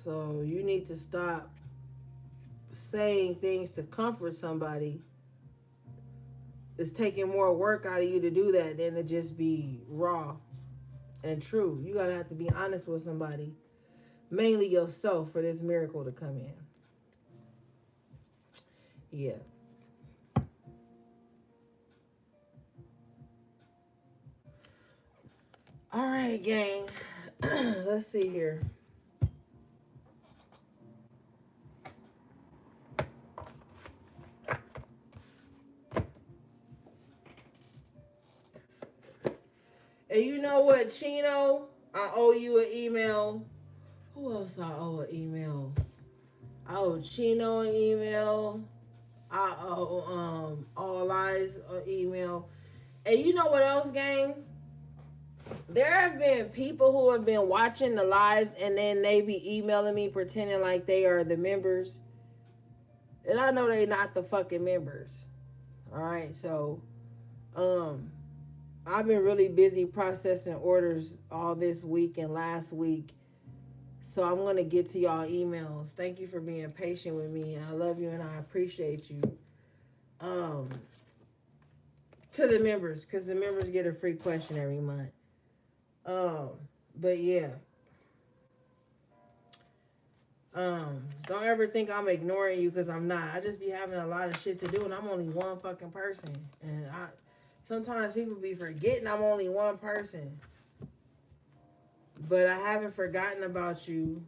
[SPEAKER 1] So you need to stop saying things to comfort somebody. It's taking more work out of you to do that than to just be raw. and true. You gotta have to be honest with somebody, mainly yourself, for this miracle to come in. Yeah. All right, gang. Let's see here. And you know what, Chino? I owe you an email. Who else I owe an email? I owe Chino an email. I owe All Eyes an email. And you know what else, gang? There have been people who have been watching the lives and then they be emailing me pretending like they are the members. And I know they not the fucking members. Alright, so I've been really busy processing orders all this week and last week. So I'm going to get to y'all emails. Thank you for being patient with me. I love you and I appreciate you. To the members, because the members get a free question every month. But yeah. Don't ever think I'm ignoring you, because I'm not. I just be having a lot of shit to do and I'm only one fucking person. And sometimes people be forgetting I'm only one person. But I haven't forgotten about you,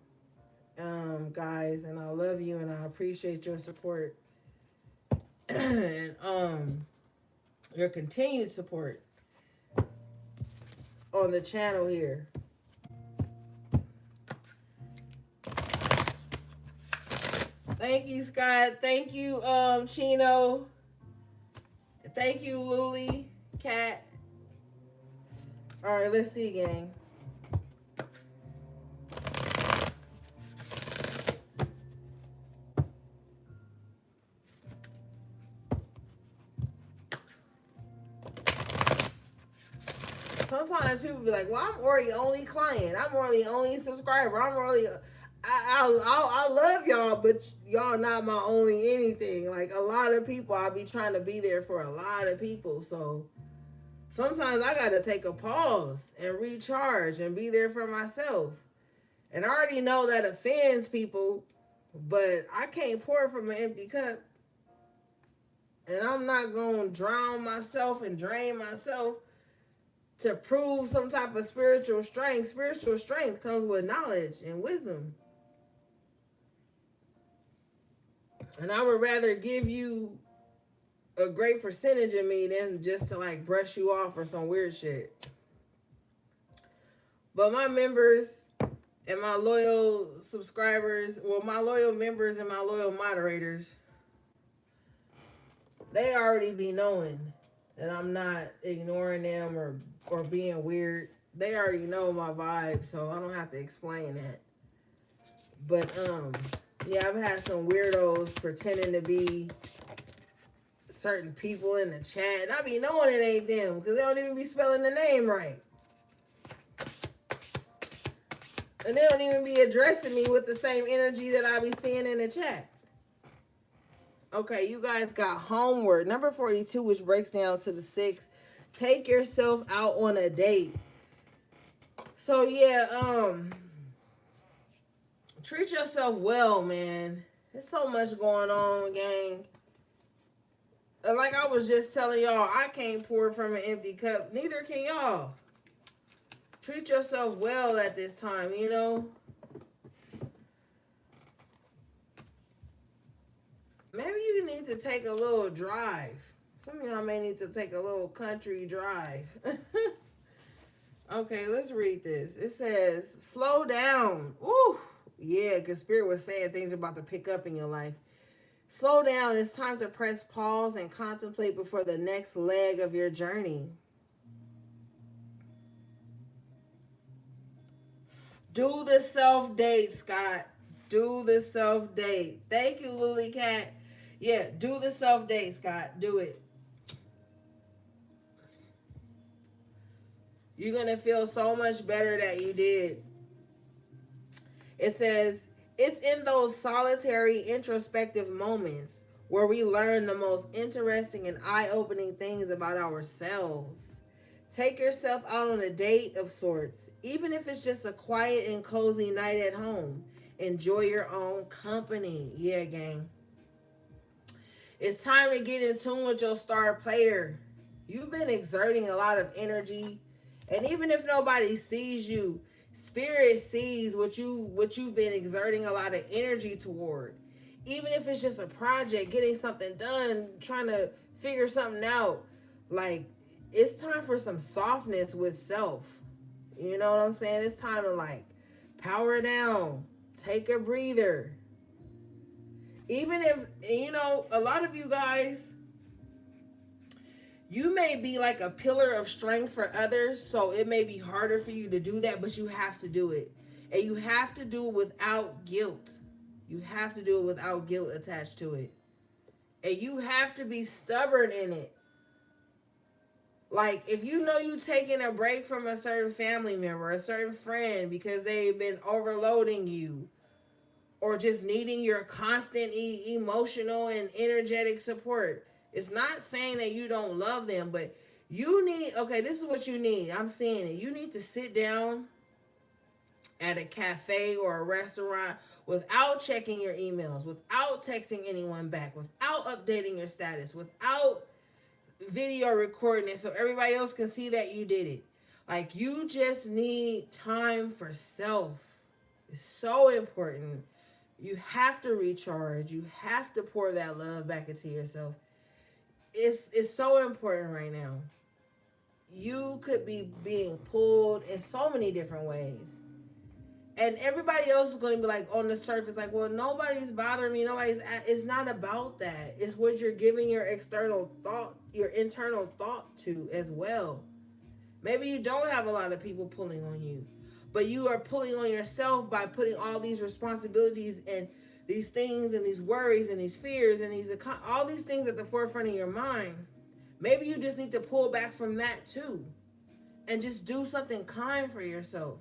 [SPEAKER 1] guys, and I love you and I appreciate your support. And your continued support on the channel here. Thank you, Scott. Thank you, Chino. Thank you, Luli, Cat. All right, let's see, gang. Sometimes people be like, well, I'm already only client. I'm already only subscriber. I'm already... I love y'all, but y'all not my only anything. Like, a lot of people, I be trying to be there for a lot of people. So sometimes I got to take a pause and recharge and be there for myself. And I already know that offends people, but I can't pour from an empty cup. And I'm not going to drown myself and drain myself to prove some type of spiritual strength. Spiritual strength comes with knowledge and wisdom. And I would rather give you a great percentage of me than just to like brush you off or some weird shit. But my members and my loyal subscribers, well, my loyal members and my loyal moderators, they already be knowing that I'm not ignoring them or being weird. They already know my vibe, so I don't have to explain that. But yeah, I've had some weirdos pretending to be certain people in the chat, and I be knowing it ain't them because they don't even be spelling the name right. And they don't even be addressing me with the same energy that I be seeing in the chat. Okay, you guys got homework. Number 42, which breaks down to the 6. Take yourself out on a date. So yeah, treat yourself well, man. There's so much going on, gang. Like I was just telling y'all, I can't pour from an empty cup. Neither can y'all. Treat yourself well at this time, you know. Maybe you need to take a little drive. Some of y'all may need to take a little country drive. Okay, let's read this. It says, slow down. Ooh, yeah, because Spirit was saying things are about to pick up in your life. Slow down. It's time to press pause and contemplate before the next leg of your journey. Do the self-date, Scott. Do the self-date. Thank you, Lily Cat. Yeah, do the self-date, Scott. Do it. You're going to feel so much better that you did. It says, it's in those solitary introspective moments where we learn the most interesting and eye-opening things about ourselves. Take yourself out on a date of sorts, even if it's just a quiet and cozy night at home. Enjoy your own company. Yeah, gang. It's time to get in tune with your star player. You've been exerting a lot of energy, and even if nobody sees you, spirit sees what you've been exerting a lot of energy toward. Even if it's just a project, getting something done, trying to figure something out, like it's time for some softness with self. You know what I'm saying? It's time to like power down, take a breather. Even if, you know, a lot of you guys, you may be like a pillar of strength for others, so it may be harder for you to do that, but you have to do it. And you have to do it without guilt. You have to do it without guilt attached to it. And you have to be stubborn in it. Like, if you know you taking a break from a certain family member, a certain friend, because they've been overloading you, or just needing your constant emotional and energetic support, it's not saying that you don't love them, but you need, okay, this is what you need. I'm seeing it. You need to sit down at a cafe or a restaurant without checking your emails, without texting anyone back, without updating your status, without video recording it so everybody else can see that you did it. Like, you just need time for self. It's so important. You have to recharge. You have to pour that love back into yourself. It's so important right now. You could be being pulled in so many different ways. And everybody else is going to be like on the surface, like, well, nobody's bothering me. It's not about that. It's what you're giving your external thought, your internal thought to as well. Maybe you don't have a lot of people pulling on you, but you are pulling on yourself by putting all these responsibilities and these things and these worries and these fears and all these things at the forefront of your mind. Maybe you just need to pull back from that too and just do something kind for yourself.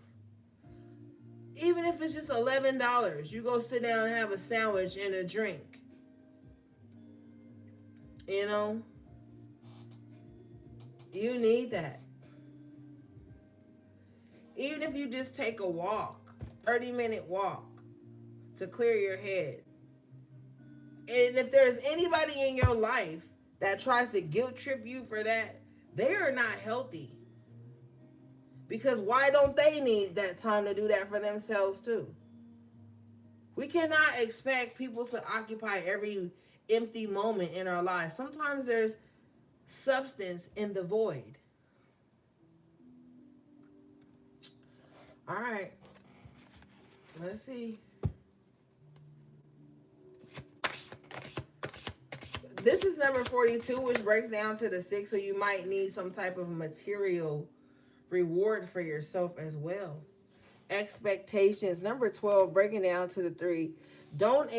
[SPEAKER 1] Even if it's just $11, you go sit down and have a sandwich and a drink. You know? You need that. Even if you just take a walk, 30-minute walk to clear your head. And if there's anybody in your life that tries to guilt trip you for that, they are not healthy. Because why don't they need that time to do that for themselves too? We cannot expect people to occupy every empty moment in our lives. Sometimes there's substance in the void. All right. Let's see. This is number 42, which breaks down to the 6, so you might need some type of material reward for yourself as well. Expectations. Number 12, breaking down to the 3. Don't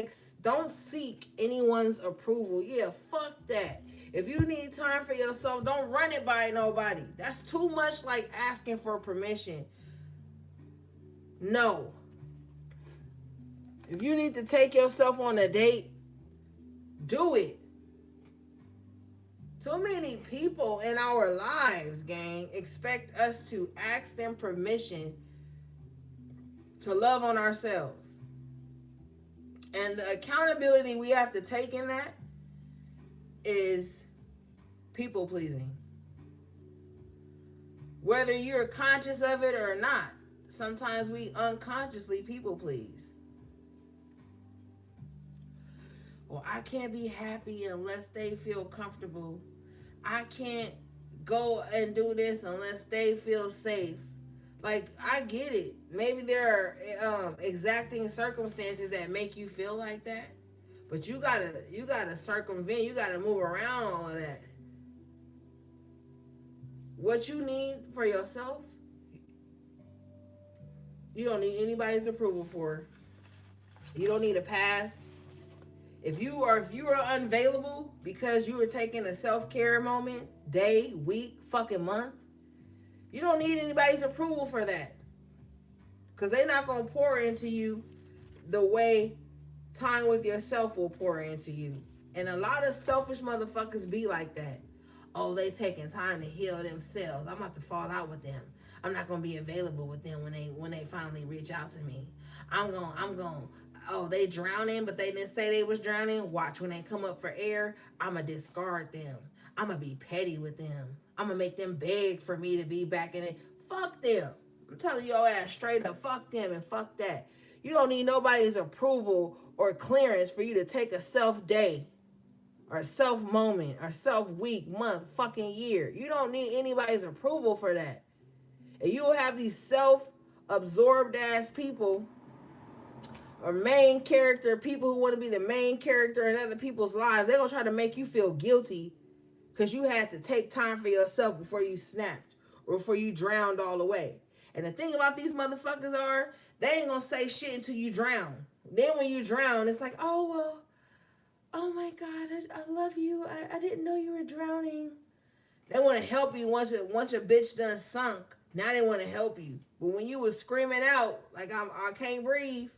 [SPEAKER 1] seek anyone's approval. Yeah, fuck that. If you need time for yourself, don't run it by nobody. That's too much like asking for permission. No. If you need to take yourself on a date, do it. Too many people in our lives, gang, expect us to ask them permission to love on ourselves. And the accountability we have to take in that is people pleasing. Whether you're conscious of it or not, sometimes we unconsciously people please. Well, I can't be happy unless they feel comfortable. I can't go and do this unless they feel safe. Like, I get it. Maybe there are exacting circumstances that make you feel like that. But you gotta circumvent, you gotta move around all of that. What you need for yourself, you don't need anybody's approval for. You don't need a pass. If you are unavailable because you were taking a self-care moment, day, week, fucking month, you don't need anybody's approval for that. Because they're not going to pour into you the way time with yourself will pour into you. And a lot of selfish motherfuckers be like that. oh, they taking time to heal themselves. I'm about to fall out with them. I'm not gonna be available with them when they finally reach out to me. I'm going. Oh, they drowning, but they didn't say they was drowning. Watch, when they come up for air, I'ma discard them. I'ma be petty with them. I'ma make them beg for me to be back in it. Fuck them. I'm telling your ass straight up, fuck them and fuck that. You don't need nobody's approval or clearance for you to take a self day or self moment or self week, month, fucking year. You don't need anybody's approval for that. And you will have these self-absorbed ass people or main character, people who want to be the main character in other people's lives. They're going to try to make you feel guilty because you had to take time for yourself before you snapped or before you drowned all the way. And the thing about these motherfuckers are, they ain't going to say shit until you drown. Then when you drown, it's like, oh, well, oh my God, I love you. I didn't know you were drowning. They want to help you once your bitch done sunk. Now they want to help you. But when you was screaming out, like I can't breathe,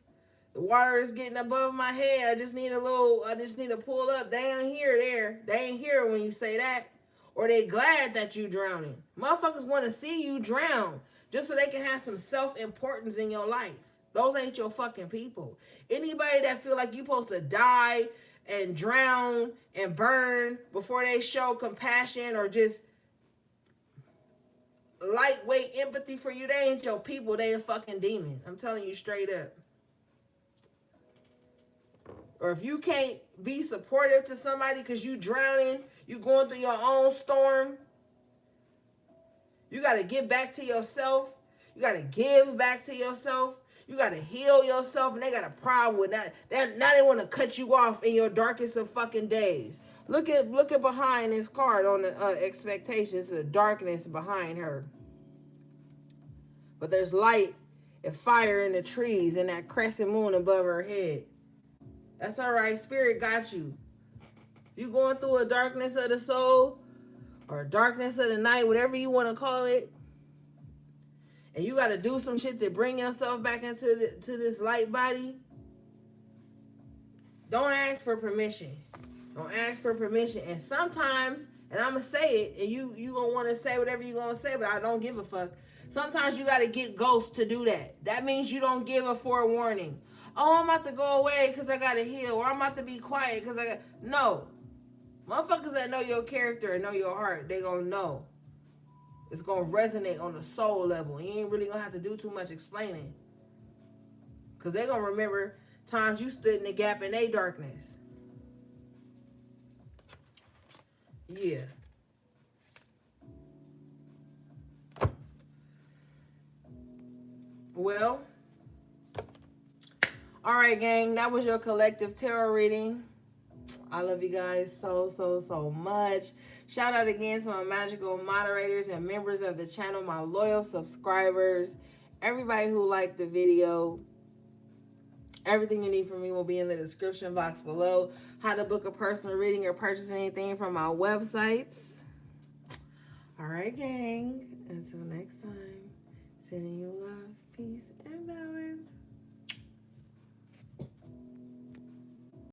[SPEAKER 1] the water is getting above my head, I just need to pull up. They ain't here there. They ain't here when you say that. Or they glad that you drowning. Motherfuckers want to see you drown just so they can have some self-importance in your life. Those ain't your fucking people. Anybody that feel like you supposed to die and drown and burn before they show compassion or just lightweight empathy for you, they ain't your people. They a fucking demon. I'm telling you straight up. Or if you can't be supportive to somebody because you drowning, you going through your own storm, you got to get back to yourself. You got to give back to yourself. You got to heal yourself. And they got a problem with that. Now they want to cut you off in your darkest of fucking days. Look at behind this card on the expectations. The darkness behind her. But there's light and fire in the trees and that crescent moon above her head. That's all right. Spirit got you. You going through a darkness of the soul or a darkness of the night, whatever you want to call it. And you got to do some shit to bring yourself back into this light body. Don't ask for permission. Don't ask for permission. And sometimes, and I'm going to say it, and you going to want to say whatever you're going to say, but I don't give a fuck. Sometimes you got to get ghosts to do that. That means you don't give a forewarning. Oh, I'm about to go away because I got to heal. Or I'm about to be quiet because I got... No. Motherfuckers that know your character and know your heart, they going to know. It's going to resonate on the soul level. You ain't really going to have to do too much explaining. Because they going to remember times you stood in the gap in their darkness. Yeah. Well, all right, gang. That was your collective tarot reading. I love you guys so much. Shout out again to my magical moderators and members of the channel, my loyal subscribers, everybody who liked the video. Everything you need from me will be in the description box below. How to book a personal reading or purchase anything from my websites. All right, gang. Until next time, sending you love, peace, and balance.